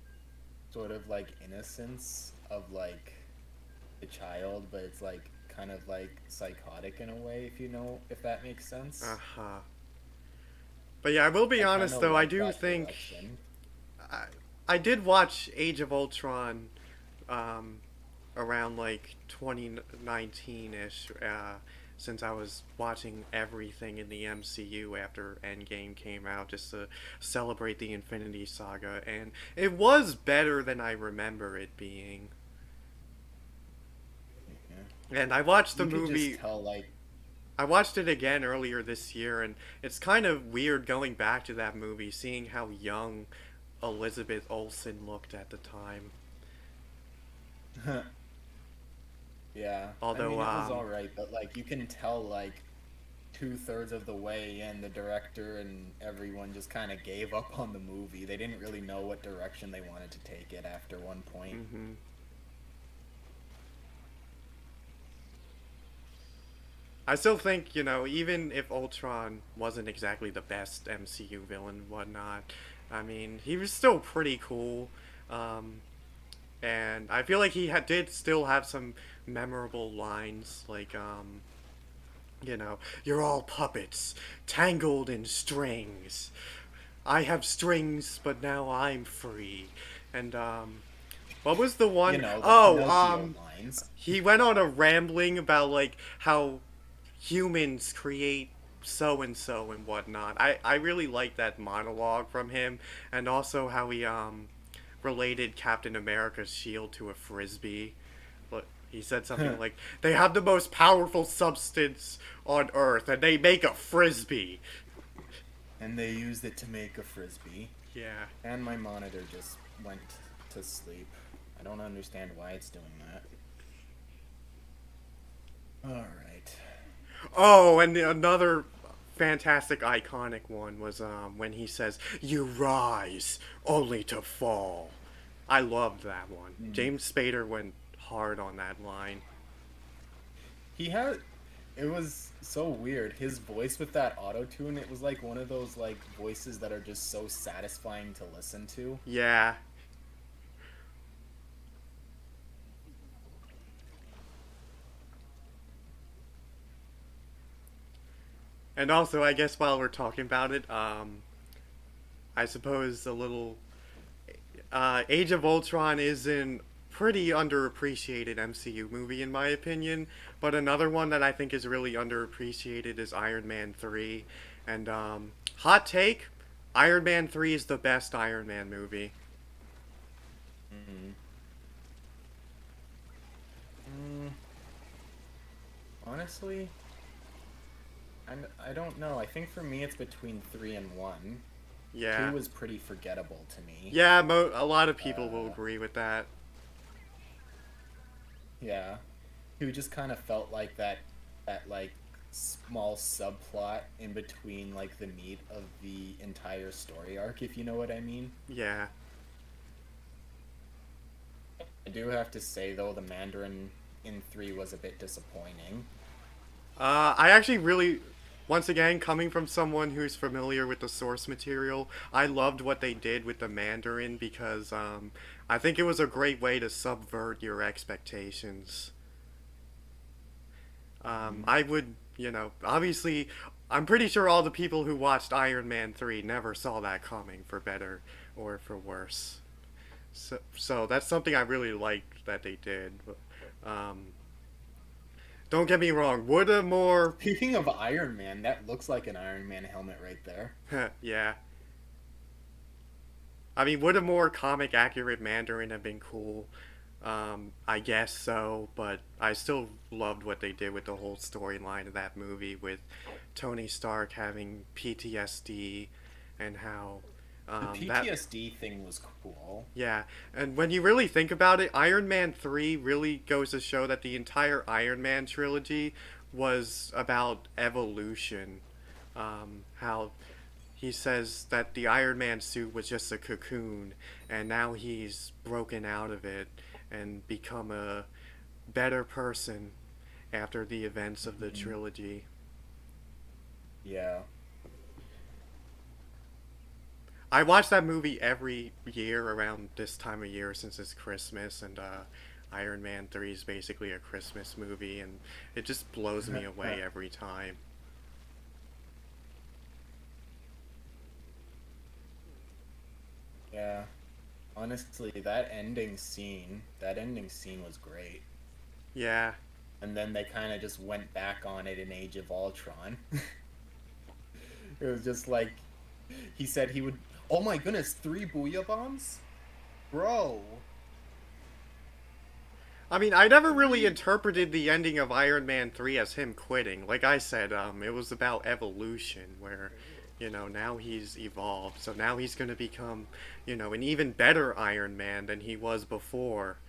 sort of like innocence of like a child, but it's like kind of like psychotic in a way, if you know if that makes sense. Uh-huh. But yeah, I will be I kind honest of though. I love do that think direction. I, I did watch Age of Ultron um, around like 2019 ish, since I was watching everything in the MCU after Endgame came out just to celebrate the Infinity Saga, and it was better than I remember it being. Yeah. And I watched the You could just movie. tell like I watched it again earlier this year, and it's kind of weird going back to that movie, seeing how young Elizabeth Olsen looked at the time. yeah. I Although, mean it was all right, but like you can tell like two-thirds of the way in, the director and everyone just kind of gave up on the movie. They didn't really know what direction they wanted to take it after one point. hmm I still think, even if Ultron wasn't exactly the best MCU villain and whatnot, I mean, he was still pretty cool. Um, and I feel like did still have some memorable lines, like, you're all puppets, tangled in strings. I have strings, but now I'm free. And, what was the You one? know, the Oh, Pinocchio lines. he went on a rambling about, like, how humans create so and so and whatnot. I really like that monologue from him, and also how he related Captain America's shield to a frisbee. Look, he said something like, "They have the most powerful substance on Earth, and they make a frisbee." And they used it to make a frisbee. Yeah. And my monitor just went to sleep. I don't understand why it's doing that. Alright. Oh, and another fantastic, iconic one was when he says, "You rise only to fall." I loved that one. Mm. James Spader went hard on that line. He had it was so weird. His voice with that auto tune, it was like one of those like voices that are just so satisfying to listen to. Yeah. And also, I guess while we're talking about it, I suppose a little Age of Ultron is an pretty underappreciated MCU movie in my opinion, but another one that I think is really underappreciated is Iron Man 3. And hot take, Iron Man 3 is the best Iron Man movie. Mm. Mm, honestly, I don't know. I think for me it's between 3 and 1. 2 Yeah. was pretty forgettable to me. Yeah, a lot of people will Uh, agree with that. yeah. 2 just kind of felt like that like small subplot in between like the meat of the entire story arc, if you know what I mean. Yeah. I do have to say though, the Mandarin in 3 was a bit disappointing. I actually really, once again, coming from someone who's familiar with the source material, I loved what they did with the Mandarin because I think it was a great way to subvert your expectations. Hmm. I would, obviously, I'm pretty sure all the people who watched Iron Man 3 never saw that coming, for better or for worse. So that's something I really liked that they did. Um, don't get me wrong, would a more, Speaking of Iron Man, that looks like an Iron Man helmet right there. yeah, I mean, would a more comic accurate Mandarin have been cool? I guess so, but I still loved what they did with the whole storyline of that movie with Tony Stark having PTSD and how The that PTSD thing was cool. yeah, and when you really think about it, Iron Man 3 really goes to show that the entire Iron Man trilogy was about evolution. How he says that the Iron Man suit was just a cocoon, and now he's broken out of it and become a better person after the events of the Hmm. trilogy. Yeah. I watch that movie every year around this time of year since it's Christmas, and Iron Man 3 is basically a Christmas movie, and it just blows me away every time. Yeah. Honestly, that ending scene was great. Yeah. And then they kind of just went back on it in Age of Ultron. It was just like he said he would. Oh my goodness, 3 booyah bombs, bro. I mean, I never really Three. interpreted the ending of Iron Man 3 as him quitting. Like I said, it was about evolution, where, now he's evolved. So now he's going to become, an even better Iron Man than he was before.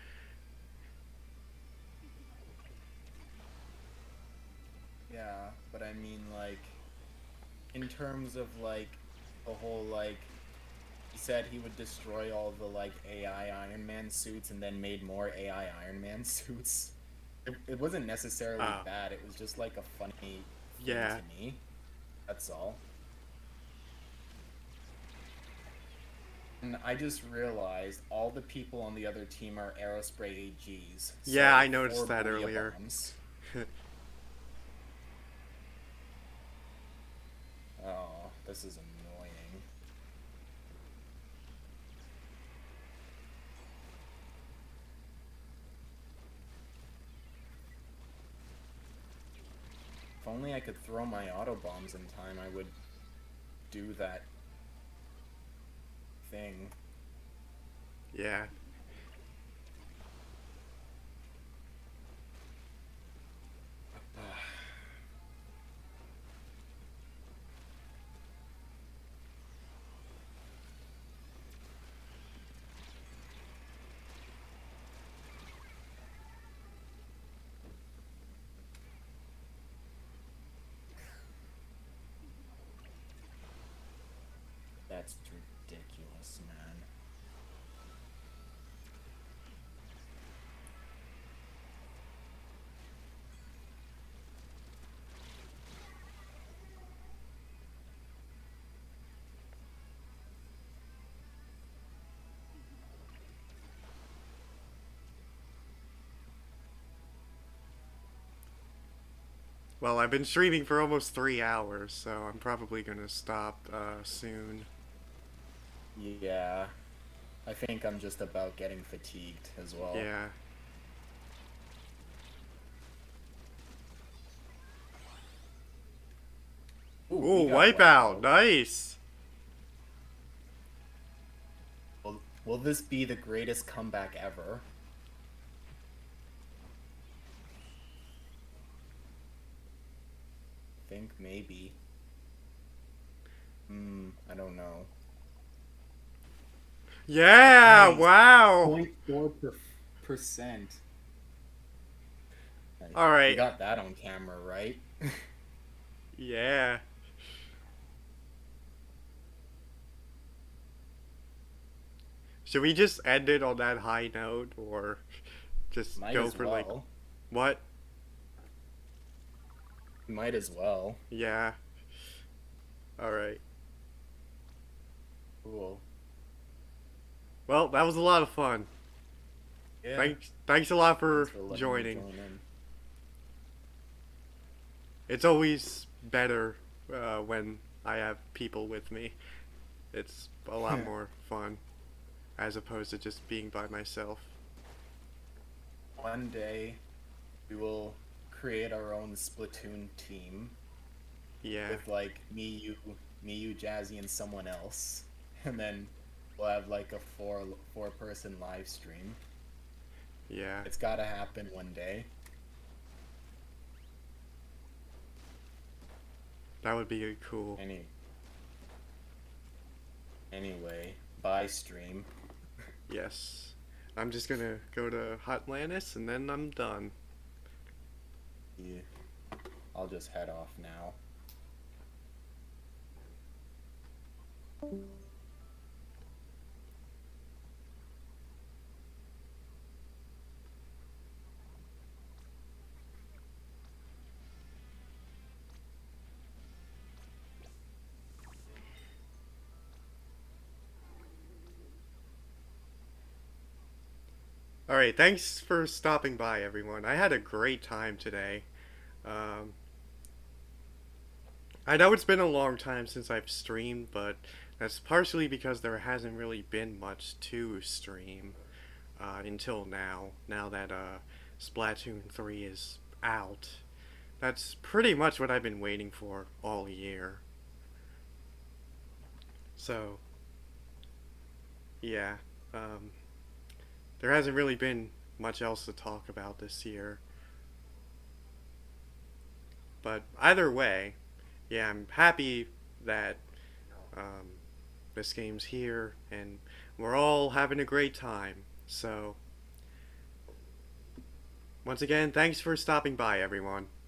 Yeah, but I mean, like, in terms of like the whole like, he said he would destroy all the like AI Iron Man suits and then made more AI Iron Man suits. It wasn't necessarily Uh, bad. It was just like a funny thing yeah. to me. That's all. And I just realized all the people on the other team are Aerospray AGs. Yeah, So I noticed four that booyah earlier. bombs. Oh, this is annoying. If only I could throw my auto bombs in time, I would do that thing. Yeah. That's ridiculous, man. Well, I've been streaming for almost 3 hours, so I'm probably gonna stop soon. Yeah, I think I'm just about getting fatigued as well. Yeah. Ooh, we Ooh, got Wipeout! Wipeout. Nice! Will this be the greatest comeback ever? Think maybe. I don't know. Yeah! Nice. Wow! 0.4%. We Alright. got that on camera, right? Yeah. Should we just end it on that high note, or just Might go as for like... well. What? Might as well. Yeah. Alright. Cool. Well, that was a lot of fun. Yeah. Thanks a lot Thanks for for letting me joining. join in. It's always better when I have people with me. It's a lot more fun as opposed to just being by myself. One day, we will create our own Splatoon team Yeah. with like me, you, Jazzy, and someone else, and then we'll have like a four person live stream. Yeah. It's gotta happen one day. That would be cool. Anyway, bye stream. Yes. I'm just gonna go to Hotlantis and then I'm done. Yeah. I'll just head off now. Alright, thanks for stopping by, everyone. I had a great time today. Um, I know it's been a long time since I've streamed, but that's partially because there hasn't really been much to stream until now. Now that Splatoon 3 is out. That's pretty much what I've been waiting for all year. So, yeah. Um, there hasn't really been much else to talk about this year. But either way, yeah, I'm happy that um, this game's here and we're all having a great time. So, once again, thanks for stopping by, everyone.